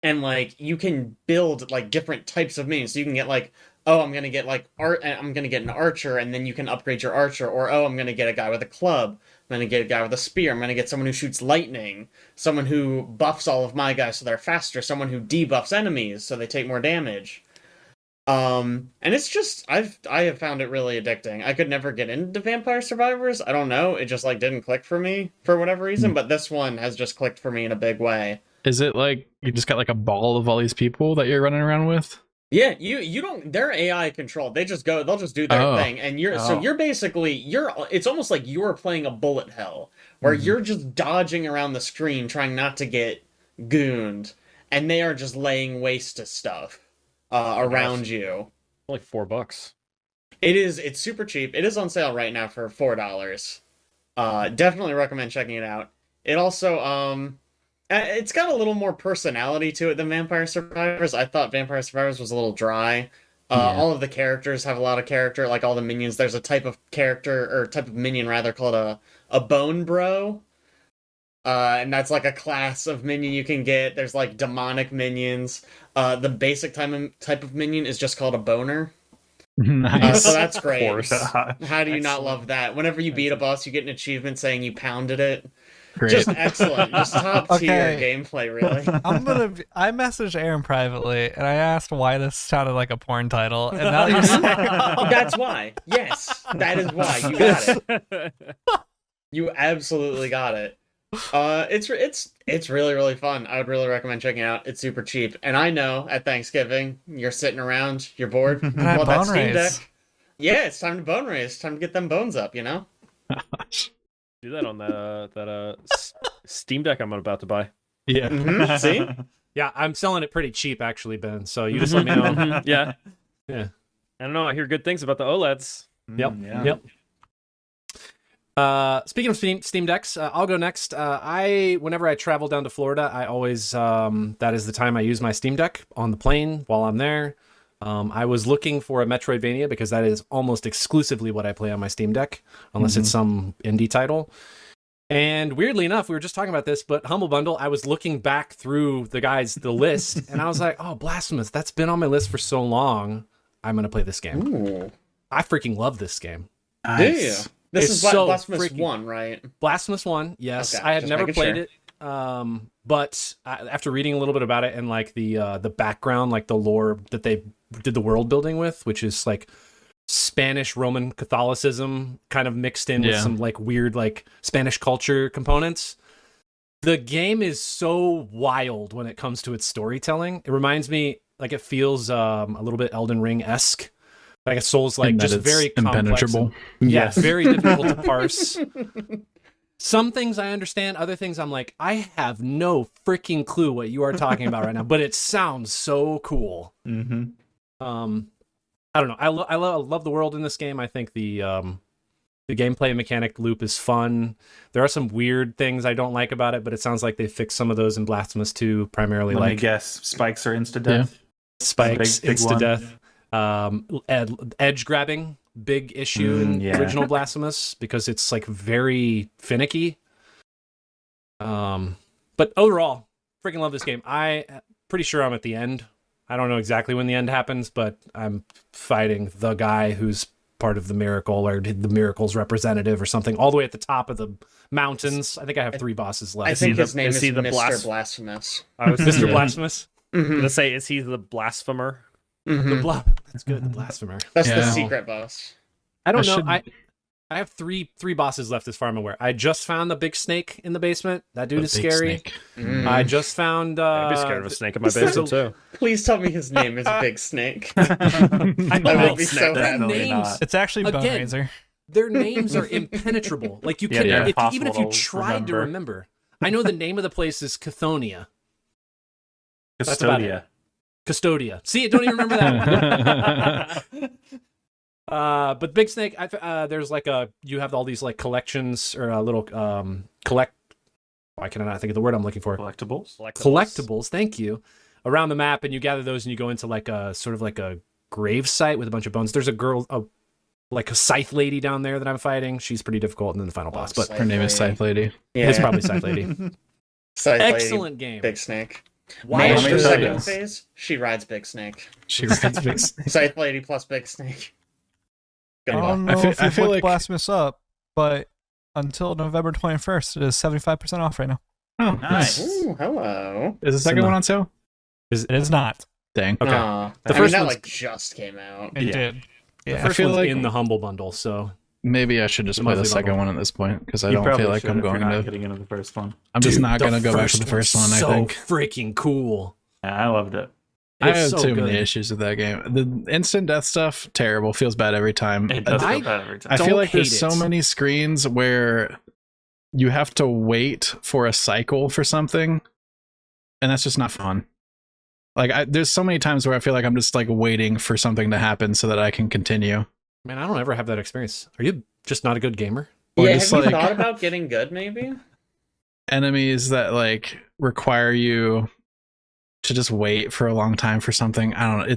and like you can build like different types of minions. So you can get like, oh, I'm gonna get like I'm gonna get an archer, and then you can upgrade your archer. Or oh, I'm gonna get a guy with a club. I'm gonna get a guy with a spear. I'm gonna get someone who shoots lightning. Someone who buffs all of my guys so they're faster. Someone who debuffs enemies so they take more damage. And it's just I have found it really addicting. I could never get into Vampire Survivors. I don't know. It just like didn't click for me for whatever reason. But this one has just clicked for me in a big way. Is it like you just got like a ball of all these people that you're running around with? Yeah, you don't. They're AI controlled. They'll just do their thing, and you're basically It's almost like you're playing a bullet hell, where you're just dodging around the screen, trying not to get gooned, and they are just laying waste to stuff around you. Like $4. It's super cheap. It is on sale right now for $4. Definitely recommend checking it out. It also it's got a little more personality to it than Vampire Survivors. I thought Vampire Survivors was a little dry. All of the characters have a lot of character, like all the minions. There's a type of character, or type of minion rather, called a bone bro. And that's like a class of minion you can get. There's like demonic minions. The basic type of minion is just called a boner. Nice. So that's great. God. How do you not love that? Whenever you beat a boss, you get an achievement saying you pounded it. Great. Just excellent. Just top tier Okay. gameplay, really. I messaged Aaron privately and I asked why this sounded like a porn title, and now you're saying, That's why. Yes, that is why. You got it. You absolutely got it. It's really, really fun. I would really recommend checking it out. It's super cheap. And I know at Thanksgiving you're sitting around, you're bored, you I want that bone Steam raise. Deck. Yeah, it's time to bone raise. It's time to get them bones up, you know? Do that on that Steam Deck I'm about to buy. Yeah. Mhm, see? Yeah, I'm selling it pretty cheap, actually, Ben. So you just let me know. Yeah. Yeah. I don't know. I hear good things about the OLEDs. Yep. Yeah. Yep. Speaking of Steam Decks, I'll go next. Whenever I travel down to Florida, I always that is the time I use my Steam Deck on the plane while I'm there. I was looking for a Metroidvania because that is almost exclusively what I play on my Steam Deck, unless it's some indie title. And weirdly enough, we were just talking about this, but Humble Bundle, I was looking back through the list, and I was like, oh, Blasphemous, that's been on my list for so long. I'm going to play this game. Ooh. I freaking love this game. Do you? Nice. This It's is so Blasphemous freaking- 1, right? Blasphemous 1, yes. Okay, I had just never making played sure. it. But after reading a little bit about it and like the background, like the lore that they did the world building with, which is like Spanish Roman Catholicism kind of mixed in with some like weird like Spanish culture components. The game is so wild when it comes to its storytelling. It reminds me, like, it feels a little bit Elden Ring-esque. Like a Souls-like, And that just it's very complex. impenetrable. Yeah, very difficult to parse. Some things I understand, other things I'm like, I have no freaking clue what you are talking about right now, but it sounds so cool. Mm-hmm. I don't know. I love the world in this game. I think the gameplay mechanic loop is fun. There are some weird things I don't like about it, but it sounds like they fixed some of those in Blasphemous 2, primarily Let me like guess. Spikes are insta death. spikes, Big insta one. death, edge grabbing, big issue in yeah. original Blasphemous because it's like very finicky. But overall, freaking love this game. I pretty sure I'm at the end. I don't know exactly when the end happens, but I'm fighting the guy who's part of the miracle or the miracle's representative or something, all the way at the top of the mountains. I think I have 3 bosses left. I think he his the- name is is he the Mr. Blasphemous. I was Mr. gonna Blasphemous. say, is he the blasphemer? That's good. The blasphemer. That's the Yeah. secret boss. I don't I know. should- I have three bosses left as far as I'm aware. I just found the big snake in the basement. That dude The is big scary. snake. I just found I'd be scared of a snake in my basement too. Please tell me his name is Big Snake. I I know. would be so Their happy. Definitely names, not. it's actually Bone Again, Razor. their names are impenetrable. Like you Yeah, can, they're even if you impossible to tried to remember. I know the name of the place is Cathonia. That's about it. Custodia. Custodia. See, I don't even remember that one. But Big Snake, there's like you have all these like collections or a little why can I not think of the word I'm looking for? Collectibles. Collectibles, thank you, around the map, and you gather those and you go into like a sort of like a grave site with a bunch of bones. There's a girl, like a scythe lady down there that I'm fighting. She's pretty difficult, and then the final boss. But Her name is Scythe Lady. Yeah. it's probably Scythe Lady. Scythe Lady, Excellent game. Big Snake. Why Let is me Master tell there second you. phase. She rides Big Snake. She rides Big Snake. Scythe Lady plus Big Snake. Good I luck. don't I know feel- if I you've feel looked like- Blasphemous up, but until November 21st, it is 75% off right now. Oh, Nice. Ooh, hello. Is the second one on sale? It is not. Dang. Okay. Aw. The I mean, first that one's- like just came out. It Yeah. did. The Yeah. first feel one's like- in the Humble Bundle, so Maybe I should just The play the monthly second bundle. one at this point because I You don't probably feel like should I'm if you're going not to. getting into the first one. I'm just Dude, not the going to go back to the first first one. one's I so think freaking cool. Yeah, I loved it. I It's had so too good. many issues with that game. The instant death stuff, terrible. Feels bad every time. It does I- feel bad every time. I Don't feel like there's hate so it. many screens where you have to wait for a cycle for something, and that's just not fun. Like there's so many times where I feel like I'm just like waiting for something to happen so that I can continue. Man, I don't ever have that experience. Are you just not a good gamer? Or Yeah, just, have you like- thought about getting good, maybe? Enemies that like require you to just wait for a long time for something. I don't know.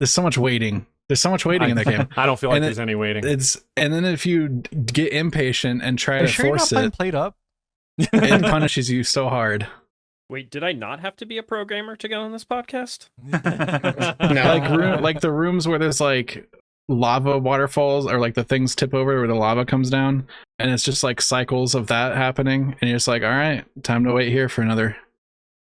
There's so much waiting. There's so much waiting in that game. I don't feel like And there's any waiting. And then if you get impatient and try Are you to sure you're not force playing it, Played Up? it punishes you so hard. Wait, did I not have to be a programmer to get on this podcast? No. Like the rooms where there's like lava waterfalls, or like the things tip over where the lava comes down, and it's just like cycles of that happening, and you're just like, all right, time to wait here for another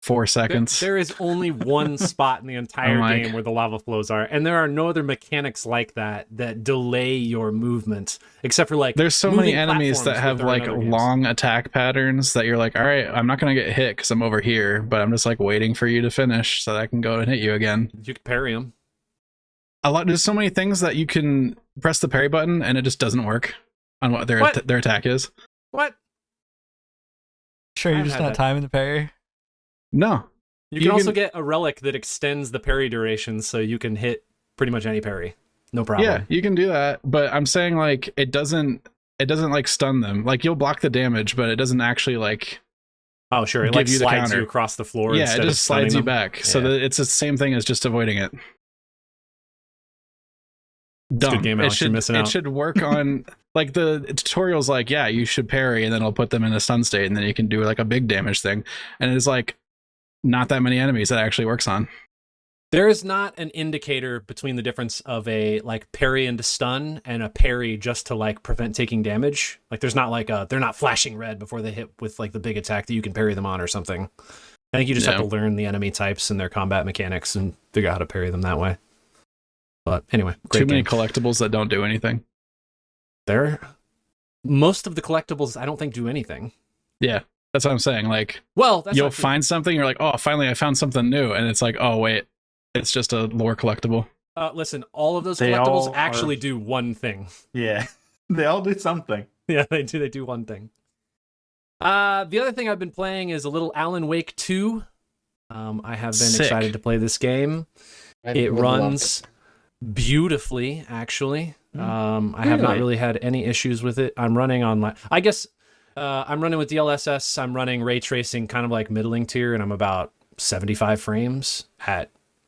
4 seconds. There is only one spot in the entire game where the lava flows are, and there are no other mechanics like that delay your movement, except for like There's so many moving enemies that platforms have there are in like other games. long attack patterns that you're like, all right, I'm not gonna get hit because I'm over here, but I'm just like waiting for you to finish so that I can go and hit you again. You can parry them. There's so many things that you can press the parry button and it just doesn't work on what their attack is. What? Sure, you're I've just had not that. timing the parry. No. You can also get a relic that extends the parry duration, so you can hit pretty much any parry. No problem. Yeah, you can do that, but I'm saying like it doesn't like stun them. Like you'll block the damage, but it doesn't actually like Oh, sure. It give like you the slides counter. you across the floor. yeah, instead it of just stunning slides you them. back. So Yeah. that it's the same thing as just avoiding it. Dumb. good game, Alex. You're missing out. It should work on like the tutorial's like, yeah, you should parry, and then it'll put them in a stun state, and then you can do like a big damage thing. And it's like not that many enemies that actually works on. There is not an indicator between the difference of a like parry into stun and a parry just to like prevent taking damage. Like there's not like they're not flashing red before they hit with like the big attack that you can parry them on or something. I think you just have to learn the enemy types and their combat mechanics and figure out how to parry them that way. But anyway, great Too many game. collectibles that don't do anything. Most of the collectibles I don't think do anything. Yeah, that's what I'm saying. Like, Well, that's you'll not true. find something, you're like, oh, finally I found something new, and it's like, oh wait, it's just a lore collectible. Listen, all of those They collectibles all actually are- do one thing. Yeah, they all do something. Yeah, they do. They do one thing. The other thing I've been playing is a little Alan Wake 2. I have been Sick. excited to play this game. I It would love runs beautifully, actually. I have not really had any issues with it. I'm running on, I guess, I'm running with DLSS. I'm running ray tracing, kind of like middling tier, and I'm about 75 frames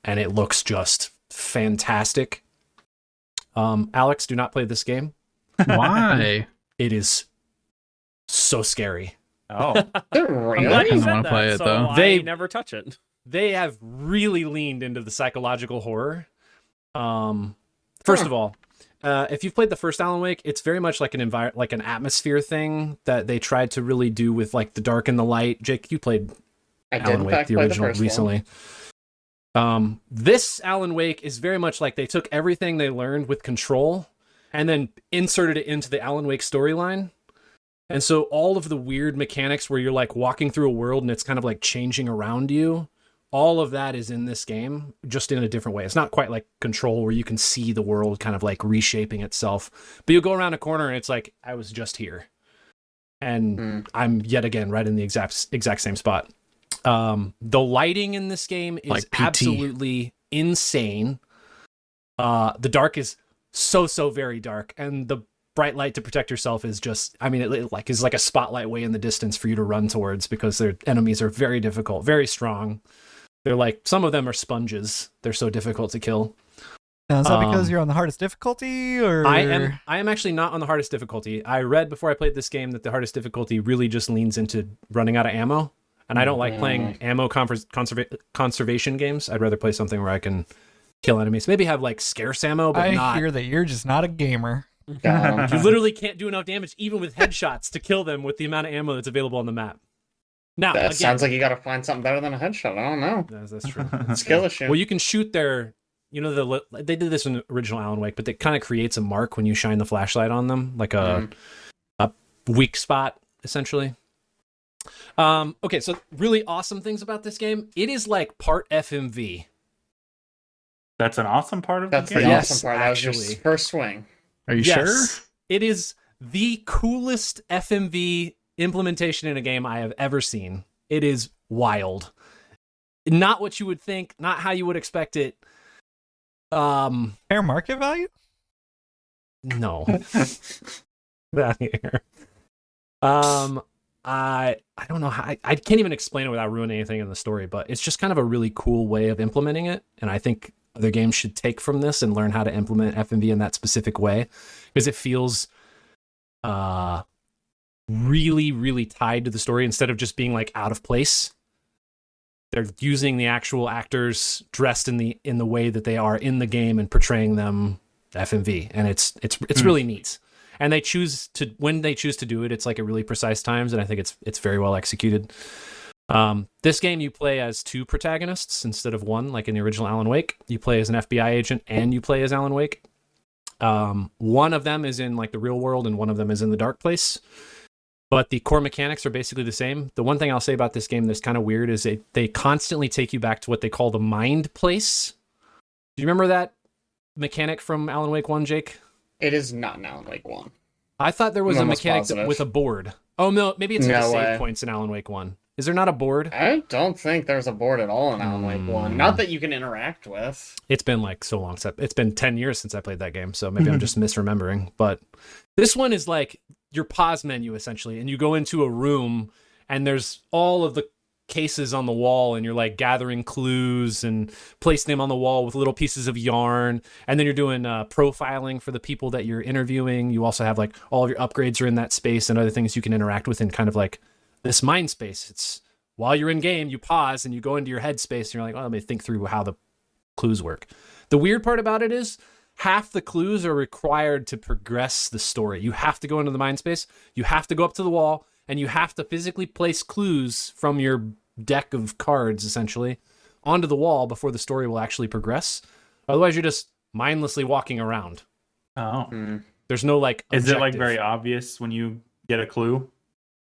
and it looks just fantastic. Alex, do not play this game. Why? It is so scary. Oh, They're I'm glad really? you I said wanna that, play it, so though. I They- never touch it. They have really leaned into the psychological horror. First of all, if you've played the first Alan Wake, it's very much like an atmosphere thing that they tried to really do with like the dark and the light. Jake, you played I did Alan in Wake, fact the play original, first one. recently. This Alan Wake is very much like they took everything they learned with Control and then inserted it into the Alan Wake storyline. And so all of the weird mechanics where you're like walking through a world and it's kind of like changing around you, all of that is in this game, just in a different way. It's not quite like Control where you can see the world kind of like reshaping itself, but you go around a corner and it's like, I was just here. And I'm yet again right in the exact same spot. The lighting in this game is Like PT. absolutely insane. The dark is so very dark, and the bright light to protect yourself is just, I mean, it is like a spotlight way in the distance for you to run towards, because their enemies are very difficult, very strong. They're like, some of them are sponges. They're so difficult to kill. Now, is that because Um, you're on the hardest difficulty, or I am actually not on the hardest difficulty. I read before I played this game that the hardest difficulty really just leans into running out of ammo. And I don't like playing ammo conservation games. I'd rather play something where I can kill enemies. Maybe have like scarce ammo, but I not. hear that you're just not a gamer. Got 'em. You literally can't do enough damage, even with headshots, to kill them with the amount of ammo that's available on the map. Now, That again, sounds like you gotta find something better than a headshot. I don't know. that's true. Skill issue. Well, you can shoot their, they did this in the original Alan Wake, but it kind of creates a mark when you shine the flashlight on them, like a weak spot, essentially. Okay, so really awesome things about this game. It is like part FMV. that's an awesome part of That's the the game. Yes, awesome part. That was actually. your first swing. Are you Yes. sure? It is the coolest FMV implementation in a game I have ever seen. It is wild. Not what you would think, not how you would expect it. Fair market value? No. That here. I don't know how I can't even explain it without ruining anything in the story, but it's just kind of a really cool way of implementing it, and I think other games should take from this and learn how to implement FMV in that specific way, because it feels really, really tied to the story instead of just being like out of place. They're using the actual actors dressed in the way that they are in the game and portraying them FMV, and it's really neat. And when they choose to do it, it's like at really precise times, and I think it's very well executed. This game you play as two protagonists instead of one, like in the original Alan Wake. You play as an FBI agent and you play as Alan Wake. One of them is in like the real world and one of them is in the dark place. But the core mechanics are basically the same. The one thing I'll say about this game that's kind of weird is they constantly take you back to what they call the mind place. Do you remember that mechanic from Alan Wake 1, Jake? It is not in Alan Wake 1. I thought there was a mechanic with a board. Oh, no, maybe it's like save points in Alan Wake 1. Is there not a board? I don't think there's a board at all in Alan Wake 1. Not that you can interact with. It's been like so long. It's been 10 years since I played that game, so maybe I'm just misremembering. But this one is like your pause menu, essentially, and you go into a room, and there's all of the cases on the wall, and you're like gathering clues and placing them on the wall with little pieces of yarn, and then you're doing profiling for the people that you're interviewing. You also have like all of your upgrades are in that space and other things you can interact with in kind of like this mind space. It's while you're in game, you pause and you go into your head space and you're like, oh, let me think through how the clues work. The weird part about it is half the clues are required to progress the story. You have to go into the mind space, you have to go up to the wall, and you have to physically place clues from your deck of cards, essentially, onto the wall before the story will actually progress. Otherwise, you're just mindlessly walking around. Oh. There's no like objective. Is it like objective. very obvious when you get a clue?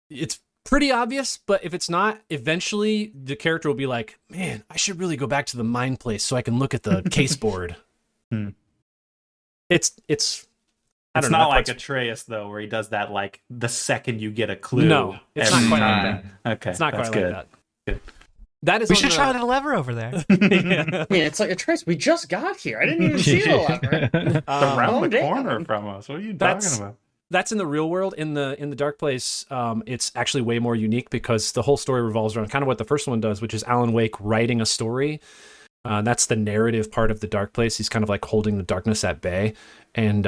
It's pretty obvious, but if it's not, eventually the character will be like, man, I should really go back to the mind place so I can look at the case board. It's I don't know, not like Atreus though, where he does that like the second you get a clue. No, it's not quite like that. Okay, it's not quite good. like that. Good. That is we should try the lever over there. Yeah, it's like Atreus. We just got here. I didn't even see the lever. Around the corner from us. What are you talking about? That's in the real world. In the dark place, it's actually way more unique because the whole story revolves around kind of what the first one does, which is Alan Wake writing a story. That's the narrative part of the dark place. He's kind of like holding the darkness at bay. And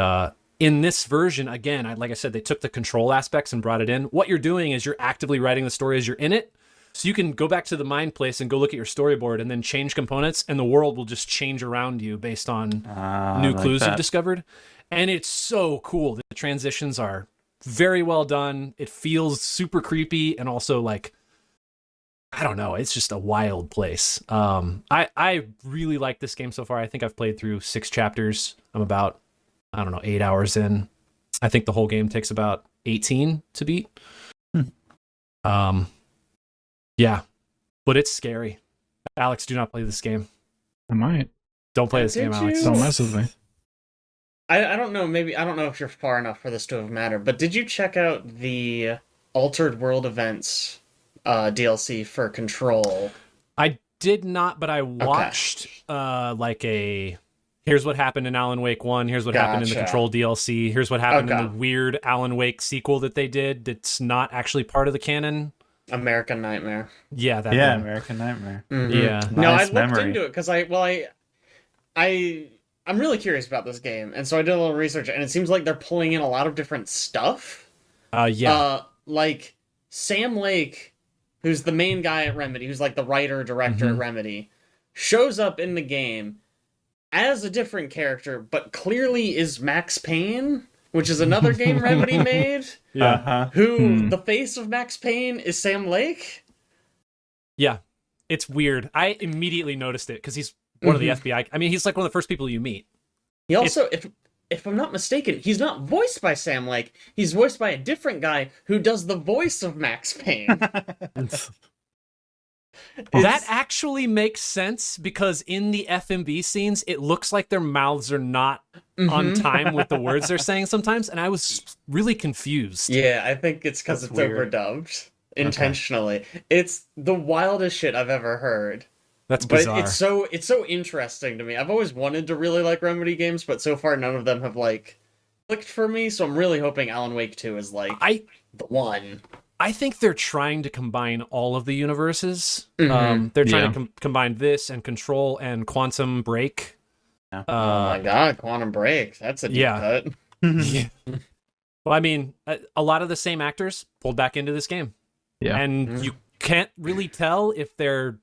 in this version, again, like I said, they took the control aspects and brought it in. What you're doing is you're actively writing the story as you're in it. So you can go back to the mind place and go look at your storyboard and then change components, and the world will just change around you based on new clues you've discovered. And it's so cool. The transitions are very well done. It feels super creepy and also like, I don't know, it's just a wild place. I really like this game so far. I think I've played through 6 chapters. I'm about, 8 hours in. I think the whole game takes about 18 to beat. Yeah, but it's scary. Alex, do not play this game. I might. Don't play this game, Alex. Don't mess with me. I don't know. Maybe I don't know if you're far enough for this to have mattered. But did you check out the Altered World Events DLC for Control? I did not, but I watched like a here's what happened in Alan Wake 1, here's what happened in the Control DLC, here's what happened in the weird Alan Wake sequel that they did that's not actually part of the canon. American Nightmare. Yeah, that one. American Nightmare. Mm-hmm. Yeah. No, I looked into it because I'm really curious about this game, and so I did a little research, and it seems like they're pulling in a lot of different stuff. Like Sam Lake, who's the main guy at Remedy, who's like the writer director at Remedy, shows up in the game as a different character, but clearly is Max Payne, which is another game Remedy made. Yeah. Who the face of Max Payne is Sam Lake. Yeah, it's weird. I immediately noticed it because he's one of the FBI. I mean, he's like one of the first people you meet. He also, if I'm not mistaken, he's not voiced by Sam Lake. He's voiced by a different guy who does the voice of Max Payne. That actually makes sense because in the FMV scenes, it looks like their mouths are not on time with the words they're saying sometimes, and I was really confused. Yeah, I think it's because it's weird. Overdubbed intentionally. Okay. It's the wildest shit I've ever heard. That's bizarre. But it's so interesting to me. I've always wanted to really like Remedy games, but so far none of them have like clicked for me. So I'm really hoping Alan Wake 2 is like the one. I think they're trying to combine all of the universes. They're trying to combine this and Control and Quantum Break. Oh my god, Quantum Break. That's a deep cut. Yeah. Well, I mean, a lot of the same actors pulled back into this game. Yeah. And you can't really tell if they're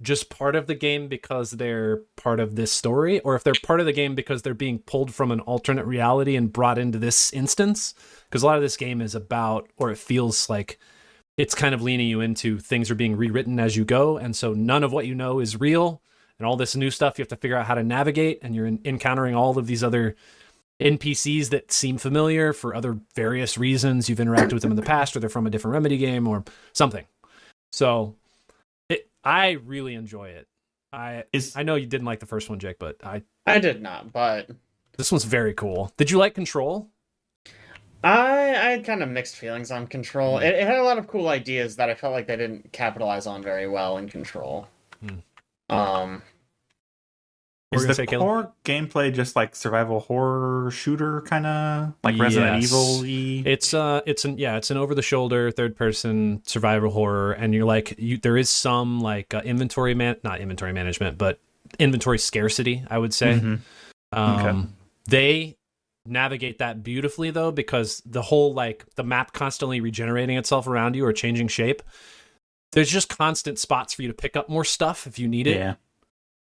just part of the game because they're part of this story, or if they're part of the game because they're being pulled from an alternate reality and brought into this instance. Because a lot of this game is about, or it feels like it's kind of leaning you into things are being rewritten as you go. And so none of what you know is real. And all this new stuff you have to figure out how to navigate. And you're encountering all of these other NPCs that seem familiar for other various reasons. You've interacted with them in the past, or they're from a different Remedy game or something. So I really enjoy it. I know you didn't like the first one, Jake, but I did not, but this one's very cool. Did you like Control? I had kind of mixed feelings on Control. It had a lot of cool ideas that I felt like they didn't capitalize on very well in Control. Is the core gameplay just like survival horror shooter kind of like Resident Evil-y? It's an over the shoulder third person survival horror, and you're like there is some like not inventory management, but inventory scarcity, I would say. They navigate that beautifully though, because the whole like the map constantly regenerating itself around you or changing shape. There's just constant spots for you to pick up more stuff if you need it. Yeah.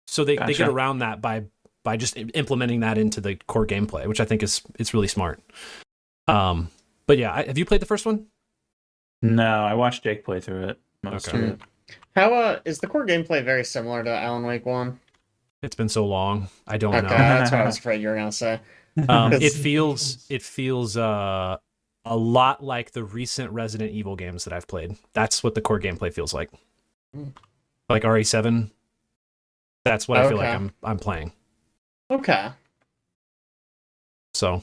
So they get around that by just implementing that into the core gameplay, which I think it's really smart. But yeah, have you played the first one? No, I watched Jake play through it. Most of it. How is the core gameplay very similar to Alan Wake 1? It's been so long, I don't know. That's what I was afraid you were gonna say. It feels a lot like the recent Resident Evil games that I've played. That's what the core gameplay feels like. Like RE7. That's what I feel like I'm playing. Okay. So,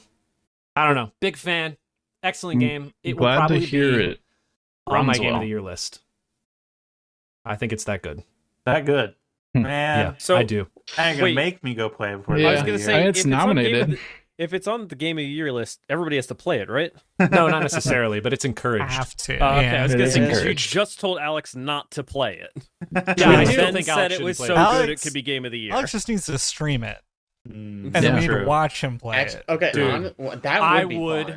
I don't know. Big fan. Excellent game. It will Glad probably to hear be it on my runs game well. of the year list. I think it's that good. That good. Man. Yeah, So I do. Ain't gonna make me go play it before Yeah. I was gonna say It's if nominated. If it's on the game of the year list, everybody has to play it, right? No, not necessarily, but it's encouraged. Have to. Okay, I was gonna say 'cause you encouraged. just told Alex not to play it. Yeah, I And still then think said Alex it was shouldn't so play good it Alex- could be game of the year. Alex just needs to stream it, and then Yeah. we need True. to watch him play Actually, it. okay, Dude, that I would be would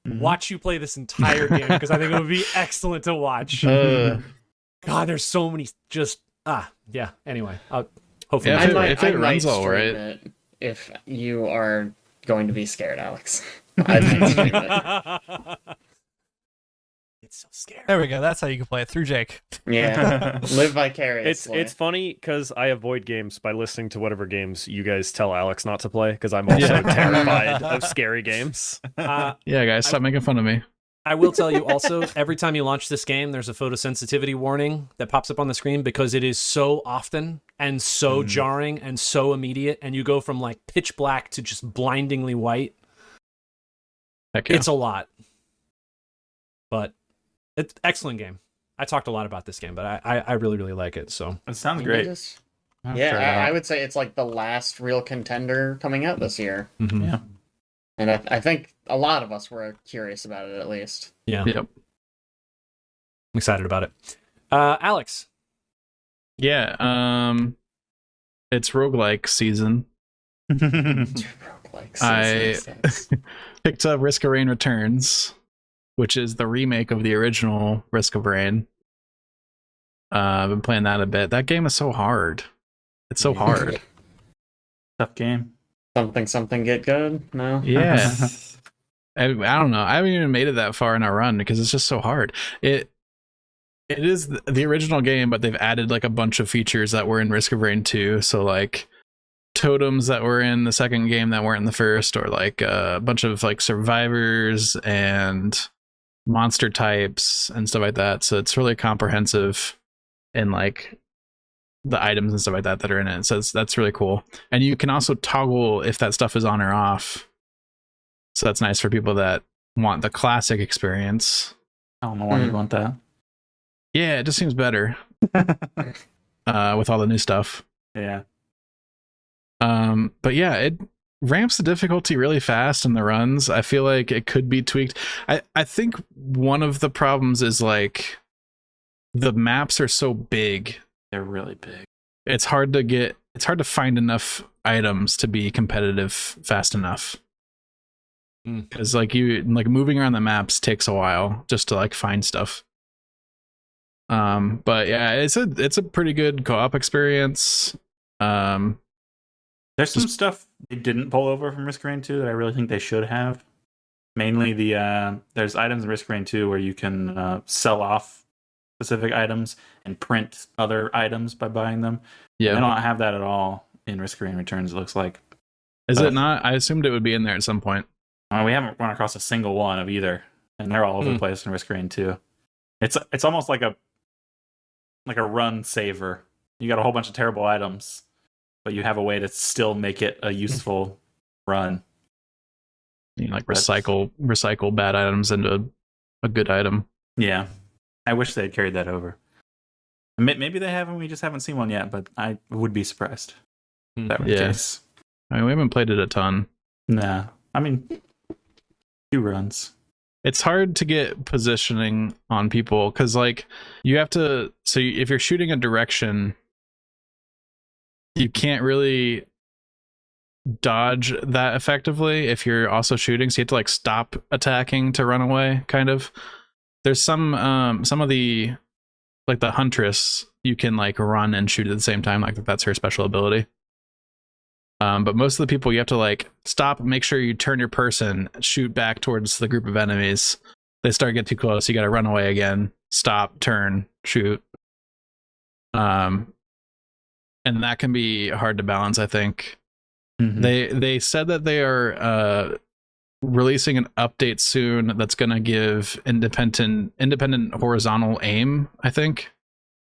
fun. watch you play this entire game because I think it would be excellent to watch. God, there's so many yeah. Anyway, hopefully. Yeah, if it I runs might all stream right. it if you are going to be scared, Alex. I might stream it. It's so scary. There we go. That's how you can play it through Jake. Yeah, live vicariously. It's funny because I avoid games by listening to whatever games you guys tell Alex not to play because I'm also terrified of scary games. Yeah, guys, stop making fun of me. I will tell you also, every time you launch this game, there's a photosensitivity warning that pops up on the screen because it is so often and so jarring and so immediate, and you go from like pitch black to just blindingly white. Heck yeah. It's a lot. But it's excellent game. I talked a lot about this game, but I really, really like it. So It sounds You great. just- I'll try it I out. would say it's like the last real contender coming out this year. mhm. Yeah. And I think a lot of us were curious about it, at least. Yeah, Yep. I'm excited about it. Alex, Yeah, it's roguelike season. Roguelikes, I- yes. Picked up Risk of Rain Returns, which is the remake of the original Risk of Rain. I've been playing that a bit. That game is so hard. It's so hard. Tough game. Something get good? No? Yeah. I don't know. I haven't even made it that far in a run because it's just so hard. It is the original game, but they've added like a bunch of features that were in Risk of Rain 2. So like totems that were in the second game that weren't in the first, or like a bunch of like survivors and monster types and stuff like that. So it's really comprehensive in like the items and stuff like that are in it. So that's really cool. And you can also toggle if that stuff is on or off. So that's nice for people that want the classic experience. I don't know why you'd want that. Yeah, it just seems better with all the new stuff. Yeah. But yeah, it ramps the difficulty really fast in the runs. I feel like it could be tweaked. I think one of the problems is like the maps are so big. They're really big. It's hard to get it's hard to find enough items to be competitive fast enough. Because like moving around the maps takes a while just to like find stuff. But yeah, it's a pretty good co-op experience. There's some stuff they didn't pull over from Risk of Rain 2 that I really think they should have. Mainly there's items in Risk of Rain 2 where you can sell off specific items and print other items by buying them. Yeah, they don't have that at all in Risk of Rain Returns, it looks like. Is it not? I assumed it would be in there at some point. We haven't run across a single one of either, and they're all over the place in Risk of Rain 2. It's almost like a run saver. You got a whole bunch of terrible items, but you have a way to still make it a useful run. You like recycle bad items into a good item. Yeah, I wish they had carried that over. Maybe they haven't. We just haven't seen one yet, but I would be surprised if that were the case. I mean, we haven't played it a ton. Nah, I mean, 2 runs. It's hard to get positioning on people because like you have to. So if you're shooting a direction, you can't really dodge that effectively if you're also shooting, so you have to like stop attacking to run away, kind of. There's some of the like the huntress, you can like run and shoot at the same time, like that's her special ability. But most of the people, you have to like stop, make sure you turn your person, shoot back towards the group of enemies. They start to get too close, you got to run away again, stop, turn, shoot. And that can be hard to balance, I think. They said that they are releasing an update soon that's going to give independent horizontal aim, I think.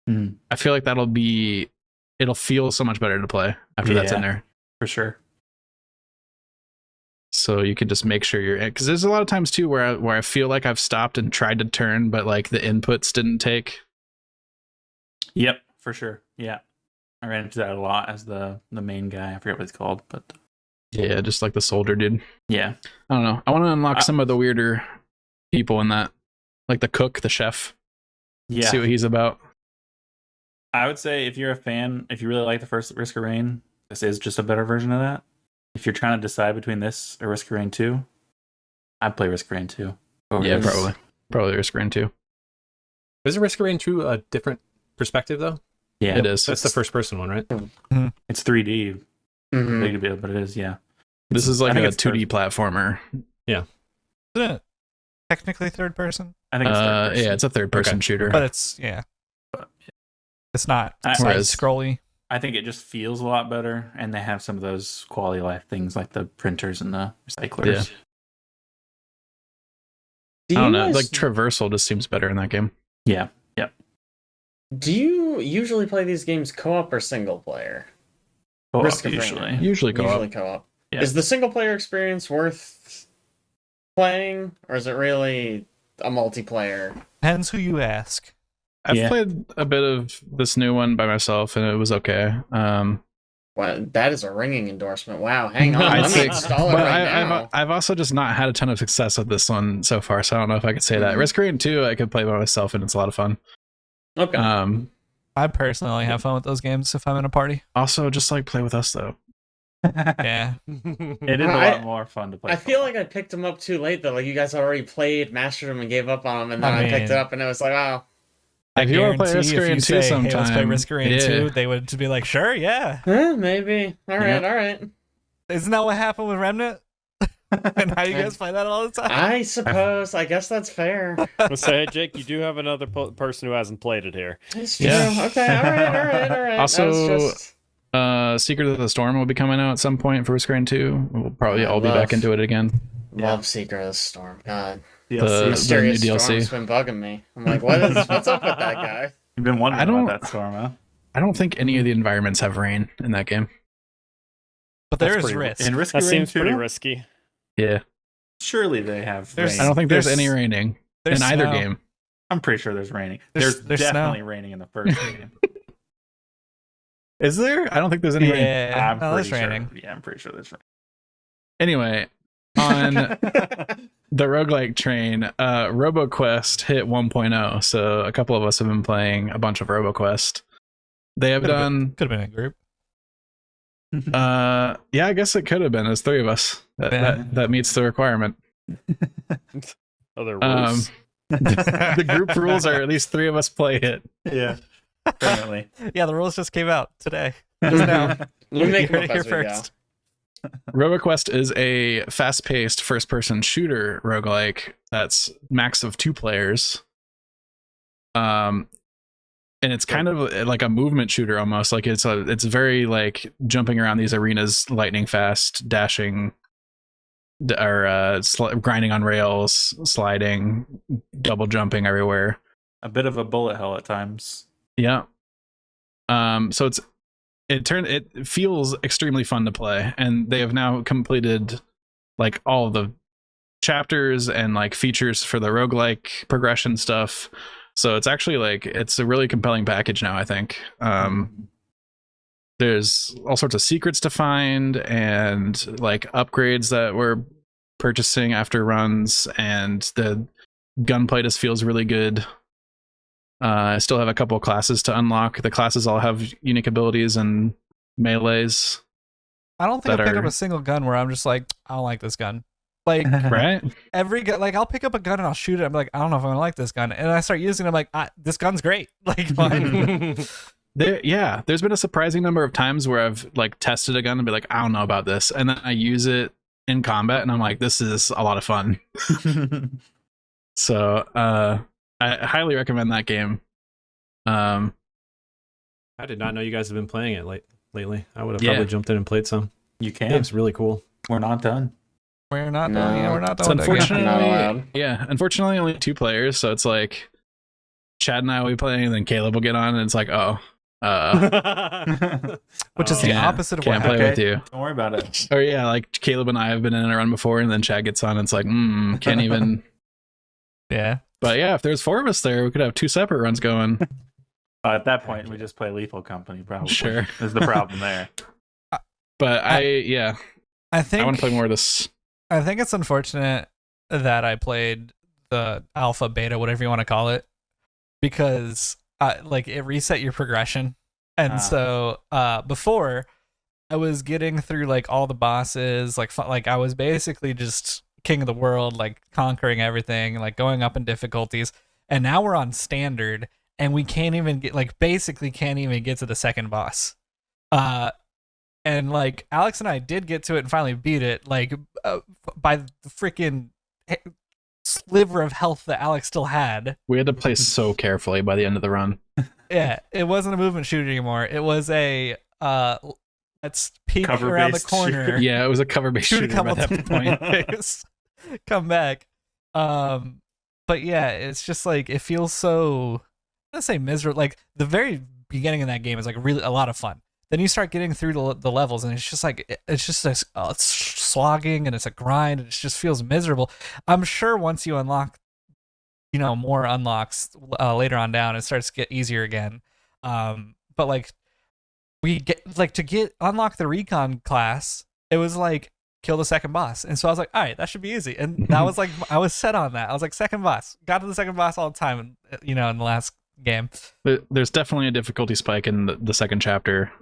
I feel like it'll feel so much better to play after that's in there. For sure. So you can just make sure you're in, because there's a lot of times too where I feel like I've stopped and tried to turn, but like the inputs didn't take. Yep, for sure. Yeah. I ran into that a lot as the main guy. I forget what it's called, but yeah, just like the soldier dude. Yeah. I don't know. I want to unlock some of the weirder people in that, like the cook, the chef. Yeah. See what he's about. I would say if you're a fan, if you really like the first Risk of Rain, this is just a better version of that. If you're trying to decide between this or Risk of Rain 2, I'd play Risk of Rain 2. Yeah, probably Risk of Rain 2. Is Risk of Rain 2 a different perspective though? Yeah, it is. That's the first person one, right? It's 3D, but it is. Yeah, this is like a 2D platformer. Yeah, Isn't it technically third person? I think it's third person. Yeah, it's a third person shooter. But it's it's not scrolly. I think it just feels a lot better, and they have some of those quality of life things like the printers and the recyclers. I don't know, like traversal just seems better in that game. Yeah. Yep. Do you usually play these games co-op or single player? Co-op, Usually co-op. Usually co-op. Yeah. Is the single player experience worth playing, or is it really a multiplayer? Depends who you ask. I've played a bit of this new one by myself, and it was okay. Well, that is a ringing endorsement. Wow, hang on, let me install it now. I've also just not had a ton of success with this one so far, so I don't know if I could say that. Risk of Rain 2, I could play by myself, and it's a lot of fun. Okay. I personally have fun with those games if I'm in a party. Also, just like play with us though. Yeah, it is a lot more fun to play. I feel like I picked them up too late though. Like you guys already played, mastered them, and gave up on them, and then I picked it up, and it was like, wow. If you want to play Risk of Rain 2 sometime, hey, let's play Risk of Rain 2, they would just be like, sure, yeah. Maybe. All right. Isn't that what happened with Remnant? And how you guys play that all the time? I suppose. I guess that's fair. Let's say, hey, Jake, you do have another person who hasn't played it here. It's true. Yeah. Okay. All right. Also, Secret of the Storm will be coming out at some point for Risk of Rain 2. We'll probably all be back into it again. Love Secret of the Storm. God. The Mysterious new DLC. Storm's been bugging me. I'm like, what's up with that guy? You've been wondering about that storm, huh? I don't think any of the environments have rain in that game. But there is risk. In Risk that of Rain seems 2? pretty risky. Yeah. Surely they have rain. I don't think there's any raining in either game. I'm pretty sure there's raining. There's definitely raining in the first game. Is there? I don't think there's any rain. Yeah, there's raining. Yeah, I'm pretty sure there's rain. Anyway, on the roguelike train, RoboQuest hit 1.0, so a couple of us have been playing a bunch of RoboQuest. They have done could have been a group. Yeah, I guess it could have been as 3 of us. That meets the requirement. Other Um, rules. the group rules are at least 3 of us play it. Yeah. Apparently. Yeah, the rules just came out today. Just now. We make You them heard up it as here we go. first. RoboQuest is a fast-paced first-person shooter roguelike that's max of 2 players. And it's kind of like a movement shooter almost. Like it's very like jumping around these arenas lightning fast, dashing, or grinding on rails, sliding, double jumping everywhere. A bit of a bullet hell at times. Yeah. So it feels extremely fun to play, and they have now completed like all the chapters and like features for the roguelike progression stuff. So it's actually like it's a really compelling package now, I think. There's all sorts of secrets to find and like upgrades that we're purchasing after runs, and the gunplay just feels really good. I still have a couple of classes to unlock. The classes all have unique abilities and melees. I don't think I that picked are- up a single gun where I'm just like, I don't like this gun. Like Right? every gun, like I'll pick up a gun and I'll shoot it. I'm like, I don't know if I'm gonna like this gun, and I start using it. I'm like, this gun's great. Like, fine. There's been a surprising number of times where I've like tested a gun and be like, I don't know about this, and then I use it in combat and I'm like, this is a lot of fun. So I highly recommend that game. I did not know you guys have been playing it lately. I would have Yeah. probably jumped in and played some. You can. Game's really cool. We're not done. We're not No. done. Yeah, we're not It's done with that game. unfortunately, Not allowed. unfortunately only 2 players, so it's like Chad and I will be playing, and then Caleb will get on, and it's like, Which is the Yeah, opposite of what can't play happened. with you. Don't worry about it. Or yeah, like Caleb and I have been in a run before, and then Chad gets on, and it's like, can't even. Yeah. But yeah, if there's 4 of us there, we could have 2 separate runs going. At that point, we just play Lethal Company, probably. Sure. Is the problem there. But I think I want to play more of this. I think it's unfortunate that I played the alpha, beta, whatever you want to call it, because like it reset your progression, and so before I was getting through like all the bosses, like I was basically just king of the world, like conquering everything, like going up in difficulties, and now we're on standard, and we can't even get basically can't even get to the second boss. And like Alex and I did get to it and finally beat it, like by the freaking sliver of health that Alex still had. We had to play so carefully by the end of the run. Yeah, it wasn't a movement shooter anymore. It was a let's peek around the Cover-based corner. shooter. Yeah, it was a cover-based Shoot a shooter by couple that point. times, come back. But yeah, it's just like it feels so. Let's say miserable. Like the very beginning of that game is like really a lot of fun. Then you start getting through the levels, and it's just like it's just it's slogging, and it's a grind, and it just feels miserable. I'm sure once you unlock, more unlocks later on down, it starts to get easier again. But like we get to unlock the recon class, it was like kill the second boss, and so I was like, all right, that should be easy, and that was like I was set on that. I was like, second boss, got to the second boss all the time, in the last game. There's definitely a difficulty spike in the second chapter.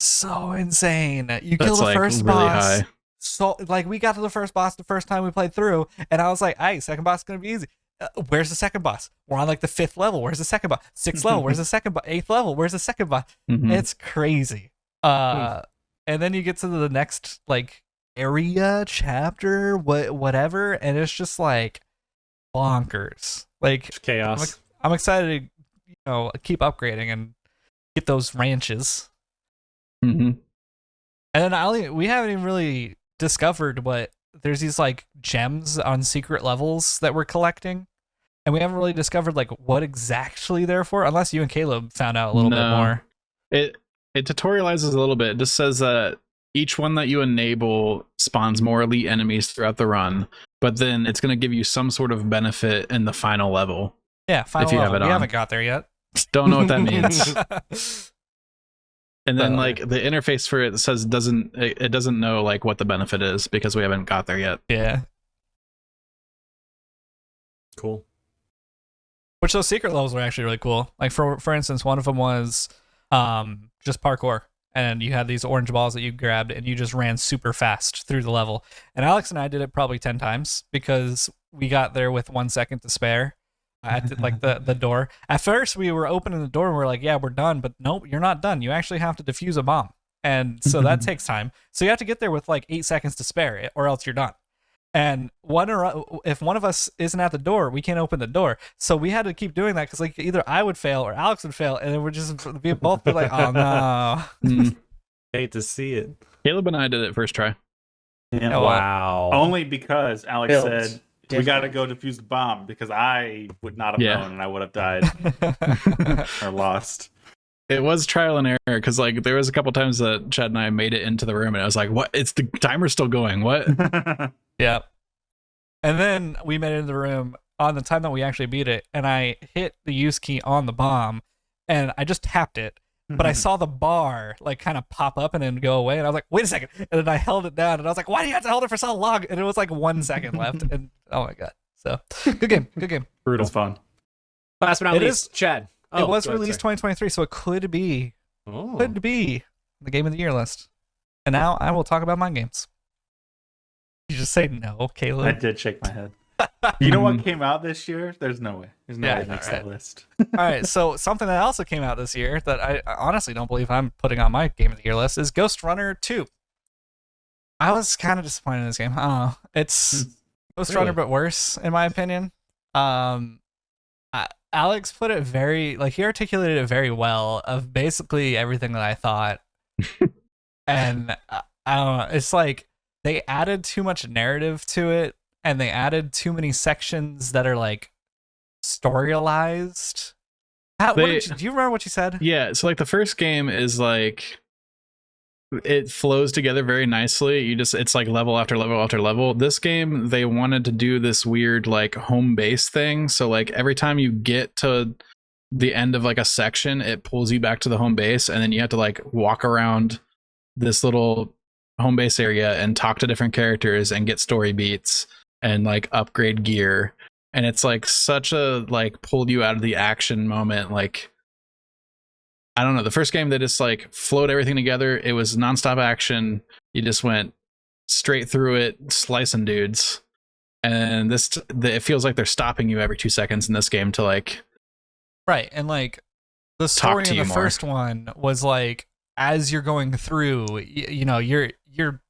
So insane. You kill That's the like first really boss. high. So like we got to the first boss the first time we played through, and I was like, "Hey, second boss is gonna be easy." Where's the second boss? We're on like the 5th level. Where's the second boss? 6th level. Where's the second boss? 8th level. Where's the second boss? Mhm. It's crazy. And then you get to the next like area, chapter, whatever, and it's just like bonkers. Like It's chaos. I'm excited to keep upgrading and get those ranches. Mhm. And then we haven't even really discovered there's these like gems on secret levels that we're collecting, and we haven't really discovered like what exactly they're for, unless you and Caleb found out a little bit No. more. It tutorializes a little bit. It just says that each one that you enable spawns more elite enemies throughout the run, but then it's going to give you some sort of benefit in the final level. Yeah, final If you have level. it We on. haven't got there yet. Don't know what that means. And then But- like the interface for it says it doesn't know like what the benefit is because we haven't got there yet. Yeah. Cool. Which those secret levels were actually really cool. Like for instance, one of them was just parkour, and you had these orange balls that you grabbed, and you just ran super fast through the level. And Alex and I did it probably 10 times because we got there with 1 second to spare at like the door. At first, we were opening the door and we're like, yeah, we're done. But nope, you're not done. You actually have to defuse a bomb. And so that takes time. So you have to get there with like 8 seconds to spare, or else you're done. And if one of us isn't at the door, we can't open the door. So we had to keep doing that because like either I would fail or Alex would fail, and then we're just both be like, oh no. Hate to see it. Caleb and I did it first try. Yeah. Wow. Only because Alex Built said we got to go defuse the bomb, because I would not have known and I would have died or lost. It was trial and error because like there was a couple times that Chad and I made it into the room and I was like, what? It's the timer's still going. What? Yeah. And then we made it in the room on the time that we actually beat it, and I hit the use key on the bomb and I just tapped it. But I saw the bar like kind of pop up and then go away, and I was like, wait a second. And then I held it down and I was like, why do you have to hold it for so long? And it was like 1 second left. And oh my God. So good game. Good game. Brutal. It's fun. Last but not It least, Chad. Oh, it was go ahead, released sorry. 2023, so it could be Oh. the game of the year list. And now I will talk about my games. You just say no, Caleb. I did shake my head. You know what came out this year? There's no way. There's no way it makes that list. All right, so something that also came out this year that I honestly don't believe I'm putting on my game of the year list is Ghost Runner 2. I was kind of disappointed in this game. I don't know. It's Ghost Runner but worse, in my opinion. Alex put it he articulated it very well of basically everything that I thought. And I don't know. It's like they added too much narrative to it, and they added too many sections that are like storyalized. Do you remember what you said? Yeah, so like the first game is like it flows together very nicely. It's like level after level after level. This game, they wanted to do this weird like home base thing. So like every time you get to the end of like a section, it pulls you back to the home base, and then you have to like walk around this little home base area and talk to different characters and get story beats and like upgrade gear. And it's like such a like pulled you out of the action moment. Like I don't know, the first game, they just like flowed everything together. It was nonstop action. You just went straight through it, slicing dudes. And it feels like they're stopping you every 2 seconds in this game to like right. And like the story in the first one was like, as you're going through, you know, you're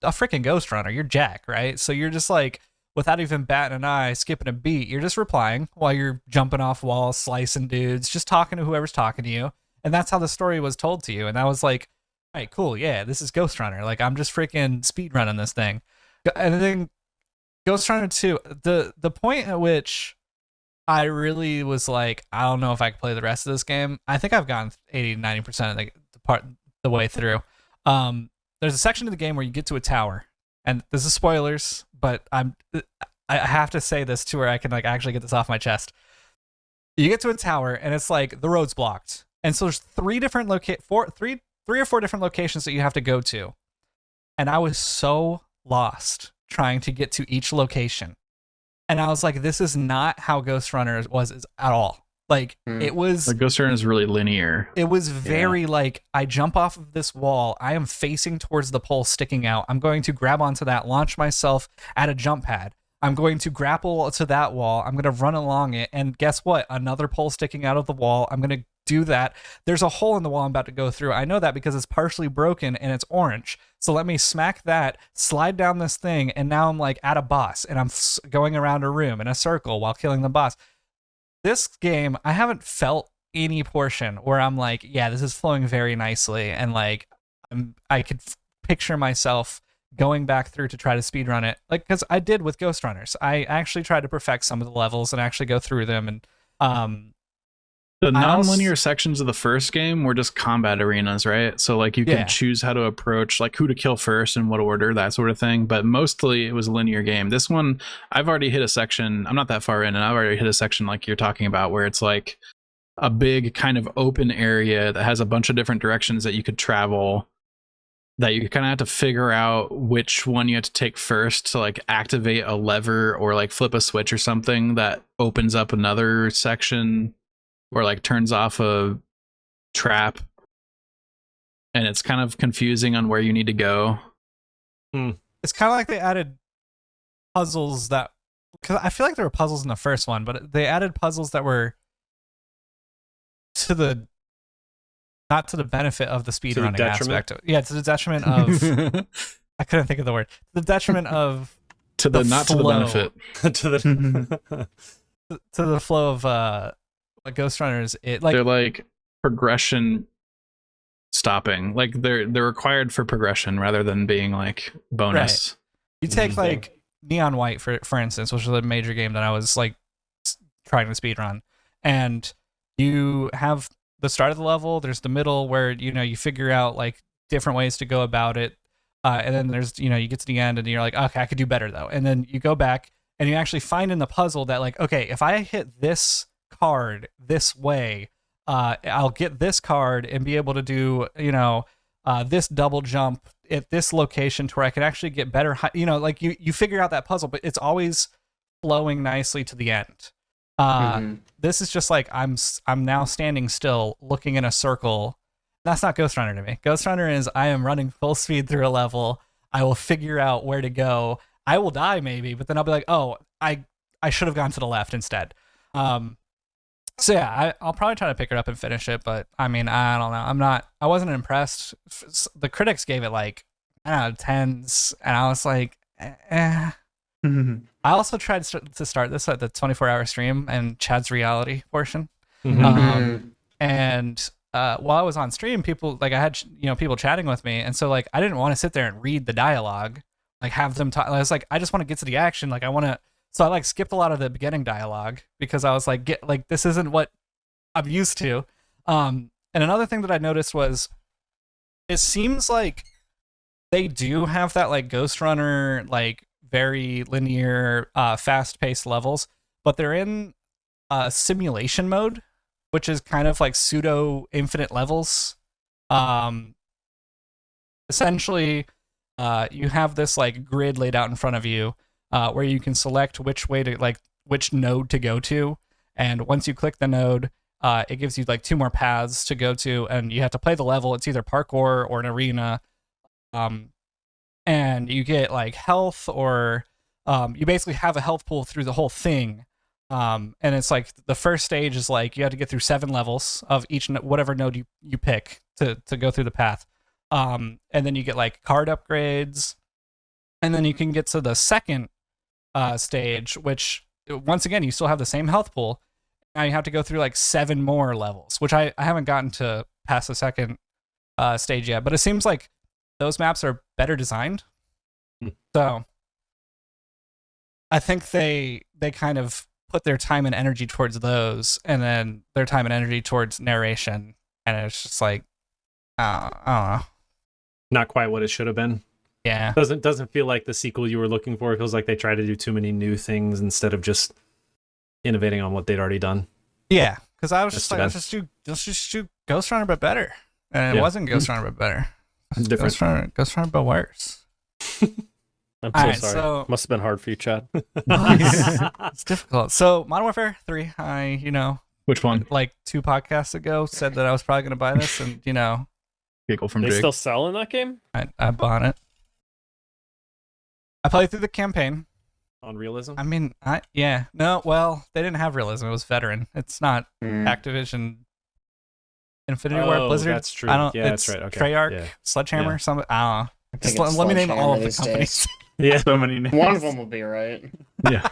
a freaking Ghost Runner. You're Jack, right? So you're just like, without even batting an eye, skipping a beat, you're just replying while you're jumping off walls, slicing dudes, just talking to whoever's talking to you. And that's how the story was told to you. And I was like, all right, cool. Yeah, this is Ghost Runner. Like, I'm just freaking speedrunning this thing. And then Ghost Runner 2, the point at which I really was like, I don't know if I can play the rest of this game. I think I've gotten 80-90% of the way through. There's a section of the game where you get to a tower, and this is spoilers, but I have to say this to where I can like actually get this off my chest. You get to a tower, and it's like the road's blocked, and so there's three or four different locations that you have to go to, and I was so lost trying to get to each location, and I was like, this is not how Ghost Runner was at all. Like it was, the Ghost Runner is really linear. It was very like, I jump off of this wall, I am facing towards the pole sticking out, I'm going to grab onto that, launch myself at a jump pad, I'm going to grapple to that wall, I'm going to run along it, and guess what, another pole sticking out of the wall, I'm going to do that, there's a hole in the wall I'm about to go through, I know that because it's partially broken and it's orange, so let me smack that, slide down this thing, and now I'm like at a boss, and I'm going around a room in a circle while killing the boss. This game, I haven't felt any portion where I'm like, yeah, this is flowing very nicely, and like I could picture myself going back through to try to speedrun it, like, because I did with Ghost Runners. I actually tried to perfect some of the levels and actually go through them, and the non-linear sections of the first game were just combat arenas, right? So like you can choose how to approach, like who to kill first in what order, that sort of thing. But mostly it was a linear game. This one, I've already hit a section. I'm not that far in, and I've already hit a section like you're talking about, where it's like a big kind of open area that has a bunch of different directions that you could travel, that you kind of have to figure out which one you have to take first to like activate a lever or like flip a switch or something that opens up another section, or like turns off a trap. and it's kind of confusing on where you need to go. It's kind of like they added puzzles that, because I feel like there were puzzles in the first one, but they added puzzles that were not to the benefit of the speedrunning aspect. Yeah, to the detriment of I couldn't think of the word. The detriment of to the not flow. to the benefit. To the to the flow of like Ghost Runners. They're like progression stopping. Like they're required for progression rather than being like bonus. Right. You take like Neon White for instance, which was a major game that I was like trying to speedrun, and you have the start of the level, there's the middle where you figure out like different ways to go about it, and then there's you get to the end and you're like, okay, I could do better though, and then you go back and you actually find in the puzzle that like, okay, if I hit this card this way, I'll get this card and be able to do this double jump at this location to where I can actually get better like you figure out that puzzle, but it's always flowing nicely to the end. This is just like I'm now standing still looking in a circle. That's not Ghost Runner to me. Ghost Runner is I am running full speed through a level. I will figure out where to go. I will die maybe, but then I'll be like, oh, I should have gone to the left instead. So yeah, I'll probably try to pick it up and finish it, but I mean, I don't know. I wasn't impressed. The critics gave it like 10s, and I was like, eh. I also tried to start this at the 24-hour stream and Chad's reality portion. And while I was on stream, people like I had people chatting with me, and so like I didn't want to sit there and read the dialogue, like have them talk. I was like, I just want to get to the action. Like I want to. So I like skipped a lot of the beginning dialogue because I was like, this isn't what I'm used to. And another thing that I noticed was, it seems like they do have that like Ghost Runner like very linear, fast-paced levels, but they're in simulation mode, which is kind of like pseudo infinite levels. Essentially, you have this like grid laid out in front of you, where you can select which node to go to, and once you click the node, it gives you like 2 more paths to go to, and you have to play the level. It's either parkour or an arena. And you get like health, or you basically have a health pool through the whole thing. And it's like the first stage is like you have to get through 7 levels of each whatever node you pick to go through the path. And then you get like card upgrades, and then you can get to the second stage, which once again you still have the same health pool. Now you have to go through like 7 more levels, which I haven't gotten to past the second stage yet, but it seems like those maps are better designed. So I think they kind of put their time and energy towards those, and then their time and energy towards narration, and it's just like I don't know. Not quite what it should have been. Yeah. Doesn't feel like the sequel you were looking for. It feels like they try to do too many new things instead of just innovating on what they'd already done. Yeah, because I was That's just like, let's just do Ghost Runner but better, and it wasn't Ghost Runner but better. Different. Ghost Runner but worse. I'm All so right, sorry. so- Must have been hard for you, Chad. It's difficult. So Modern Warfare 3, I Which one? like 2 podcasts ago said that I was probably going to buy this, and Giggle from They Jake. still selling that game? I bought it. I played through the campaign. On realism? I mean, they didn't have realism. It was veteran. It's not Activision, Infinity Ward, Blizzard. That's true. I don't. Yeah, it's that's right. Okay. Treyarch, Yeah. Sledgehammer. Yeah. Some. I don't know. I Just think it's let me name all of the Sledgehammer these companies. days. Yeah. So many names. One of them will be right. Yeah.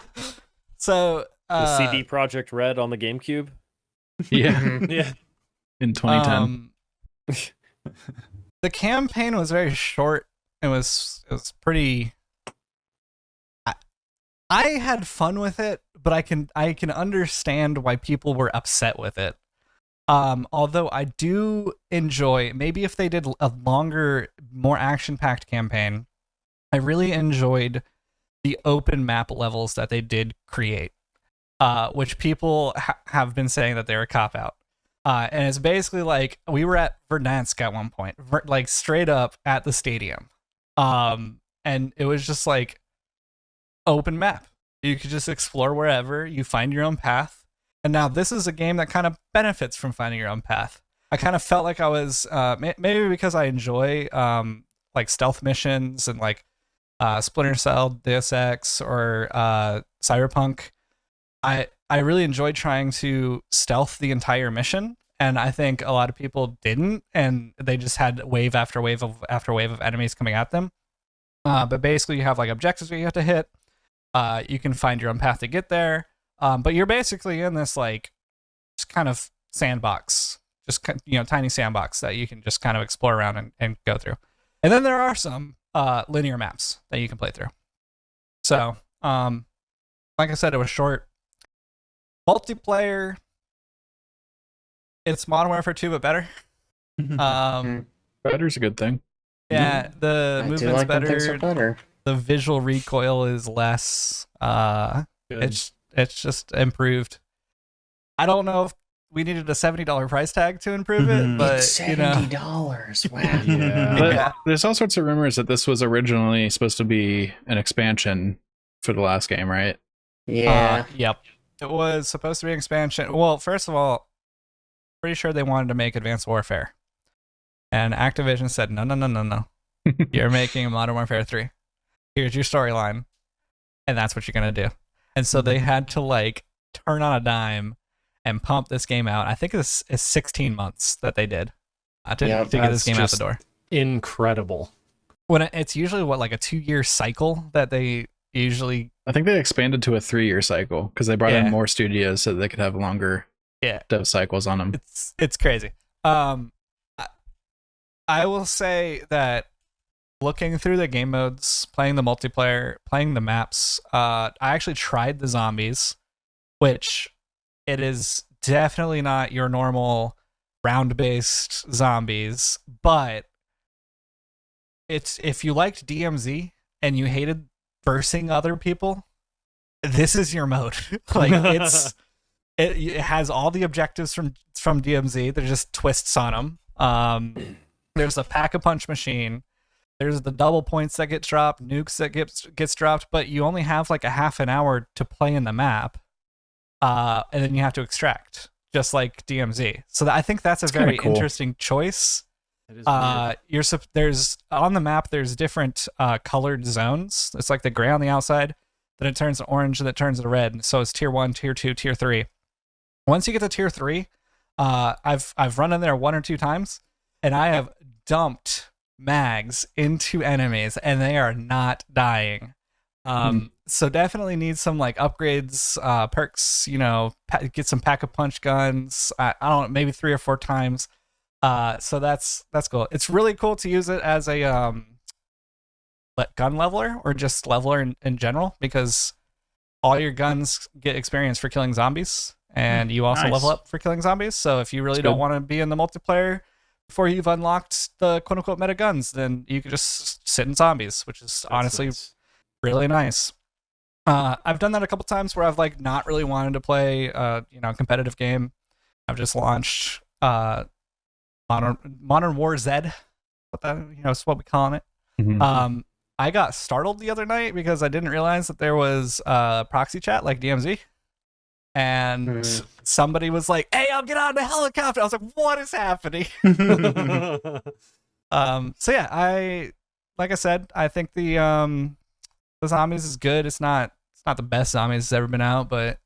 So The CD Project Red on the GameCube? Yeah. Yeah. In 2010. The campaign was very short. It was pretty. I had fun with it, but I can understand why people were upset with it. Although I do enjoy, maybe if they did a longer, more action-packed campaign, I really enjoyed the open map levels that they did create, which people have been saying that they're a cop-out. And it's basically like, we were at Verdansk at one point, like straight up at the stadium. And it was just like open map. You could just explore wherever, you find your own path. And now this is a game that kind of benefits from finding your own path. I kind of felt like I was maybe because I enjoy like stealth missions and like Splinter Cell, Deus Ex, or Cyberpunk. I really enjoyed trying to stealth the entire mission, and I think a lot of people didn't, and they just had wave after wave of enemies coming at them. But basically, you have like objectives that you have to hit. You can find your own path to get there, but you're basically in this like just kind of sandbox, just tiny sandbox that you can just kind of explore around and go through. And then there are some linear maps that you can play through. So, like I said, it was short. Multiplayer, it's Modern Warfare 2, but better. Better's a good thing. Yeah, the I do movement's like when things better. are better. The visual recoil is less. It's just improved. I don't know if we needed a $70 price tag to improve it, but $70. Wow. Yeah. But there's all sorts of rumors that this was originally supposed to be an expansion for the last game, right? Yeah. Yep. It was supposed to be an expansion. Well, first of all, pretty sure they wanted to make Advanced Warfare. And Activision said, no. You're making Modern Warfare 3. Here's your storyline. And that's what you're going to do. And so they had to like turn on a dime and pump this game out. I think it's 16 months that they did to get this game out the door. Incredible. When it's usually like a 2-year cycle that they usually. I think they expanded to a 3-year cycle because they brought in more studios so that they could have longer dev cycles on them. It's crazy. I will say that looking through the game modes, playing the multiplayer, playing the maps, I actually tried the zombies, which it is definitely not your normal round-based zombies, but it's if you liked DMZ and you hated versing other people, this is your mode. Like it has all the objectives from DMZ. There's just twists on them. There's a pack-a-punch machine. There's the double points that get dropped, nukes that gets dropped, but you only have like a half an hour to play in the map, and then you have to extract, just like DMZ. So I think that's a very interesting choice. It is weird. There's on the map. There's different colored zones. It's like the gray on the outside, then it turns to orange, and it turns to red. So it's tier 1, tier 2, tier 3. Once you get to tier 3, I've run in there 1 or 2 times, and I have dumped mags into enemies, and they are not dying. So definitely need some like upgrades, perks. Get some pack-a-punch guns. I don't know, maybe 3 or 4 times. So that's cool. It's really cool to use it as a gun leveler or just leveler in general, because all your guns get experience for killing zombies, and you also level up for killing zombies. So if you really don't want to be in the multiplayer before you've unlocked the quote-unquote meta guns, then you can just sit in zombies, which is honestly really nice. I've done that a couple times where I've like not really wanted to play a competitive game. I've just launched Modern War Z. It's what we calling it. Mm-hmm. I got startled the other night because I didn't realize that there was proxy chat like DMZ. And somebody was like, "Hey, I'll get on the helicopter." I was like, "What is happening?" So yeah, like I said, I think the zombies is good. It's not the best zombies that's ever been out, but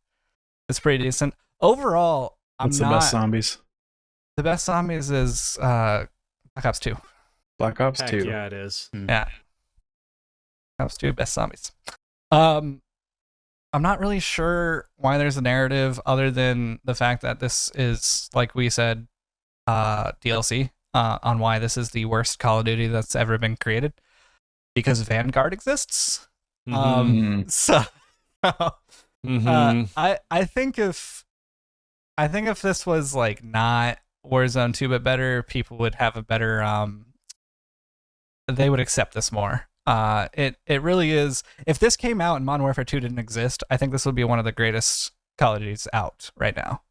it's pretty decent overall. What's the best zombies? The best zombies is Black Ops 2. Black Ops Heck 2. Yeah, it is. Yeah. Black Ops 2, best zombies. I'm not really sure why there's a narrative other than the fact that this is, like we said, DLC on why this is the worst Call of Duty that's ever been created. Because Vanguard exists. So I think if this was like not Warzone 2 but better, people would have a better they would accept this more. It really is. If this came out and Modern Warfare 2 didn't exist, I think this would be one of the greatest Call of Duties out right now.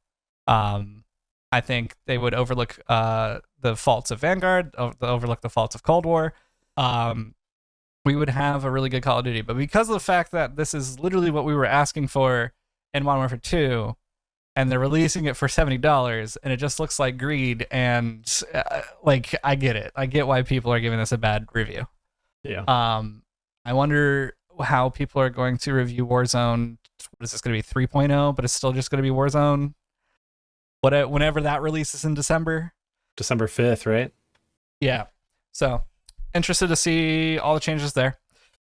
I think they would overlook the faults of Vanguard, overlook the faults of Cold War. We would have a really good Call of Duty. But because of the fact that this is literally what we were asking for in Modern Warfare 2, and they're releasing it for $70, and it just looks like greed. And like, I get it. I get why people are giving this a bad review. Yeah. I wonder how people are going to review Warzone. What is this going to be 3.0? But it's still just going to be Warzone. Whenever that releases in December. December 5th, right? Yeah. So interested to see all the changes there.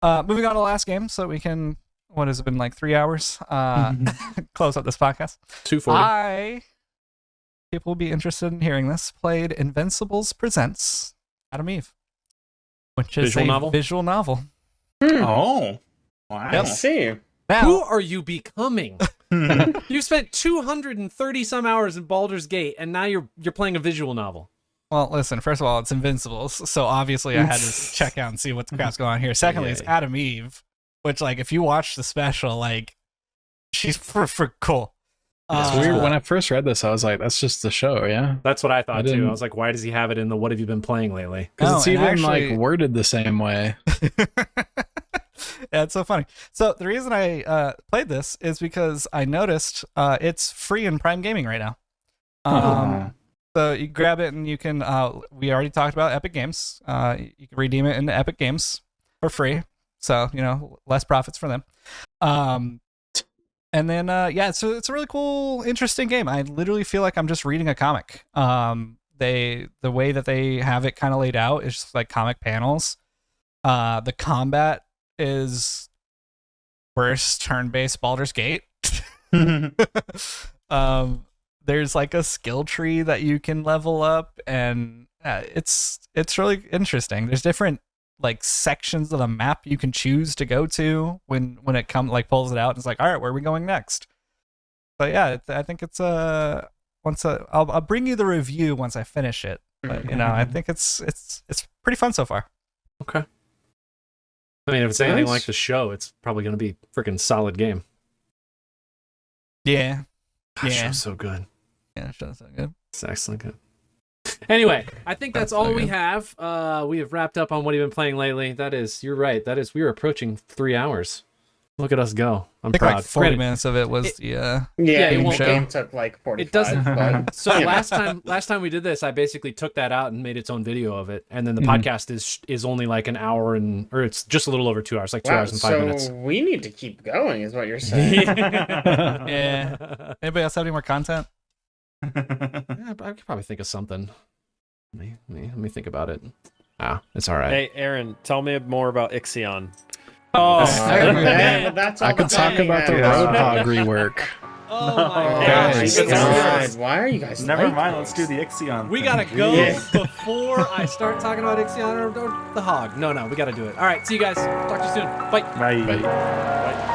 Moving on to the last game, so we can. What has it been, like 3 hours? Close up this podcast. 240. People will be interested in hearing this. Played Invincibles Presents Adam Eve, which is Visual a novel? visual novel. Oh, wow. Let's see. Now, Who are you becoming? You spent 230 some hours in Baldur's Gate, and now you're playing a visual novel. well, listen. First of all, it's Invincibles, so obviously I had to check out and see what the crap's going on here. Secondly, Yeah, it's Adam Eve, which, like, if you watch the special, like, she's for cool. It's weird. When I first read this, I was like, "That's just the show, yeah." That's what I thought too. didn't- I was like, why does he have it in the "What have you been playing lately"? Because No, it's and even actually- like worded the same way. Yeah, it's so funny. So the reason I played this is because I noticed it's free in Prime Gaming right now. So you grab it and you can. We already talked about Epic Games. You can redeem it into Epic Games for free. So less profits for them. And then it's a really cool, interesting game. I literally feel like I'm just reading a comic. The way that they have it kind of laid out is just like comic panels. The combat is worse turn-based Baldur's Gate. There's like a skill tree that you can level up, and it's really interesting. There's different like sections of the map you can choose to go to when it pulls it out. It's like, all right, where are we going next? But yeah, I think it's I'll bring you the review once I finish it. But I think it's pretty fun so far. Okay. I mean, if it's anything Nice. like the show, it's probably going to be a freaking solid game. Yeah. Gosh, Yeah. show's so good. Yeah, sure, so good. It's excellent good. Anyway, I think that's all so we good. have. We have wrapped up on what you've been playing lately. You're right. We are approaching 3 hours. Look at us go. I'm I think proud. like 40 Granted, minutes of it was Yeah, it the won't game took like 45. It doesn't- But, So you know. last time we did this, I basically took that out and made its own video of it, and then the Mhm. podcast is only like an hour or it's just a little over 2 hours, like 2 Wow, hours and 5 so minutes. we need to keep going, is what you're saying. Yeah. Anybody else have any more content? Yeah, I could probably think of something. Let me think about it. It's all right. Hey, Aaron, tell me more about Ixion. That's all I could the talk time about the we have. Roadhog rework. Oh my Oh, gosh. Okay. God, why are you guys Never like mind. this? Let's do the Ixion. We thing. gotta go Yeah. before I start talking about Ixion or the hog. No, we gotta do it. All right, see you guys. Talk to you soon. Bye. Bye. Bye.